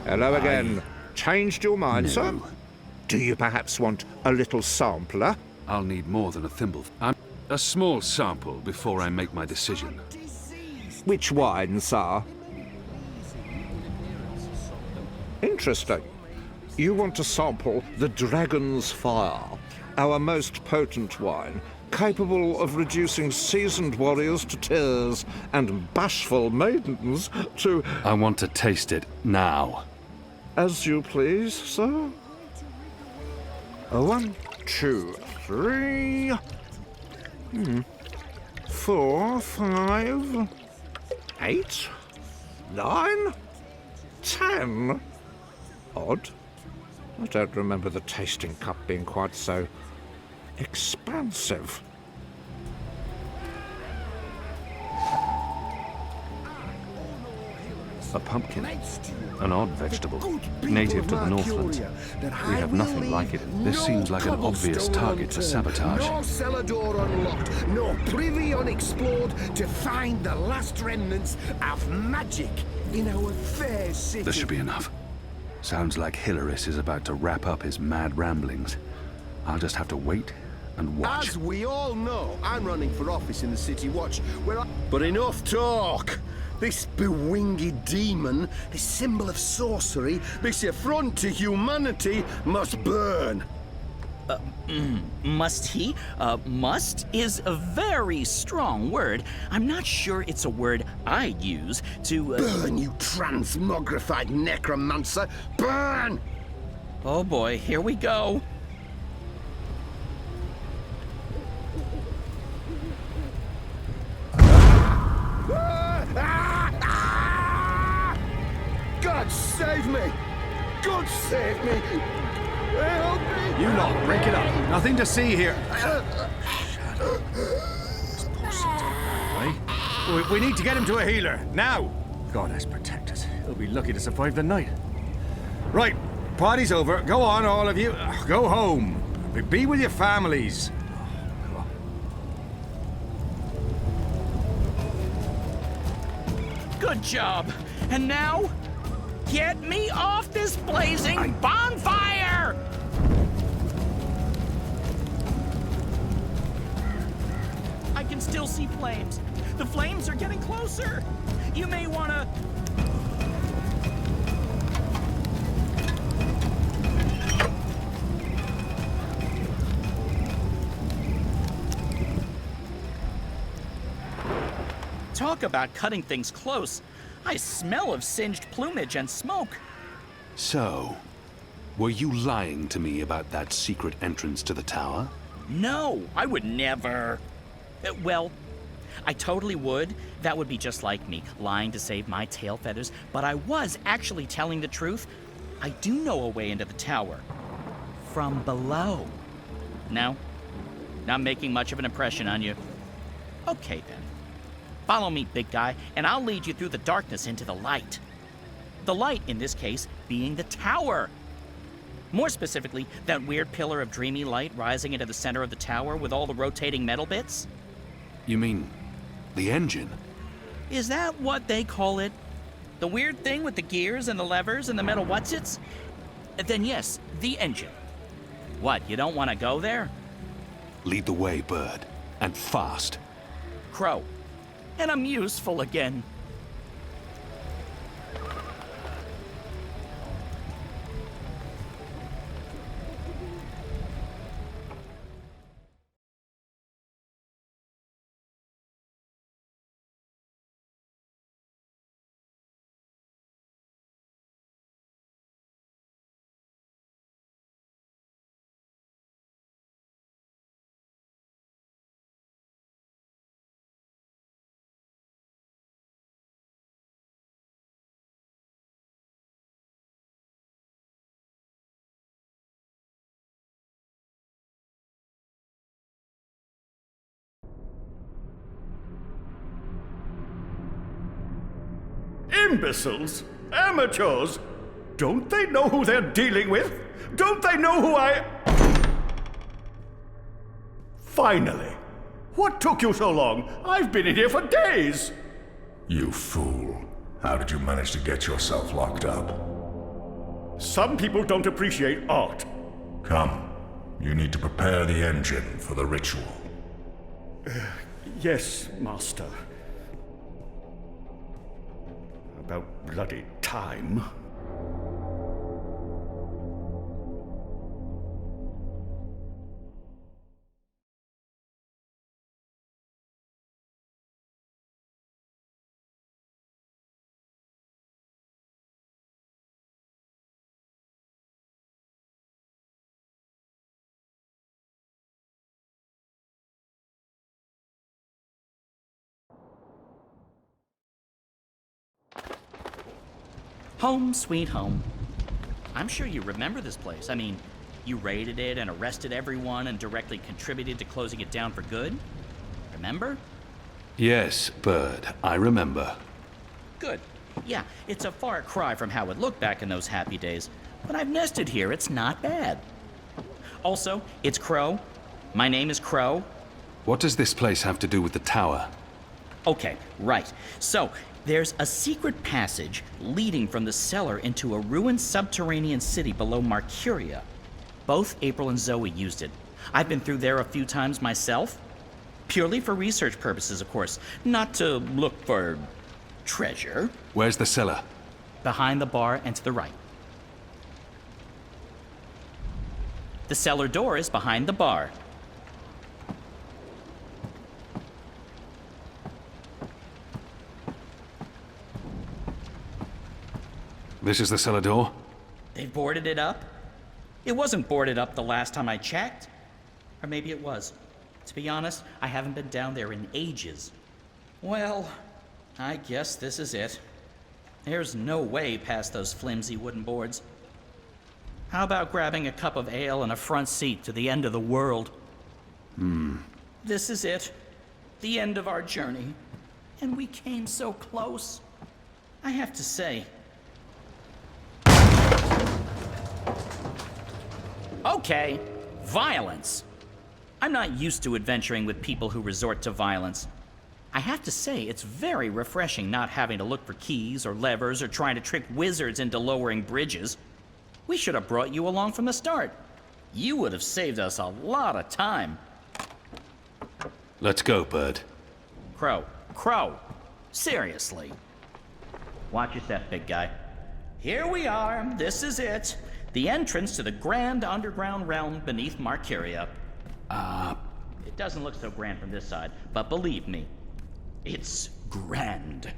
Hello again. Changed your mind, No. sir? Do you perhaps want a little sampler? I'll need more than a thimble. A small sample before I make my decision. Which wine, sir? Interesting. You want to sample the Dragon's Fire, our most potent wine, capable of reducing seasoned warriors to tears and bashful maidens to... I want to taste it now. As you please, sir. 1, 2, 3... 4, 5... 8... 9... 10... Odd. I don't remember the tasting cup being quite so expansive. A pumpkin. An odd vegetable. Native to the Northlands. We have nothing like it. This seems like an obvious target for sabotage. No cellar door unlocked, no privy unexplored to find the last remnants of magic in our fair city. This should be enough. Sounds like Hilaris is about to wrap up his mad ramblings. I'll just have to wait and watch. As we all know, I'm running for office in the City Watch, where I... But enough talk! This bewinged demon, this symbol of sorcery, this affront to humanity, must burn! Must he? Must is a very strong word. I'm not sure it's a word I'd use to... Burn, you transmogrified necromancer! Burn! Oh boy, here we go. God save me! God save me! Help me! You lot, break it up. Nothing to see here. We need to get him to a healer, now! God has protected us. He'll be lucky to survive the night. Right, party's over. Go on, all of you. Go home. Be with your families. Good job. And now, get me off this blazing bonfire! I can still see flames. The flames are getting closer. You may want to... Talk about cutting things close. I smell of singed plumage and smoke. So, were you lying to me about that secret entrance to the tower? No, I would never. Well, I totally would. That would be just like me, lying to save my tail feathers. But I was actually telling the truth. I do know a way into the tower. From below. No? Not making much of an impression on you. Okay, then. Follow me, big guy, and I'll lead you through the darkness into the light. The light, in this case, being the tower. More specifically, that weird pillar of dreamy light rising into the center of the tower with all the rotating metal bits. You mean the engine? Is that what they call it? The weird thing with the gears and the levers and the metal whatsits? Then yes, the engine. What, you don't want to go there? Lead the way, Bird, and fast. Crow. And I'm useful again. Imbeciles? Amateurs? Don't they know who they're dealing with? Don't they know who I... Finally! What took you so long? I've been in here for days! You fool. How did you manage to get yourself locked up? Some people don't appreciate art. Come. You need to prepare the engine for the ritual. Yes, Master. About bloody time. Home sweet home. I'm sure you remember this place. I mean, you raided it and arrested everyone and directly contributed to closing it down for good. Remember? Yes, Bird, I remember. Good. Yeah, it's a far cry from how it looked back in those happy days. But I've nested here, it's not bad. Also, it's Crow. My name is Crow. What does this place have to do with the tower? Okay, right. So, there's a secret passage leading from the cellar into a ruined subterranean city below Marcuria. Both April and Zoe used it. I've been through there a few times myself. Purely for research purposes, of course. Not to look for treasure. Where's the cellar? Behind the bar and to the right. The cellar door is behind the bar. This is the cellar door? They've boarded it up? It wasn't boarded up the last time I checked. Or maybe it was. To be honest, I haven't been down there in ages. Well, I guess this is it. There's no way past those flimsy wooden boards. How about grabbing a cup of ale and a front seat to the end of the world? This is it. The end of our journey. And we came so close. I have to say. Okay, violence. I'm not used to adventuring with people who resort to violence. I have to say, it's very refreshing not having to look for keys or levers or trying to trick wizards into lowering bridges. We should have brought you along from the start. You would have saved us a lot of time. Let's go, Bird. Crow. Seriously. Watch your step, big guy. Here we are. This is it. The entrance to the grand underground realm beneath Marcuria. It doesn't look so grand from this side, but believe me, it's grand.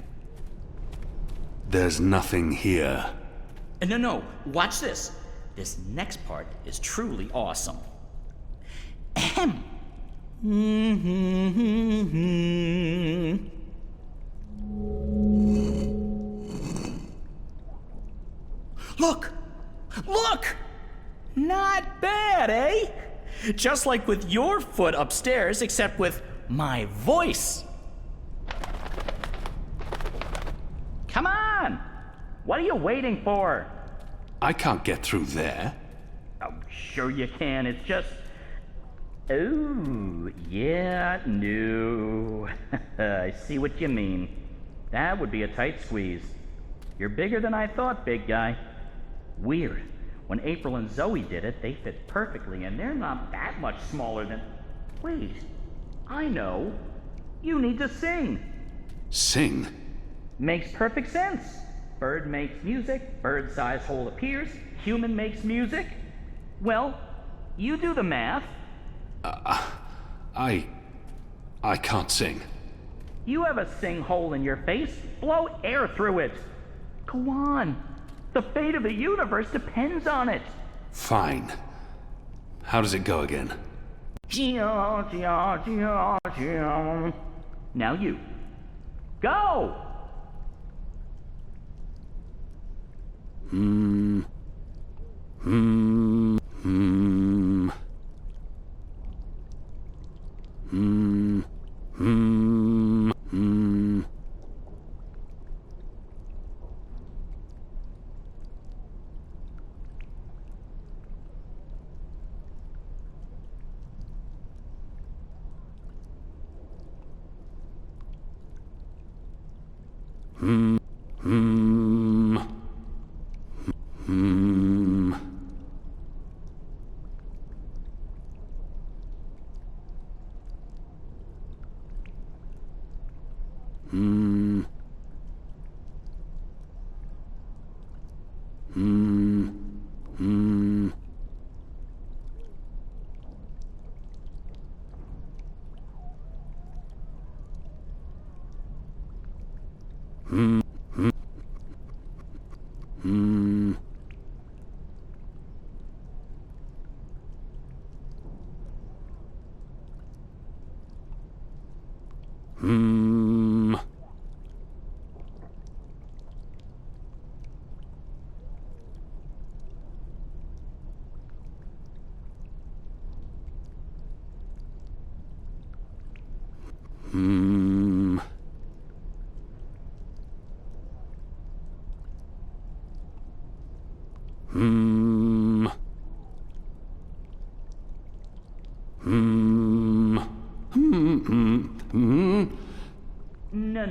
There's nothing here. No, watch this. This next part is truly awesome. Ahem. Look! Not bad, eh? Just like with your foot upstairs, except with my voice. Come on! What are you waiting for? I can't get through there. Oh, sure you can. It's just... Ooh, yeah, no. I see what you mean. That would be a tight squeeze. You're bigger than I thought, big guy. Weird. When April and Zoe did it, they fit perfectly, and they're not that much smaller than... Wait, I know. You need to sing. Sing? Makes perfect sense. Bird makes music, bird-sized hole appears, human makes music. Well, you do the math. I can't sing. You have a sing hole in your face. Blow air through it. Go on. The fate of the universe depends on it. Fine. How does it go again? Now you. Go!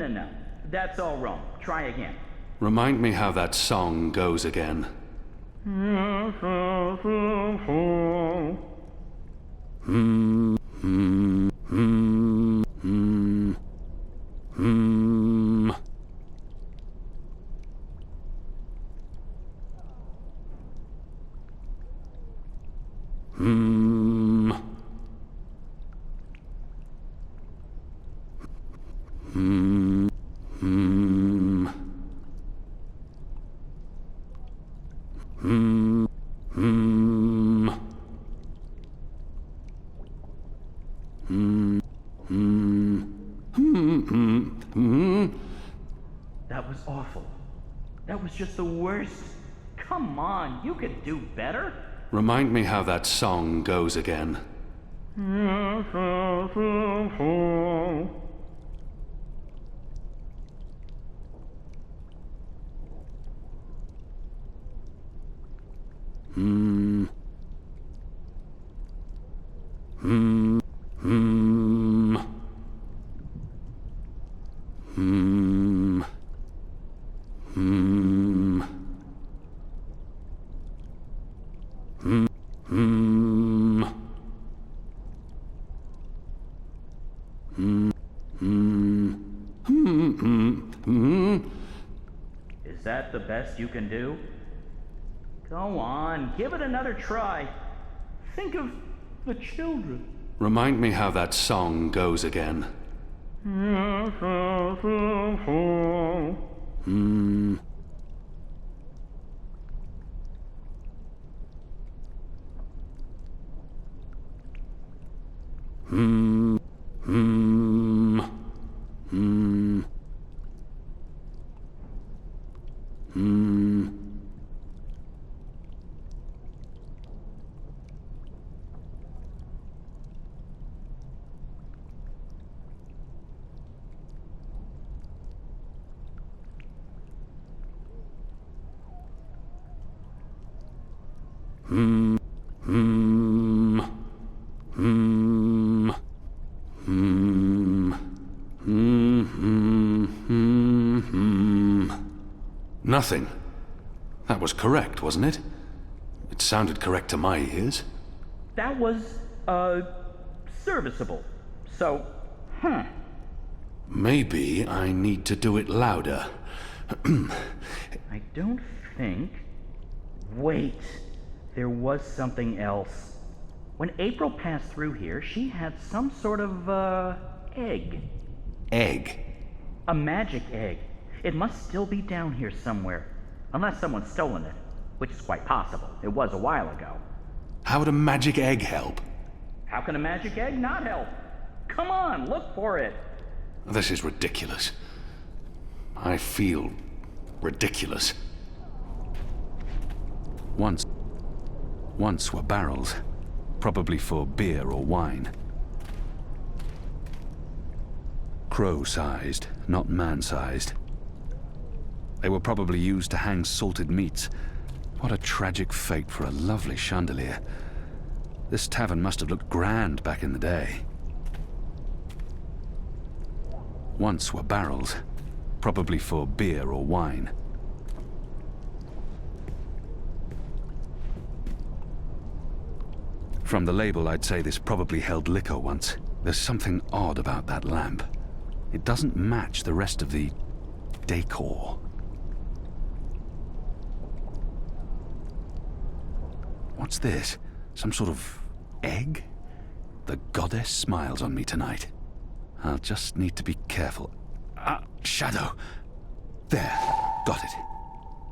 No. That's all wrong. Try again. Remind me how that song goes again. That was awful. That was just the worst. Come on, you could do better. Remind me how that song goes again. Is that the best you can do? Go on, give it another try. Think of the children. Remind me how that song goes again. Nothing. That was correct, wasn't it? It sounded correct to my ears. That was, serviceable. So, Maybe I need to do it louder. I don't think... Wait. There was something else. When April passed through here, she had some sort of, egg. Egg? A magic egg. It must still be down here somewhere. Unless someone's stolen it. Which is quite possible. It was a while ago. How would a magic egg help? How can a magic egg not help? Come on, look for it. This is ridiculous. I feel ridiculous. Once were barrels, probably for beer or wine. Crow-sized, not man-sized. They were probably used to hang salted meats. What a tragic fate for a lovely chandelier. This tavern must have looked grand back in the day. Once were barrels, probably for beer or wine. From the label, I'd say this probably held liquor once. There's something odd about that lamp. It doesn't match the rest of the decor. What's this? Some sort of egg? The goddess smiles on me tonight. I'll just need to be careful. Shadow! There, got it.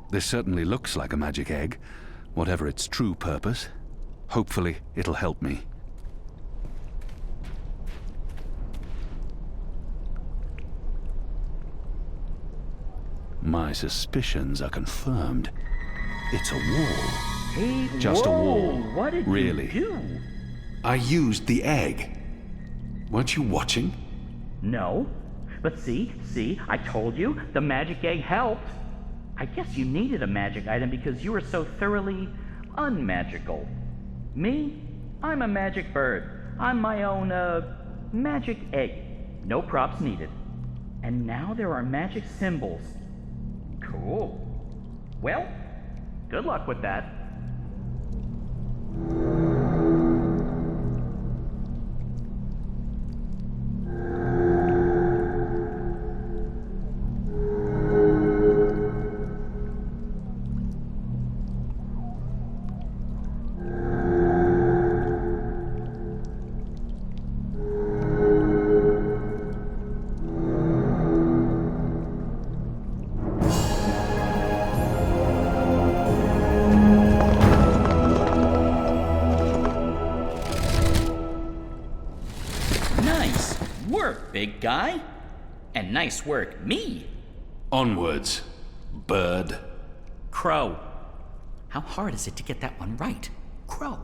This certainly looks like a magic egg, whatever its true purpose. Hopefully, it'll help me. My suspicions are confirmed. It's a wall. Hey, Just whoa, a wall. What did Really? you do? I used the egg. Weren't you watching? No. But see, I told you, the magic egg helped. I guess you needed a magic item because you were so thoroughly unmagical. Me? I'm a magic bird. I'm my own, magic egg. No props needed. And now there are magic symbols. Cool. Well, good luck with that. big guy. And nice work, me. Onwards, bird. Crow. How hard is it to get that one right? Crow.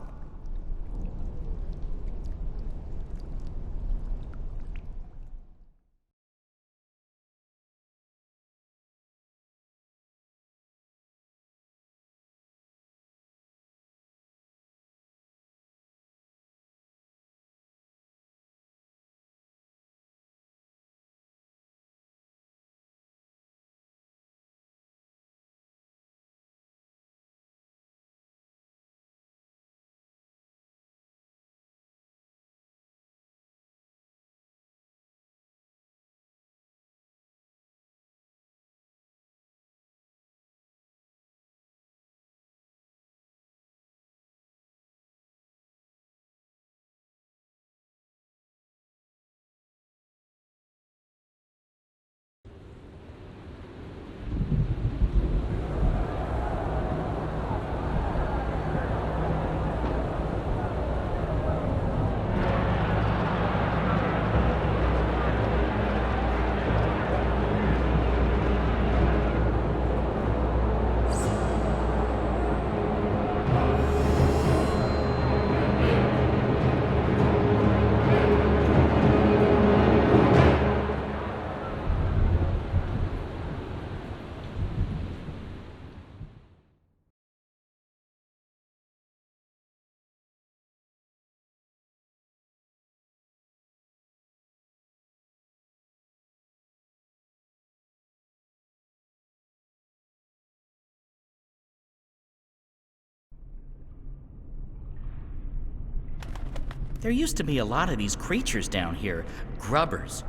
There used to be a lot of these creatures down here, grubbers,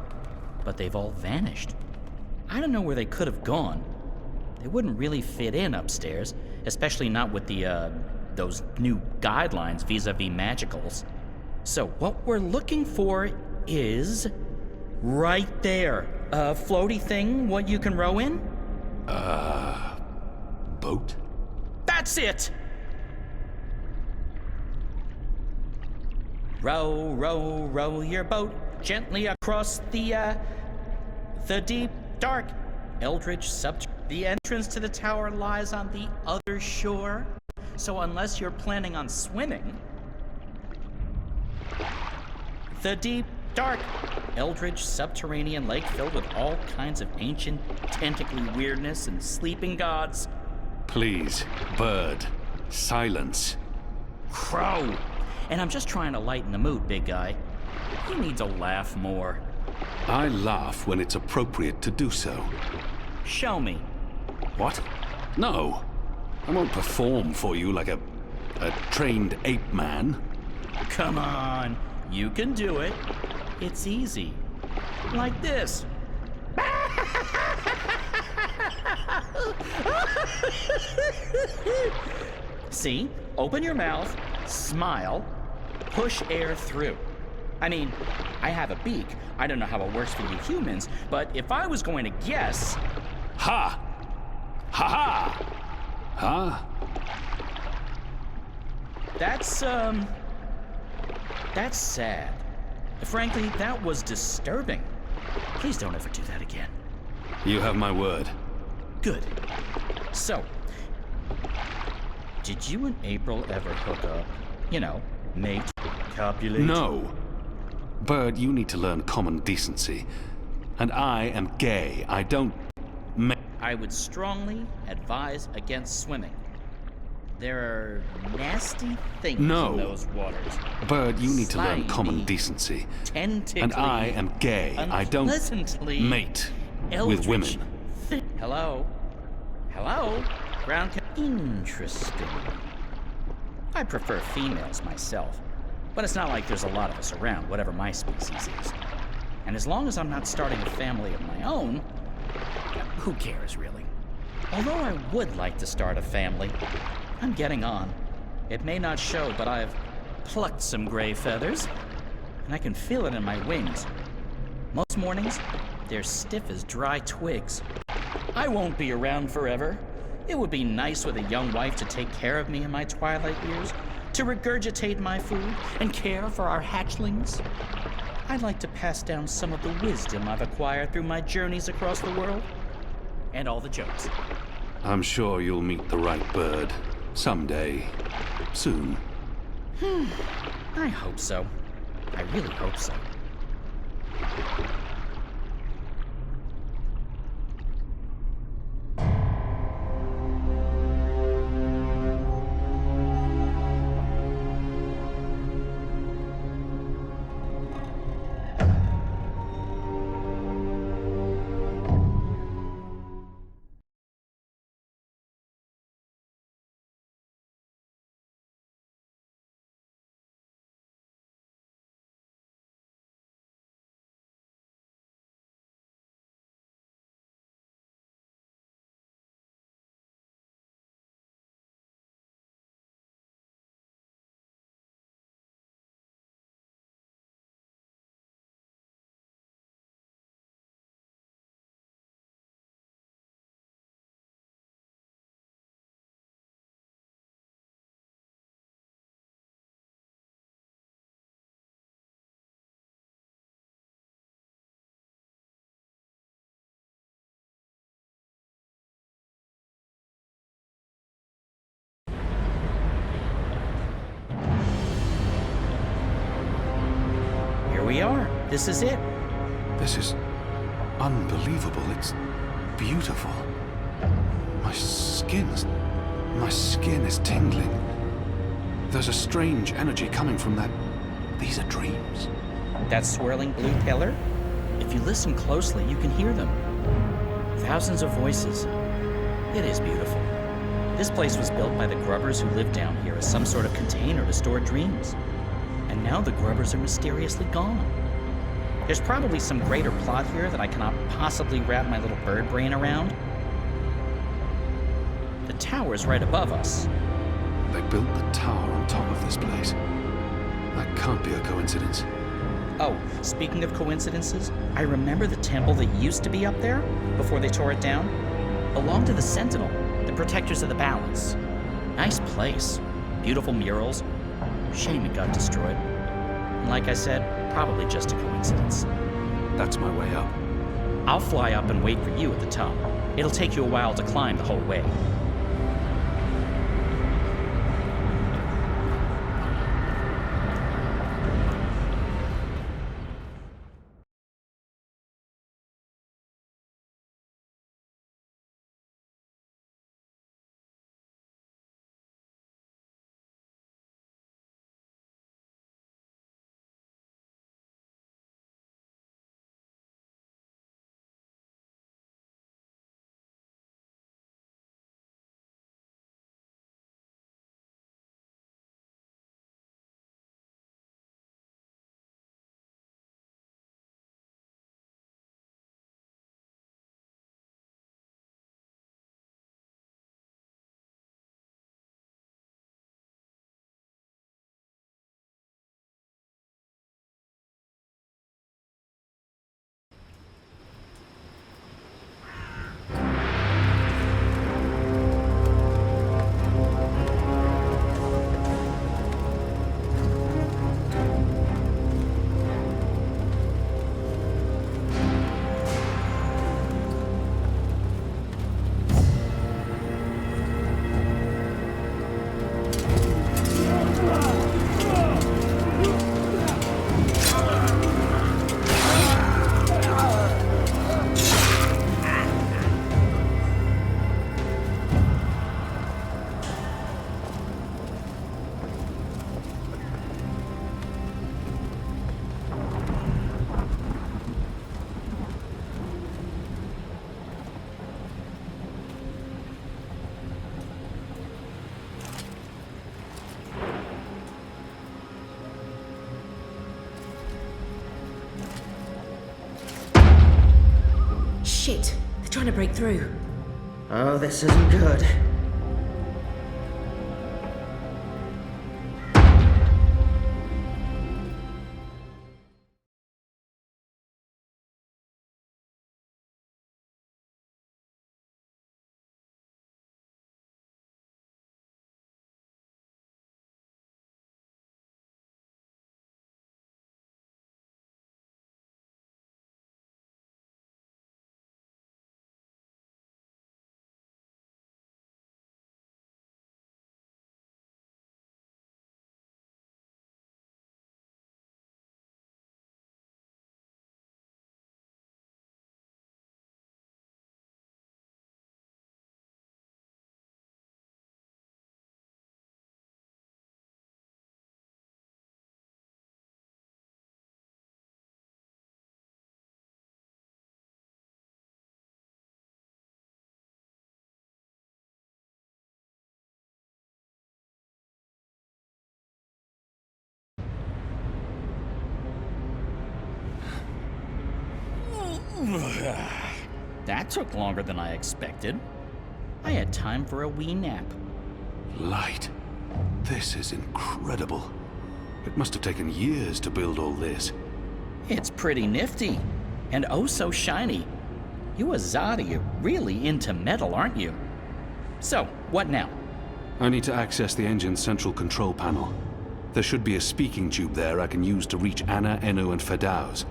but they've all vanished. I don't know where they could have gone. They wouldn't really fit in upstairs, especially not with those new guidelines vis-a-vis magicals. So what we're looking for is right there. A floaty thing, what you can row in? Boat? That's it! Row, row, row your boat gently across the deep, dark, eldritch The entrance to the tower lies on the other shore, so unless you're planning on swimming, the deep, dark, eldritch subterranean lake filled with all kinds of ancient, tentacly weirdness and sleeping gods. Please, bird, silence. Crow! And I'm just trying to lighten the mood, big guy. He needs to laugh more. I laugh when it's appropriate to do so. Show me. What? No. I won't perform for you like a trained ape man. Come on. You can do it. It's easy. Like this. See? Open your mouth, smile, push air through. I mean, I have a beak. I don't know how it works for you humans, but if I was going to guess... Ha! Ha ha! Huh? That's sad. Frankly, that was disturbing. Please don't ever do that again. You have my word. Good. So, did you and April ever hook up? You know, mate, copulate? No. Bird, you need to learn common decency. And I am gay. I don't... I would strongly advise against swimming. There are nasty things in those waters. Bird, you need to learn Slimy, common decency. tentacly, And I am gay. I don't mate with women. Hello? Hello? Ground interesting. I prefer females myself, but it's not like there's a lot of us around, whatever my species is. And as long as I'm not starting a family of my own, who cares, really? Although I would like to start a family, I'm getting on. It may not show, but I've plucked some gray feathers, and I can feel it in my wings. Most mornings, they're stiff as dry twigs. I won't be around forever. It would be nice with a young wife to take care of me in my twilight years, to regurgitate my food and care for our hatchlings. I'd like to pass down some of the wisdom I've acquired through my journeys across the world. And all the jokes. I'm sure you'll meet the right bird. Someday. Soon. I hope so. I really hope so. Here we are. This is it. This is unbelievable. It's beautiful. My skin is tingling. There's a strange energy coming from that. These are dreams. That swirling blue pillar? If you listen closely, you can hear them. Thousands of voices. It is beautiful. This place was built by the grubbers who lived down here as some sort of container to store dreams. And now the grubbers are mysteriously gone. There's probably some greater plot here that I cannot possibly wrap my little bird brain around. The tower's right above us. They built the tower on top of this place. That can't be a coincidence. Oh, speaking of coincidences, I remember the temple that used to be up there, before they tore it down, belonged to the Sentinel, the protectors of the balance. Nice place. Beautiful murals. Shame it got destroyed. And like I said, probably just a coincidence. That's my way up. I'll fly up and wait for you at the top. It'll take you a while to climb the whole way. Shit, they're trying to break through. Oh, this isn't good. That took longer than I expected. I had time for a wee nap. Light. This is incredible. It must have taken years to build all this. It's pretty nifty. And oh so shiny. You Azadi are really into metal, aren't you? So, what now? I need to access the engine's central control panel. There should be a speaking tube there I can use to reach Anna, Enu, and Fedaus.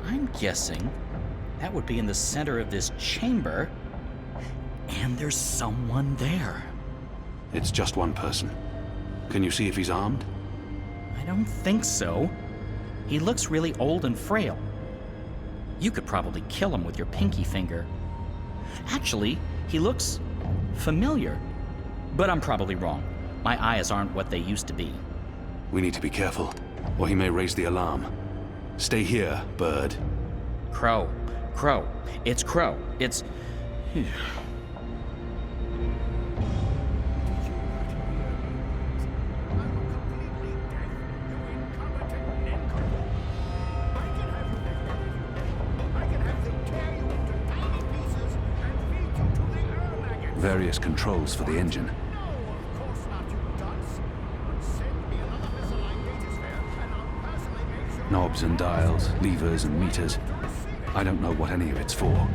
I'm guessing that would be in the center of this chamber. And there's someone there. It's just one person. Can you see if he's armed? I don't think so. He looks really old and frail. You could probably kill him with your pinky finger. Actually, he looks familiar. But I'm probably wrong. My eyes aren't what they used to be. We need to be careful, or he may raise the alarm. Stay here, Bird. Crow. Crow. It's Crow. It's... Various controls for the engine. Knobs and dials, levers and meters. I don't know what any of it's for.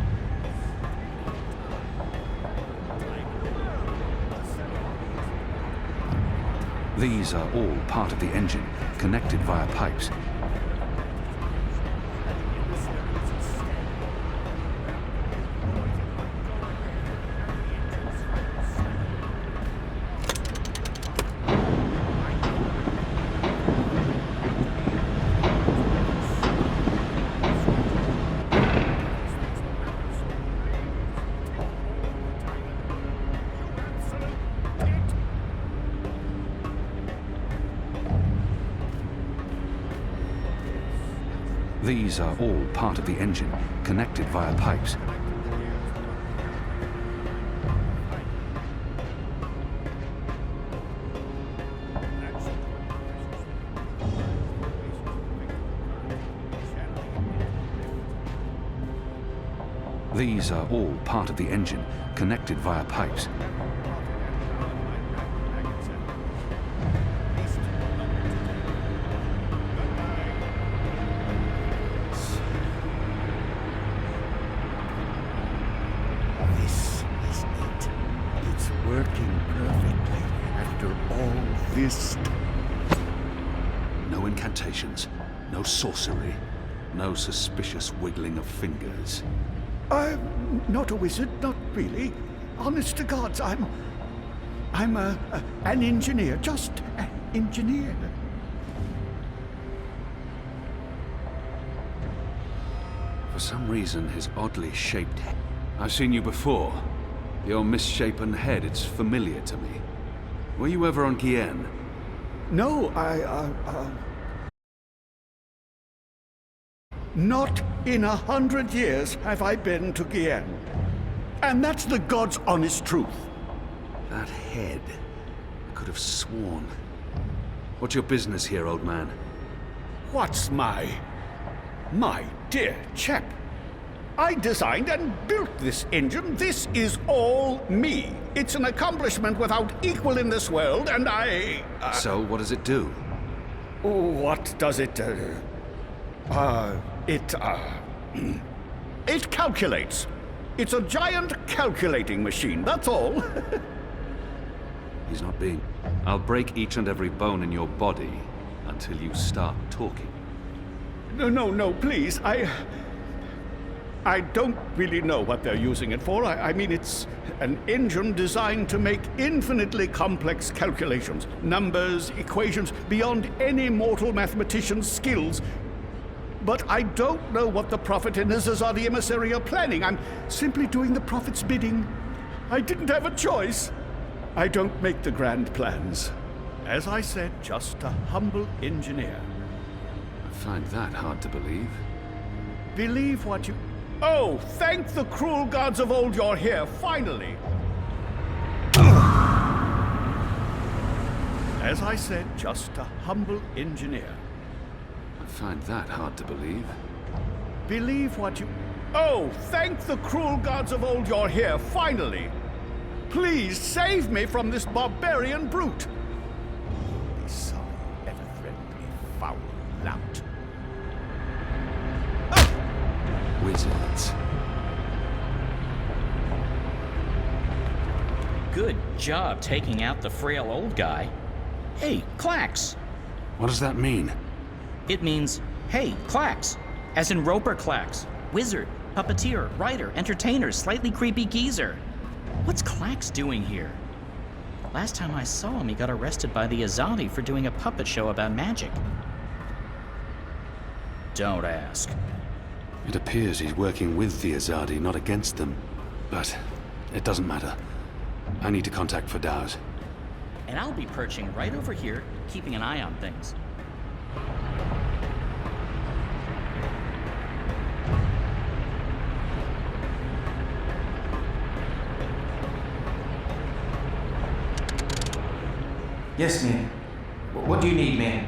These are all part of the engine, connected via pipes. These are all part of the engine, connected via pipes. These are all part of the engine, connected via pipes. Working perfectly after all this. No incantations, no sorcery, no suspicious wiggling of fingers. I'm not a wizard, not really. Honest to gods, I'm an engineer, just an engineer. For some reason, his oddly shaped head. I've seen you before. Your misshapen head, it's familiar to me. Were you ever on Gien? No, not in 100 years have I been to Gien. And that's the God's honest truth. That head. I could have sworn. What's your business here, old man? What's my dear chap? I designed and built this engine. This is all me. It's an accomplishment without equal in this world, and I... So, what does it do? What does it do? It calculates. It's a giant calculating machine, that's all. He's not being... I'll break each and every bone in your body until you start talking. No, please. I don't really know what they're using it for. I mean, it's an engine designed to make infinitely complex calculations, numbers, equations, beyond any mortal mathematician's skills. But I don't know what the Prophet and his Azadi emissary are planning. I'm simply doing the Prophet's bidding. I didn't have a choice. I don't make the grand plans. As I said, just a humble engineer. I find that hard to believe. Believe what you... Oh, thank the cruel gods of old you're here, finally! As I said, just a humble engineer. I find that hard to believe. Believe what you... Oh, thank the cruel gods of old you're here, finally! Please save me from this barbarian brute! Be sorry ever threatened a foul lout. Wizards. Good job taking out the frail old guy. Hey, Clax! What does that mean? It means, hey, Clax. As in Roper Clax. Wizard, puppeteer, writer, entertainer, slightly creepy geezer. What's Clax doing here? Last time I saw him, he got arrested by the Azadi for doing a puppet show about magic. Don't ask. It appears he's working with the Azadi, not against them. But it doesn't matter. I need to contact Fadauz. And I'll be perching right over here, keeping an eye on things. Yes, ma'am. What do you need, ma'am?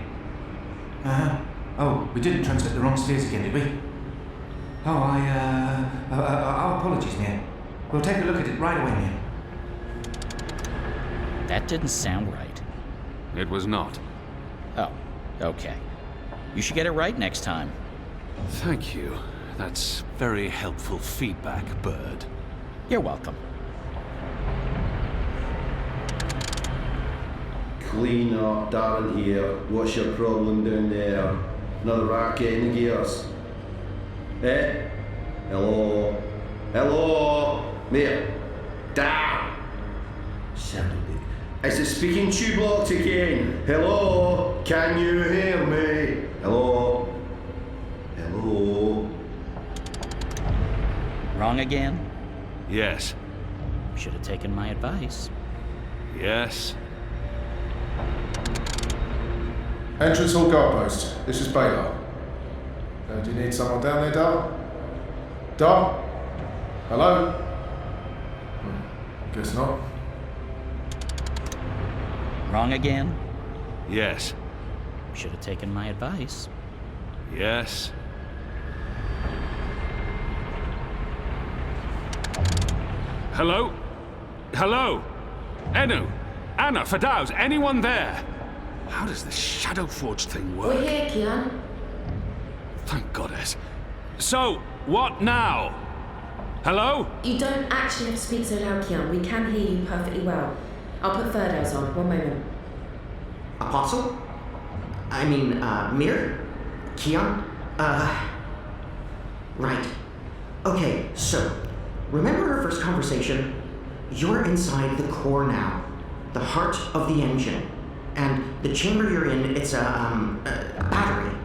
Oh, we didn't transmit the wrong stairs again, did we? Oh, our apologies, ma'am. We'll take a look at it right away, ma'am. That didn't sound right. It was not. Oh, okay. You should get it right next time. Thank you. That's very helpful feedback, Bird. You're welcome. Clean up, Darren here. What's your problem down there? Another racket in the gears? Eh? Hello? Hello? Mate? Damn! Certainly. Is the speaking tube locked again? Hello? Can you hear me? Hello? Hello? Wrong again? Yes. Should have taken my advice. Yes. Entrance hall guard post. This is Baylor. Do you need someone down there, Dar? Dar? Hello? Guess not. Wrong again? Yes. Should have taken my advice. Yes. Hello? Hello? Enu? Anna? Fadauz? Anyone there? How does this Shadow Forge thing work? We're here, Kian. Thank goddess. So, what now? Hello? You don't actually have to speak so loud, Kian. We can hear you perfectly well. I'll put Ferdow's on. One moment. Apostle? I mean, Mir? Kian? Right. Okay, so, remember our first conversation? You're inside the core now. The heart of the engine. And the chamber you're in, it's a battery.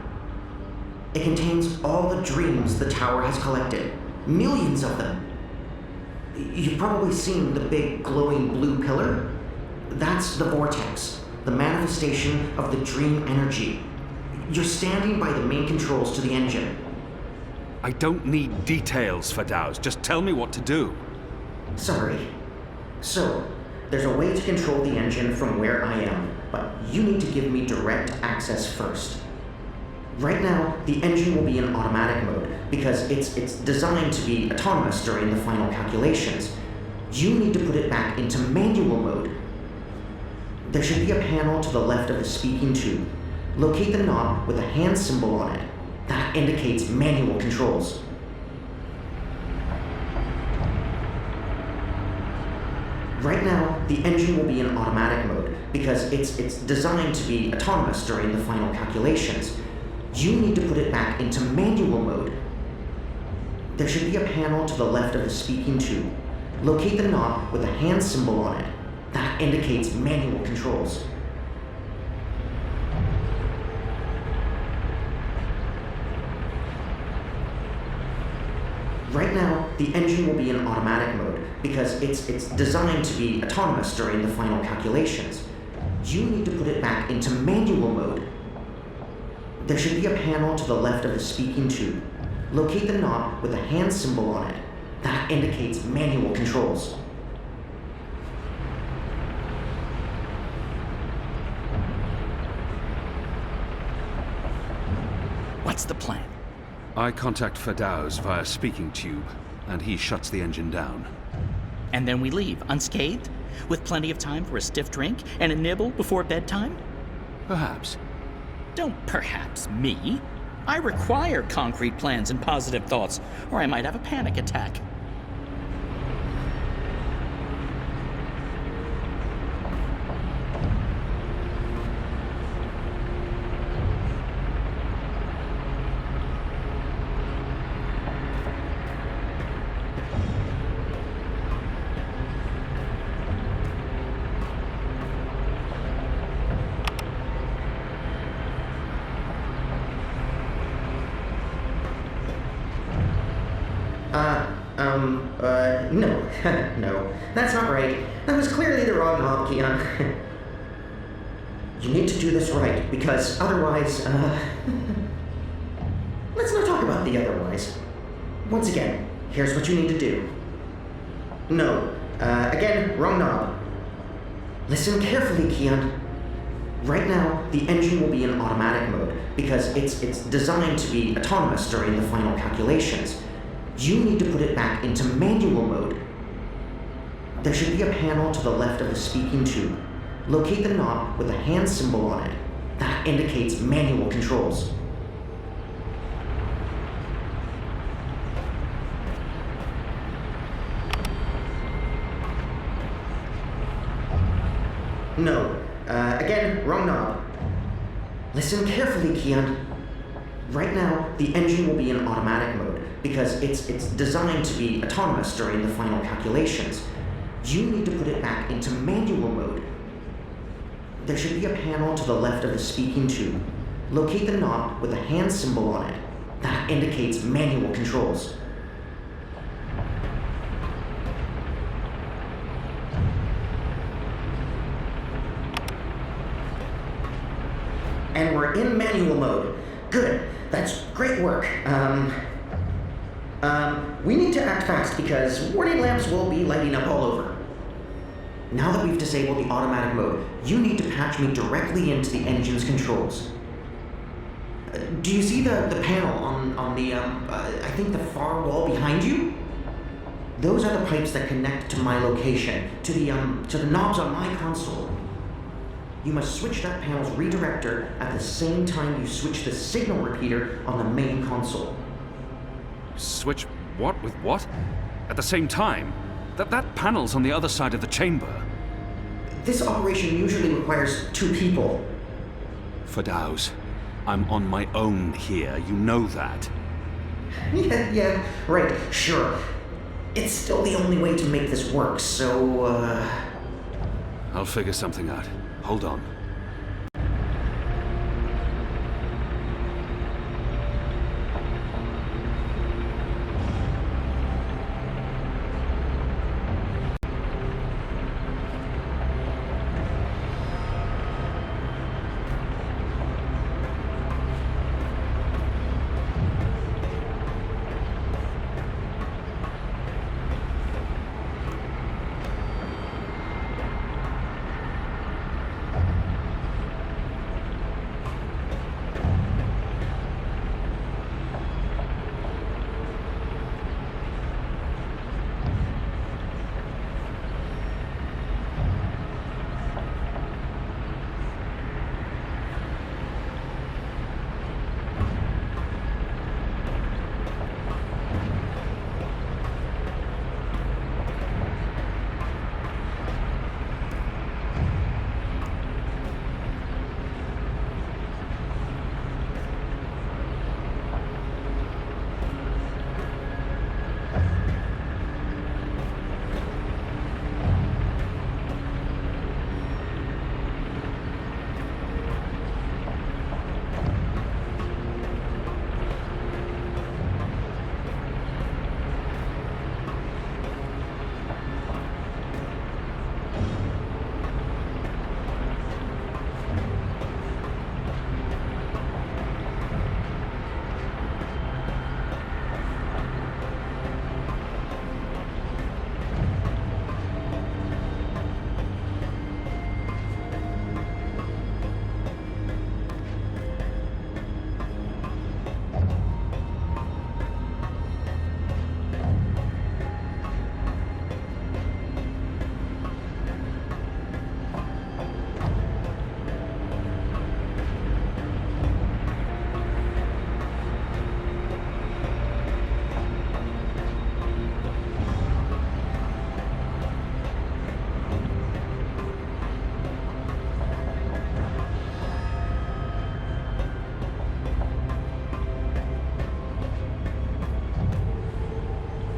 It contains all the dreams the tower has collected. Millions of them. You've probably seen the big glowing blue pillar. That's the vortex, the manifestation of the dream energy. You're standing by the main controls to the engine. I don't need details, Fadauz. Just tell me what to do. Sorry. So, there's a way to control the engine from where I am, but you need to give me direct access first. Right now, the engine will be in automatic mode because it's designed to be autonomous during the final calculations. You need to put it back into manual mode. There should be a panel to the left of the speaking tube. Locate the knob with a hand symbol on it. That indicates manual controls. Right now, the engine will be in automatic mode because it's designed to be autonomous during the final calculations. You need to put it back into manual mode. There should be a panel to the left of the speaking tube. Locate the knob with a hand symbol on it. That indicates manual controls. Right now, the engine will be in automatic mode because it's designed to be autonomous during the final calculations. You need to put it back into manual mode. There should be a panel to the left of the speaking tube. Locate the knob with a hand symbol on it. That indicates manual controls. What's the plan? I contact Fadaus via speaking tube, and he shuts the engine down. And then we leave, unscathed? With plenty of time for a stiff drink and a nibble before bedtime? Perhaps. Don't perhaps me. I require concrete plans and positive thoughts, or I might have a panic attack. No. No, that's not right. That was clearly the wrong knob, Keon. You need to do this right, because otherwise, let's not talk about the otherwise. Once again, here's what you need to do. No. Again, wrong knob. Listen carefully, Keon. Right now, the engine will be in automatic mode, because it's designed to be autonomous during the final calculations. You need to put it back into manual mode. There should be a panel to the left of the speaking tube. Locate the knob with a hand symbol on it. That indicates manual controls. No. Again, wrong knob. Listen carefully, Keon. Right now, the engine will be in automatic mode, because it's designed to be autonomous during the final calculations. You need to put it back into manual mode. There should be a panel to the left of the speaking tube. Locate the knob with a hand symbol on it. That indicates manual controls. And we're in manual mode. Good. That's great work. We need to act fast because warning lamps will be lighting up all over. Now that we've disabled the automatic mode, you need to patch me directly into the engine's controls. Do you see the panel on the, I think the far wall behind you? Those are the pipes that connect to my location, to the knobs on my console. You must switch that panel's redirector at the same time you switch the signal repeater on the main console. Switch what with what? At the same time? That panel's on the other side of the chamber. This operation usually requires 2 people. Fadaus, I'm on my own here, you know that. Yeah, right, sure. It's still the only way to make this work, so, I'll figure something out. Hold on.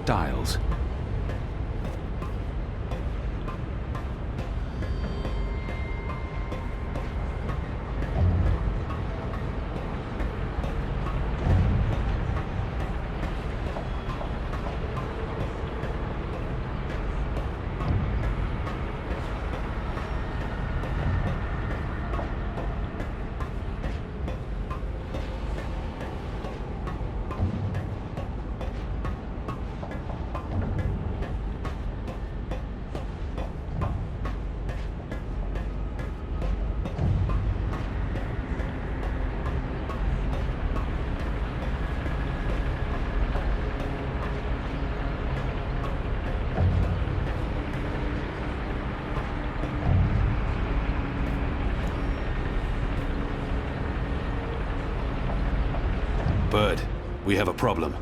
dials. Bird, we have a problem.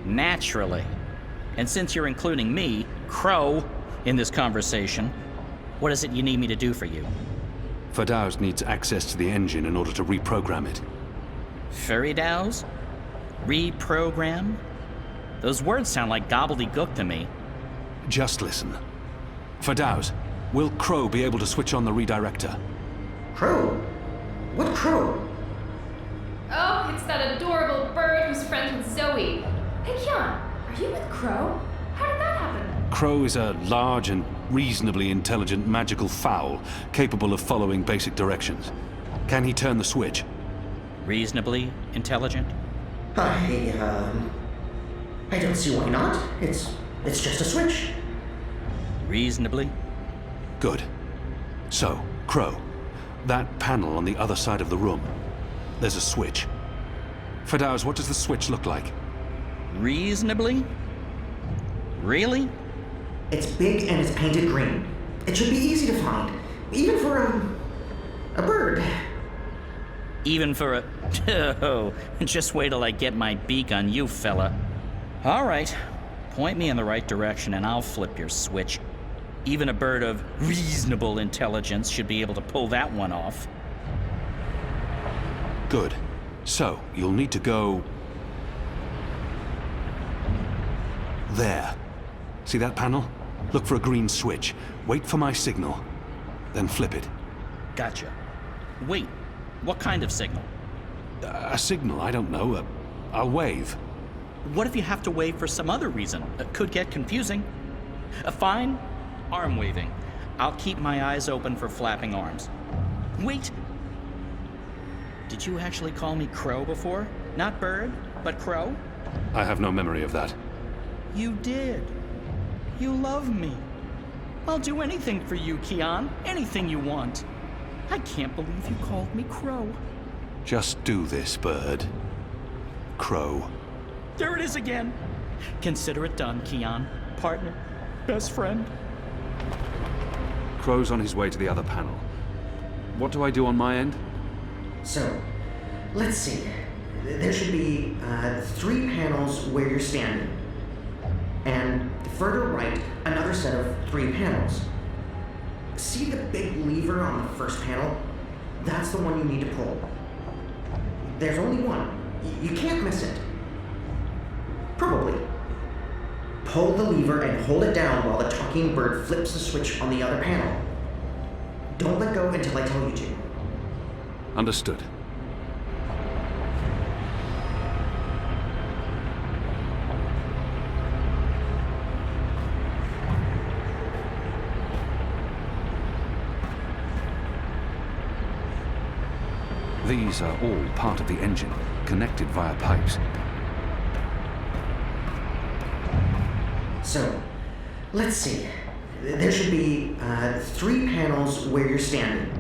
Naturally. And since you're including me, Crow, in this conversation, what is it you need me to do for you? Fadaus needs access to the engine in order to reprogram it. Furidaus? Reprogram? Those words sound like gobbledygook to me. Just listen. Fadaus, will Crow be able to switch on the redirector? Crow? What Crow? Oh, it's that adorable bird who's friends with Zoe. Hey, Kian, are you with Crow? How did that happen? Crow is a large and reasonably intelligent magical fowl, capable of following basic directions. Can he turn the switch? Reasonably intelligent? I don't see why not. It's just a switch. Reasonably? Good. So, Crow, that panel on the other side of the room, there's a switch. Fadaus, what does the switch look like? Reasonably? Really? It's big and it's painted green. It should be easy to find, even for a bird. Even for a... Oh, just wait till I get my beak on you, fella. All right, point me in the right direction and I'll flip your switch. Even a bird of reasonable intelligence should be able to pull that one off. Good. So, you'll need to go... there. See that panel? Look for a green switch. Wait for my signal. Then flip it. Gotcha. Wait, what kind of signal? A signal, I don't know. I'll wave. What if you have to wave for some other reason? It could get confusing. Fine, arm waving. I'll keep my eyes open for flapping arms. Wait! Did you actually call me Crow before? Not Bird, but Crow? I have no memory of that. You did. You love me. I'll do anything for you, Kian. Anything you want. I can't believe you called me Crow. Just do this, Bird. Crow. There it is again. Consider it done, Kian. Partner. Best friend. Crow's on his way to the other panel. What do I do on my end? So, let's see. There should be 3 panels where you're standing. And further right, another set of 3 panels. See the big lever on the first panel? That's the one you need to pull. There's only one. You can't miss it. Probably. Pull the lever and hold it down while the talking bird flips the switch on the other panel. Don't let go until I tell you to. Understood. These are all part of the engine, connected via pipes. So, let's see. There should be 3 panels where you're standing.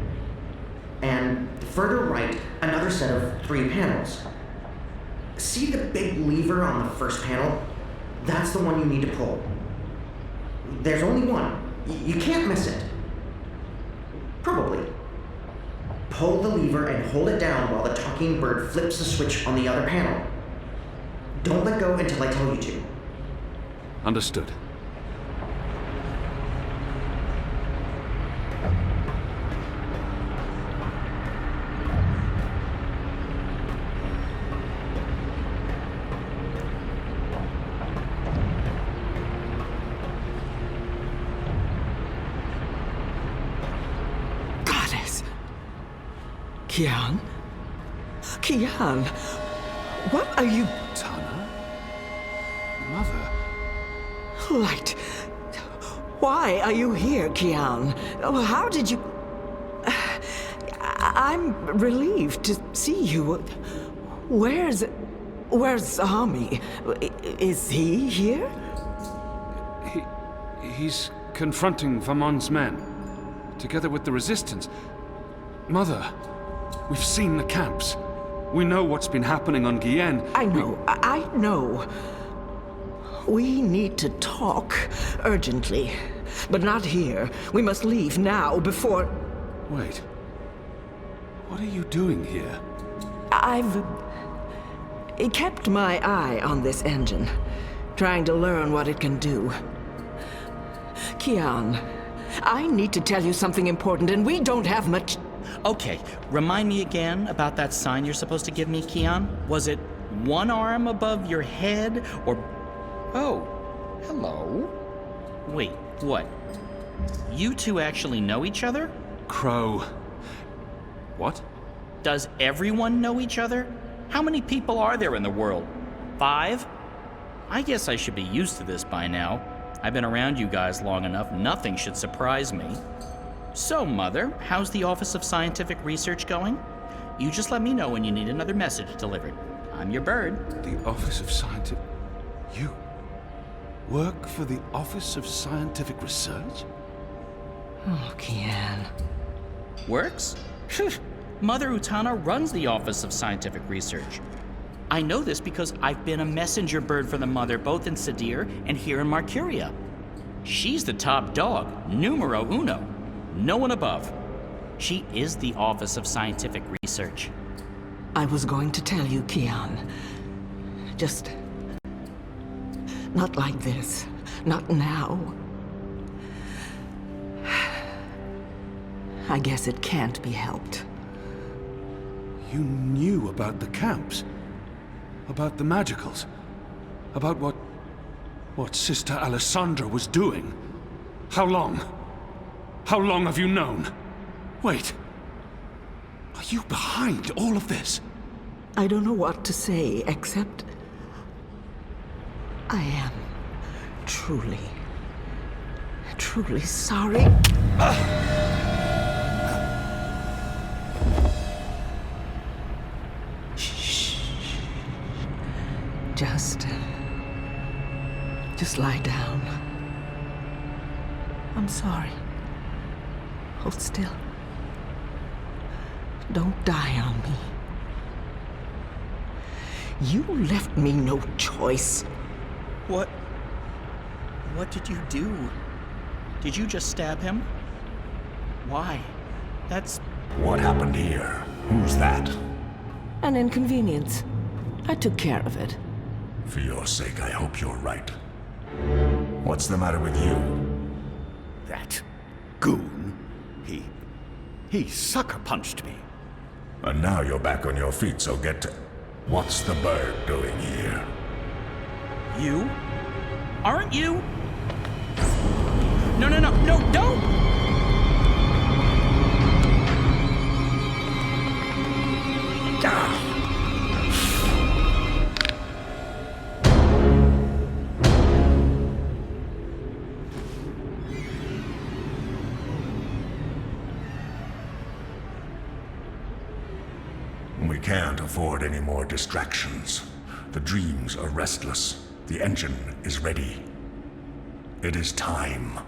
And further right, another set of 3 panels. See the big lever on the first panel? That's the one you need to pull. There's only one. You can't miss it. Probably. Pull the lever and hold it down while the talking bird flips the switch on the other panel. Don't let go until I tell you to. Understood. Kian? Kian, what are you... Tana? Mother? Light. Why are you here, Kian? How did you... I'm relieved to see you. Where's Zami? Is he here? He's confronting Vamon's men, together with the Resistance. Mother, we've seen the camps. We know what's been happening on Guyenne. I know. We need to talk urgently, but not here. We must leave now before... Wait. What are you doing here? I've kept my eye on this engine, trying to learn what it can do. Kian, I need to tell you something important, and we don't have much... Okay, remind me again about that sign you're supposed to give me, Kian. Was it one arm above your head, or... Oh, hello. Wait, what? You two actually know each other? Crow. What? Does everyone know each other? How many people are there in the world? 5? I guess I should be used to this by now. I've been around you guys long enough, nothing should surprise me. So, Mother, how's the Office of Scientific Research going? You just let me know when you need another message delivered. I'm your bird. The Office of Scientific... You work for the Office of Scientific Research? Oh, Kian. Works? Mother Utana runs the Office of Scientific Research. I know this because I've been a messenger bird for the Mother both in Sadir and here in Marcuria. She's the top dog, numero uno. No one above. She is the Office of Scientific Research. I was going to tell you, Kian. Just... not like this. Not now. I guess it can't be helped. You knew about the camps? About the magicals? About what Sister Alessandra was doing? How long? How long have you known? Wait. Are you behind all of this? I don't know what to say, except... I am truly sorry. Shh. Just lie down. I'm sorry. Hold still. Don't die on me. You left me no choice. What did you do? Did you just stab him? Why? That's... What happened here? Who's that? An inconvenience. I took care of it. For your sake, I hope you're right. What's the matter with you? That goon, he sucker punched me. And now you're back on your feet, so get to... What's the bird doing here? You? Aren't you? No, don't! We can't afford any more distractions. The dreams are restless. The engine is ready. It is time.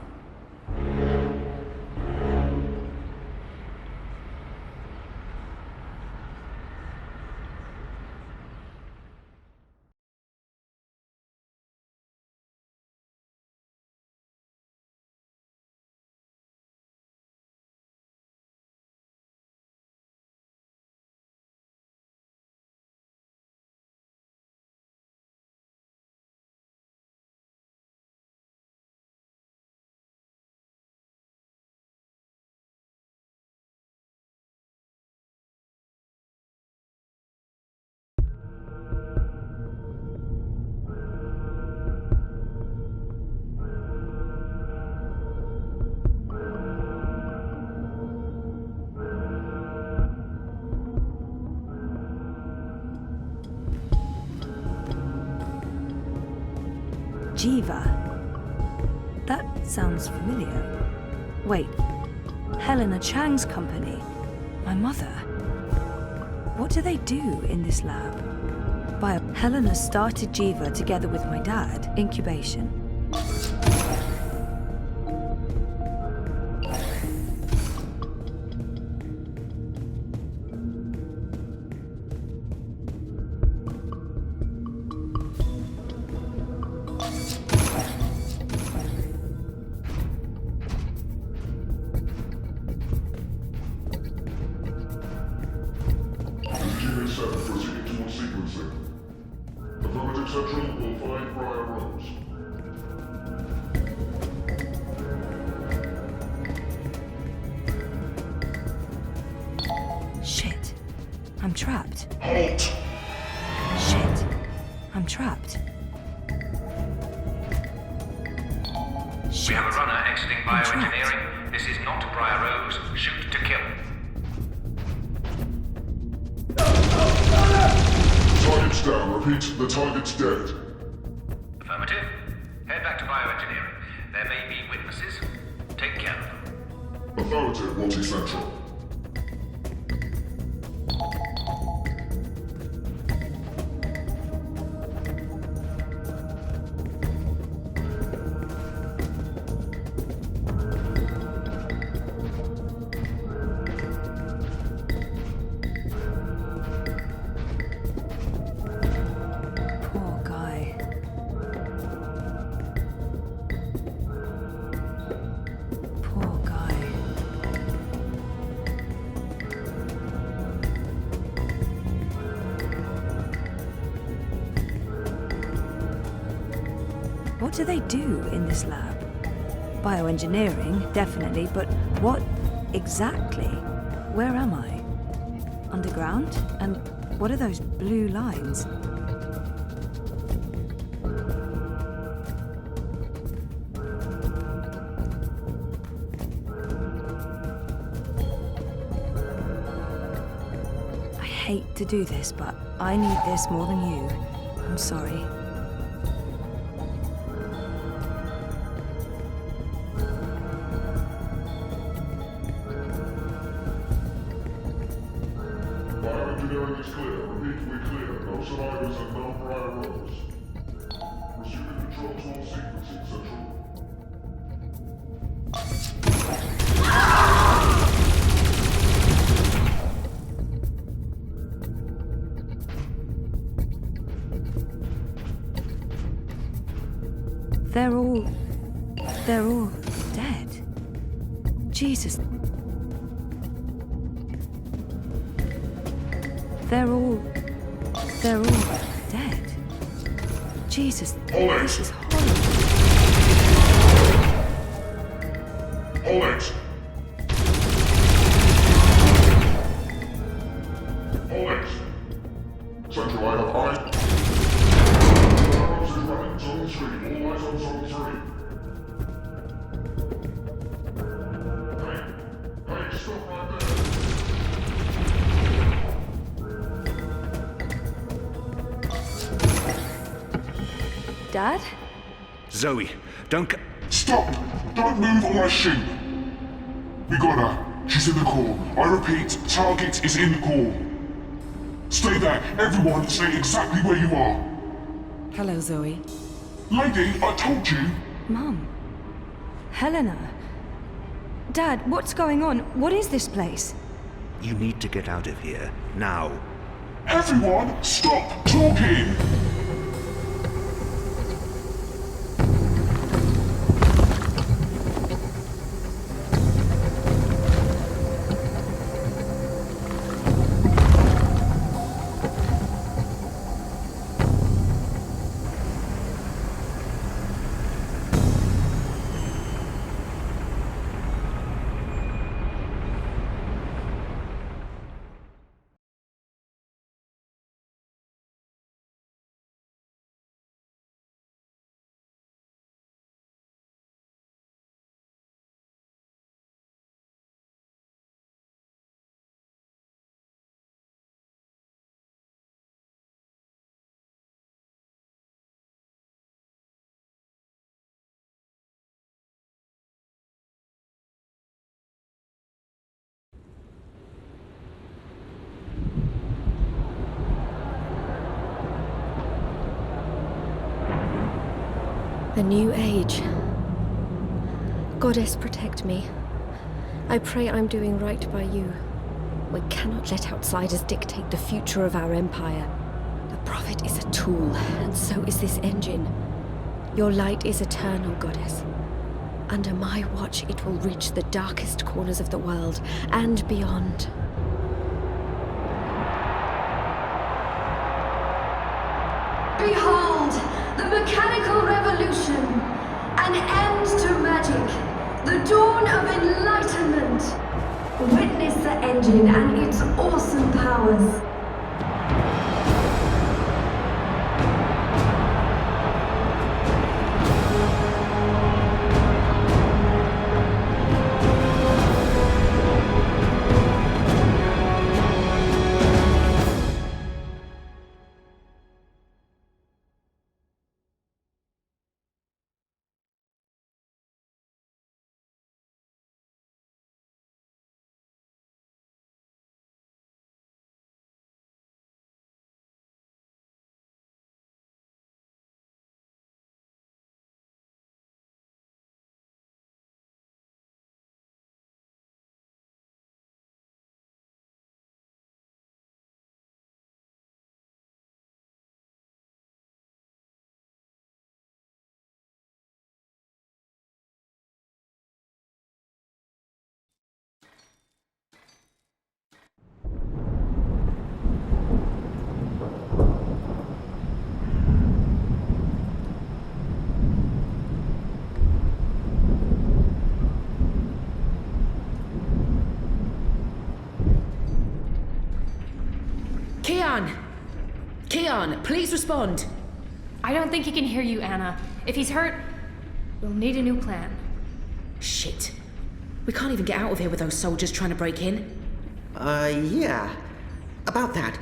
Jiva. That sounds familiar. Wait, Helena Chang's company. My mother. What do they do in this lab? Helena started Jiva together with my dad. Incubation. Shit. I'm trapped. Halt! Shit. I'm trapped. Shit. We have a runner exiting bioengineering. This is not Briar Rose. Shoot to kill. Target's down. Repeat, the target's dead. Affirmative. Head back to bioengineering. There may be witnesses. Take care of them. Affirmative, Multi Central. Poor guy. Poor guy. What do they do in this lab? Bioengineering, definitely, but what exactly? Where am I? Underground? And what are those blue lines? I hate to do this, but I need this more than you. I'm sorry. Bioengineering is clear. Repeat, we clear. No survivors and no Briar Rose. Resuming control to all sequencing, Central. They're all dead. Jesus. They're all dead. Jesus, this is horrible. Hold it! Hold it! Central, I have eyes. Briar Rose is running. Zone 3. All eyes on Zone 3. Hey, stop right there. Dad? Zoe, don't... Stop! Don't move or I shoot! We got her. She's in the core. I repeat, target is in the core. Stay there. Everyone, stay exactly where you are. Hello, Zoe. Lady, I told you. Mum. Helena. Dad, what's going on? What is this place? You need to get out of here, now. Everyone, stop talking! The new age. Goddess, protect me. I pray I'm doing right by you. We cannot let outsiders dictate the future of our empire. The Prophet is a tool, and so is this engine. Your light is eternal, Goddess. Under my watch, it will reach the darkest corners of the world and beyond. Behold, the mechanical revolution, an end to magic, the dawn of enlightenment. Witness the engine and its awesome powers. Keon, please respond. I don't think he can hear you, Anna. If he's hurt, we'll need a new plan. Shit. We can't even get out of here with those soldiers trying to break in. Yeah. About that.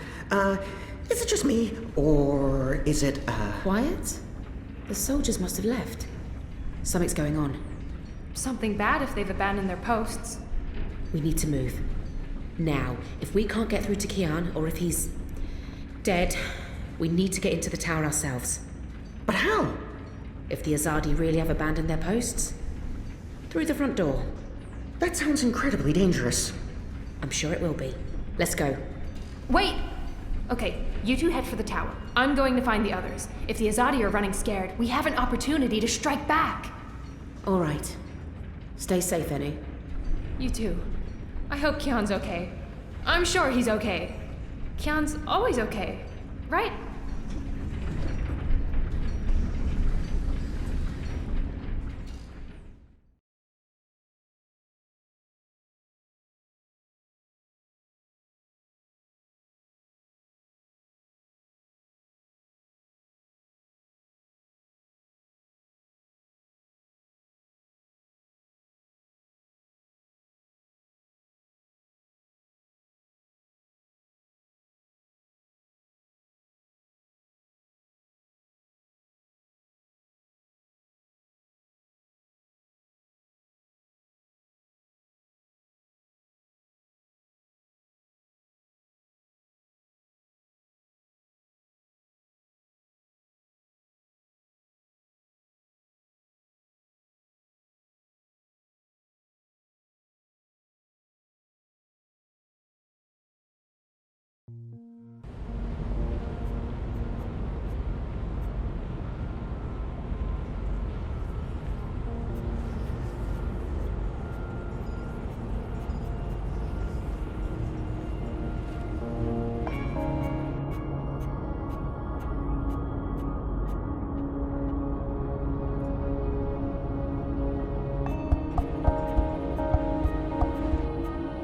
Is it just me, or is it, Quiet? The soldiers must have left. Something's going on. Something bad if they've abandoned their posts. We need to move. Now, if we can't get through to Keon, or if he's dead, we need to get into the tower ourselves. But how? If the Azadi really have abandoned their posts? Through the front door. That sounds incredibly dangerous. I'm sure it will be. Let's go. Wait! Okay, you two head for the tower. I'm going to find the others. If the Azadi are running scared, we have an opportunity to strike back. All right. Stay safe, Annie. You too. I hope Keon's okay. I'm sure he's okay. Keon's always okay, right?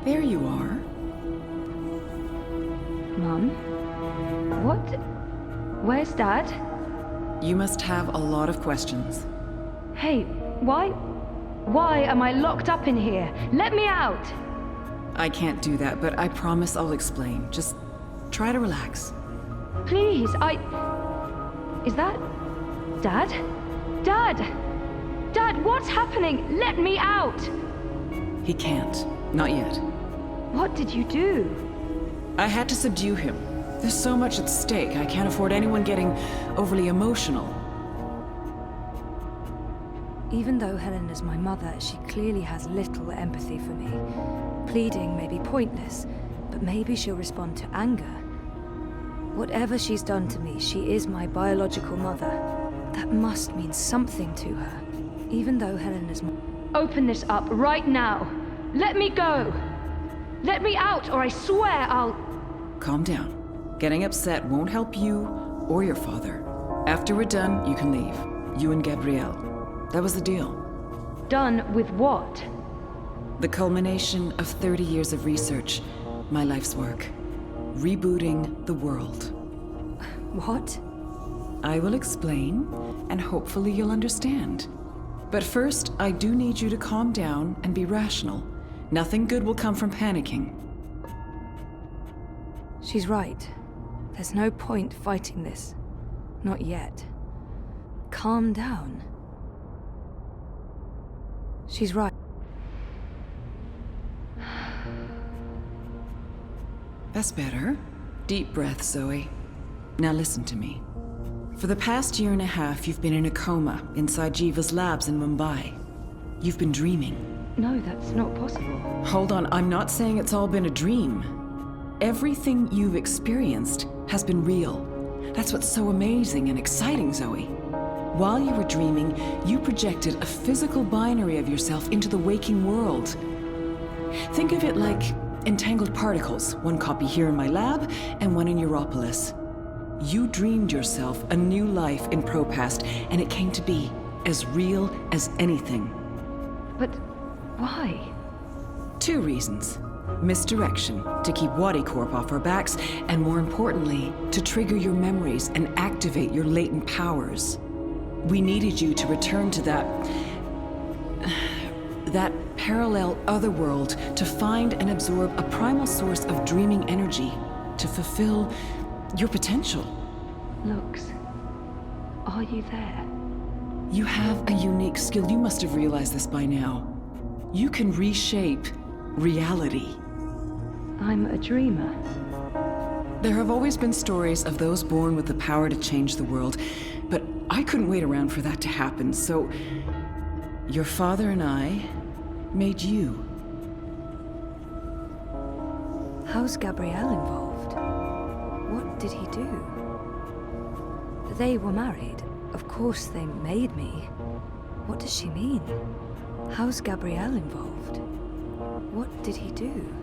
There you are. Mum? What? Where's Dad? You must have a lot of questions. Hey, why am I locked up in here? Let me out! I can't do that, but I promise I'll explain. Just try to relax. Please, Is that... Dad? Dad! Dad, what's happening? Let me out! He can't. Not yet. What did you do? I had to subdue him. There's so much at stake, I can't afford anyone getting overly emotional. Even though Helena's my mother, she clearly has little empathy for me. Pleading may be pointless, but maybe she'll respond to anger. Whatever she's done to me, she is my biological mother. That must mean something to her. Even though Helena's Open this up right now. Let me go. Let me out, or I swear I'll... Calm down. Getting upset won't help you or your father. After we're done, you can leave. You and Gabrielle. That was the deal. Done with what? The culmination of 30 years of research. My life's work. Rebooting the world. What? I will explain, and hopefully you'll understand. But first, I do need you to calm down and be rational. Nothing good will come from panicking. She's right. There's no point fighting this. Not yet. Calm down. She's right. That's better. Deep breath, Zoe. Now listen to me. For the past year and a half, you've been in a coma inside Jiva's labs in Mumbai. You've been dreaming. No, that's not possible. Hold on, I'm not saying it's all been a dream. Everything you've experienced has been real. That's what's so amazing and exciting, Zoe. While you were dreaming, you projected a physical binary of yourself into the waking world. Think of it like entangled particles, one copy here in my lab and one in Europolis. You dreamed yourself a new life in Propast, and it came to be as real as anything. But why? 2 reasons. Misdirection, to keep Wadi Corp off our backs, and more importantly, to trigger your memories and activate your latent powers. We needed you to return to that parallel otherworld to find and absorb a primal source of dreaming energy to fulfill your potential. Lux, are you there? You have a unique skill. You must have realized this by now. You can reshape reality. I'm a dreamer. There have always been stories of those born with the power to change the world, but I couldn't wait around for that to happen, so your father and I made you. How's Gabrielle involved? What did he do? They were married. Of course they made me. What does she mean? How's Gabrielle involved? What did he do?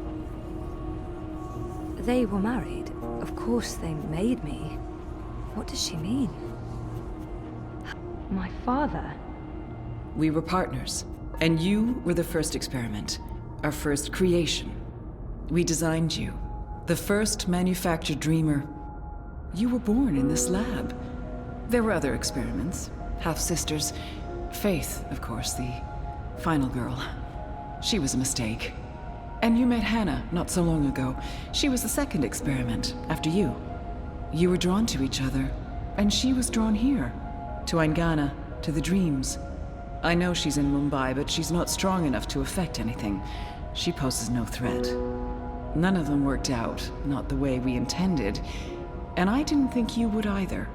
They were married. Of course they made me. What does she mean? My father? We were partners, and you were the first experiment, our first creation. We designed you, the first manufactured dreamer. You were born in this lab. There were other experiments, half-sisters. Faith, of course, the final girl. She was a mistake. And you met Hannah not so long ago. She was the second experiment, after you. You were drawn to each other, and she was drawn here, to Aingana, to the dreams. I know she's in Mumbai, but she's not strong enough to affect anything. She poses no threat. None of them worked out, not the way we intended, and I didn't think you would either.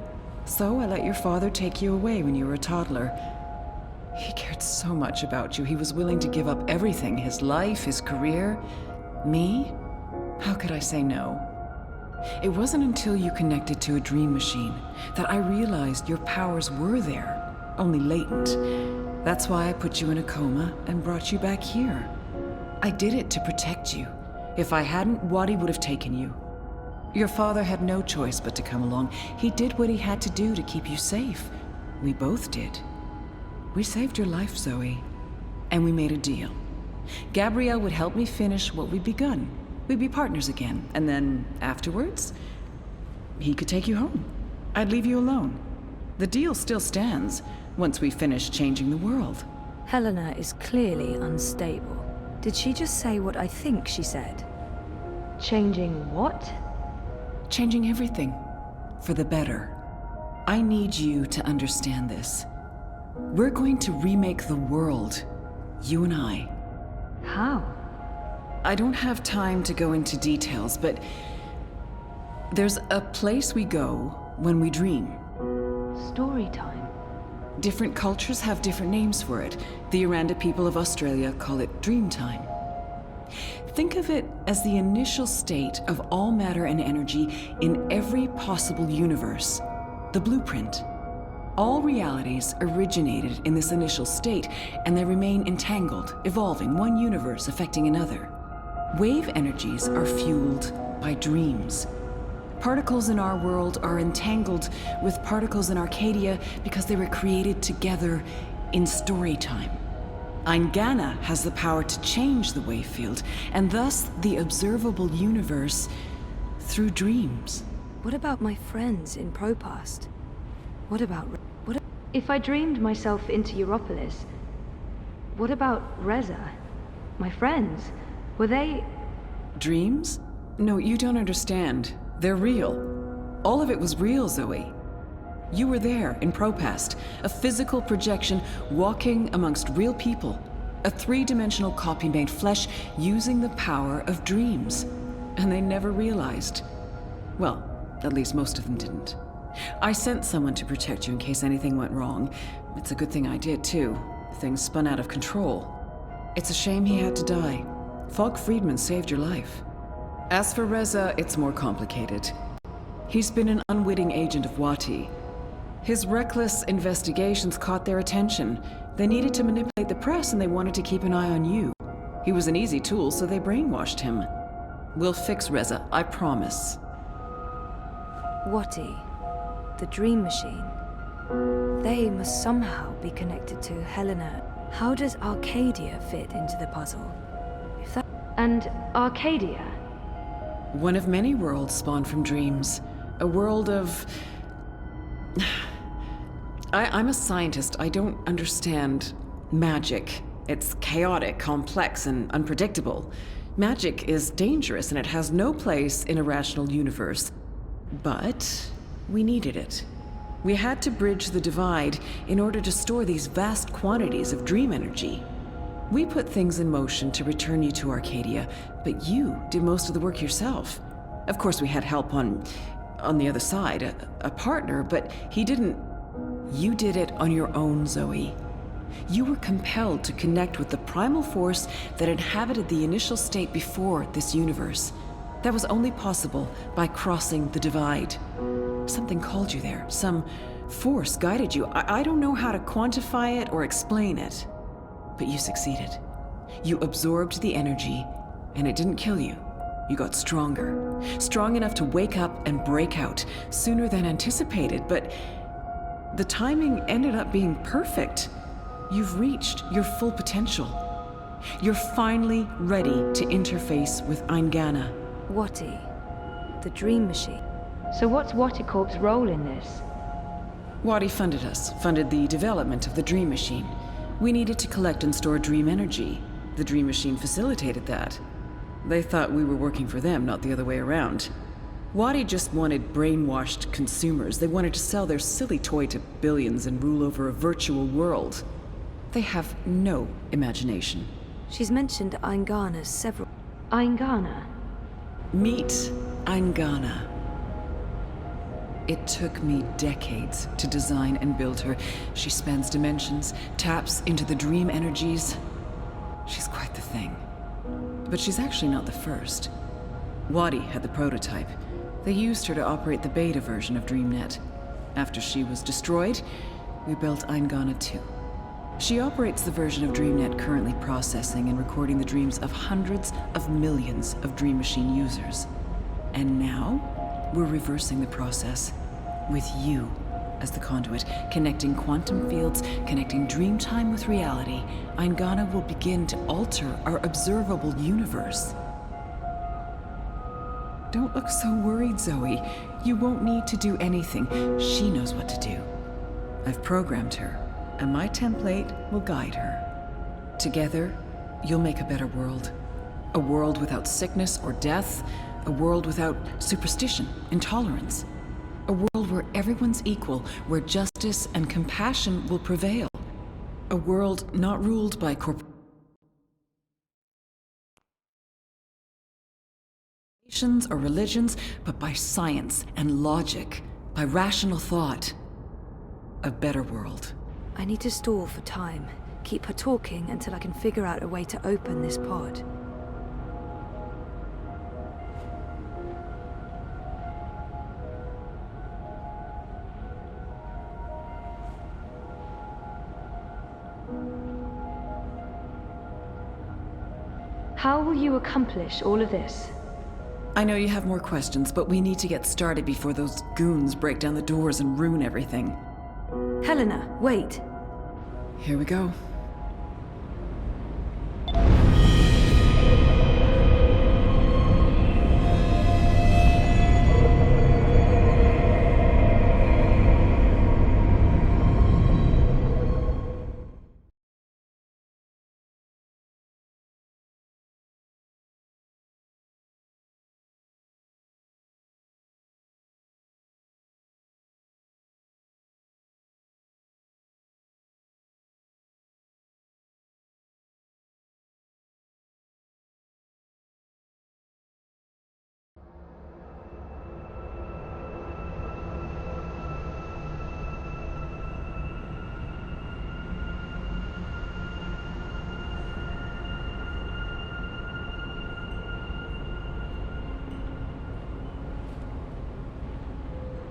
So I let your father take you away when you were a toddler. He cared so much about you, he was willing to give up everything, his life, his career. Me? How could I say no? It wasn't until you connected to a dream machine that I realized your powers were there, only latent. That's why I put you in a coma and brought you back here. I did it to protect you. If I hadn't, Wadi would have taken you. Your father had no choice but to come along. He did what he had to do to keep you safe. We both did. We saved your life, Zoe. And we made a deal. Gabrielle would help me finish what we'd begun. We'd be partners again. And then, afterwards, he could take you home. I'd leave you alone. The deal still stands, once we finish changing the world. Helena is clearly unstable. Did she just say what I think she said? Changing what? Changing everything. For the better. I need you to understand this. We're going to remake the world. You and I. How? I don't have time to go into details, but there's a place we go when we dream. Story time. Different cultures have different names for it. The Aranda people of Australia call it Dreamtime. Think of it as the initial state of all matter and energy in every possible universe. The blueprint. All realities originated in this initial state, and they remain entangled, evolving, one universe affecting another. Wave energies are fueled by dreams. Particles in our world are entangled with particles in Arcadia because they were created together in story time. Eingana has the power to change the wave field, and thus the observable universe through dreams. What about my friends in Propast? What about... If I dreamed myself into Europolis, what about Reza? My friends? Were they... Dreams? No, you don't understand. They're real. All of it was real, Zoe. You were there in Propast, a physical projection walking amongst real people. A three-dimensional copy made flesh using the power of dreams. And they never realized. Well, at least most of them didn't. I sent someone to protect you in case anything went wrong. It's a good thing I did, too. Things spun out of control. It's a shame he had to die. Falk Friedman saved your life. As for Reza, it's more complicated. He's been an unwitting agent of Wati. His reckless investigations caught their attention. They needed to manipulate the press and they wanted to keep an eye on you. He was an easy tool, so they brainwashed him. We'll fix Reza, I promise. Wati, the Dream Machine. They must somehow be connected to Helena. How does Arcadia fit into the puzzle? If that... And Arcadia? One of many worlds spawned from dreams. A world of... I'm a scientist. I don't understand magic. It's chaotic, complex, and unpredictable. Magic is dangerous, and it has no place in a rational universe. But we needed it. We had to bridge the divide in order to store these vast quantities of dream energy. We put things in motion to return you to Arcadia, but you did most of the work yourself. Of course, we had help on the other side, a partner, but he didn't... You did it on your own, Zoe. You were compelled to connect with the primal force that inhabited the initial state before this universe. That was only possible by crossing the divide. Something called you there. Some force guided you. I don't know how to quantify it or explain it. But you succeeded. You absorbed the energy, and it didn't kill you. You got stronger. Strong enough to wake up and break out sooner than anticipated, but the timing ended up being perfect. You've reached your full potential. You're finally ready to interface with Eingana. Wati, the Dream Machine. So what's Wati Corp's role in this? Wati funded us, funded the development of the Dream Machine. We needed to collect and store dream energy. The Dream Machine facilitated that. They thought we were working for them, not the other way around. Wati just wanted brainwashed consumers. They wanted to sell their silly toy to billions and rule over a virtual world. They have no imagination. She's mentioned Eingana several... Eingana? Meet Eingana. It took me decades to design and build her. She spans dimensions, taps into the dream energies. She's quite the thing. But she's actually not the first. Wati had the prototype. They used her to operate the beta version of DreamNet. After she was destroyed, we built Eingana 2. She operates the version of DreamNet currently processing and recording the dreams of hundreds of millions of Dream Machine users. And now, we're reversing the process with you as the conduit, connecting quantum fields, connecting dreamtime with reality. Eingana will begin to alter our observable universe. Don't look so worried, Zoe. You won't need to do anything. She knows what to do. I've programmed her, and my template will guide her. Together, you'll make a better world. A world without sickness or death. A world without superstition, intolerance. A world where everyone's equal, where justice and compassion will prevail. A world not ruled by corporations or religions, but by science and logic, by rational thought. A better world. I need to stall for time. Keep her talking until I can figure out a way to open this pod. How will you accomplish all of this? I know you have more questions, but we need to get started before those goons break down the doors and ruin everything. Helena, wait. Here we go.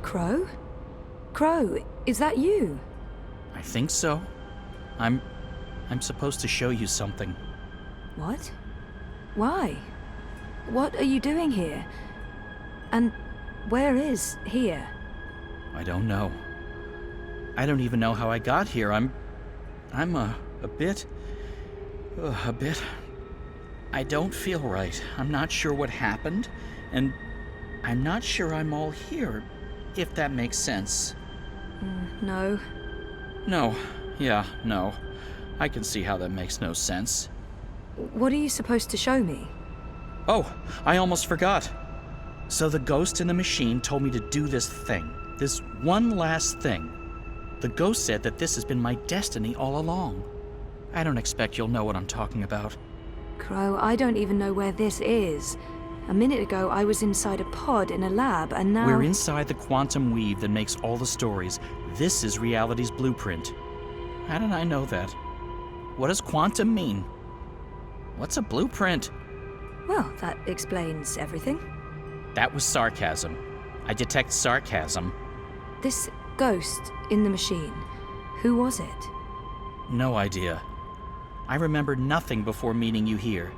Crow? Crow, is that you? I think so. I'm supposed to show you something. What? Why? What are you doing here? And where is here? I don't know. I don't even know how I got here. I'm a bit... I don't feel right. I'm not sure what happened, and I'm not sure I'm all here, if that makes sense. No. No. Yeah, no. I can see how that makes no sense. What are you supposed to show me? Oh, I almost forgot. So the ghost in the machine told me to do this thing. This one last thing. The ghost said that this has been my destiny all along. I don't expect you'll know what I'm talking about. Crow, I don't even know where this is. A minute ago, I was inside a pod in a lab, and now... We're inside the quantum weave that makes all the stories. This is reality's blueprint. How did I know that? What does quantum mean? What's a blueprint? Well, that explains everything. That was sarcasm. I detect sarcasm. This ghost in the machine, who was it? No idea. I remember nothing before meeting you here.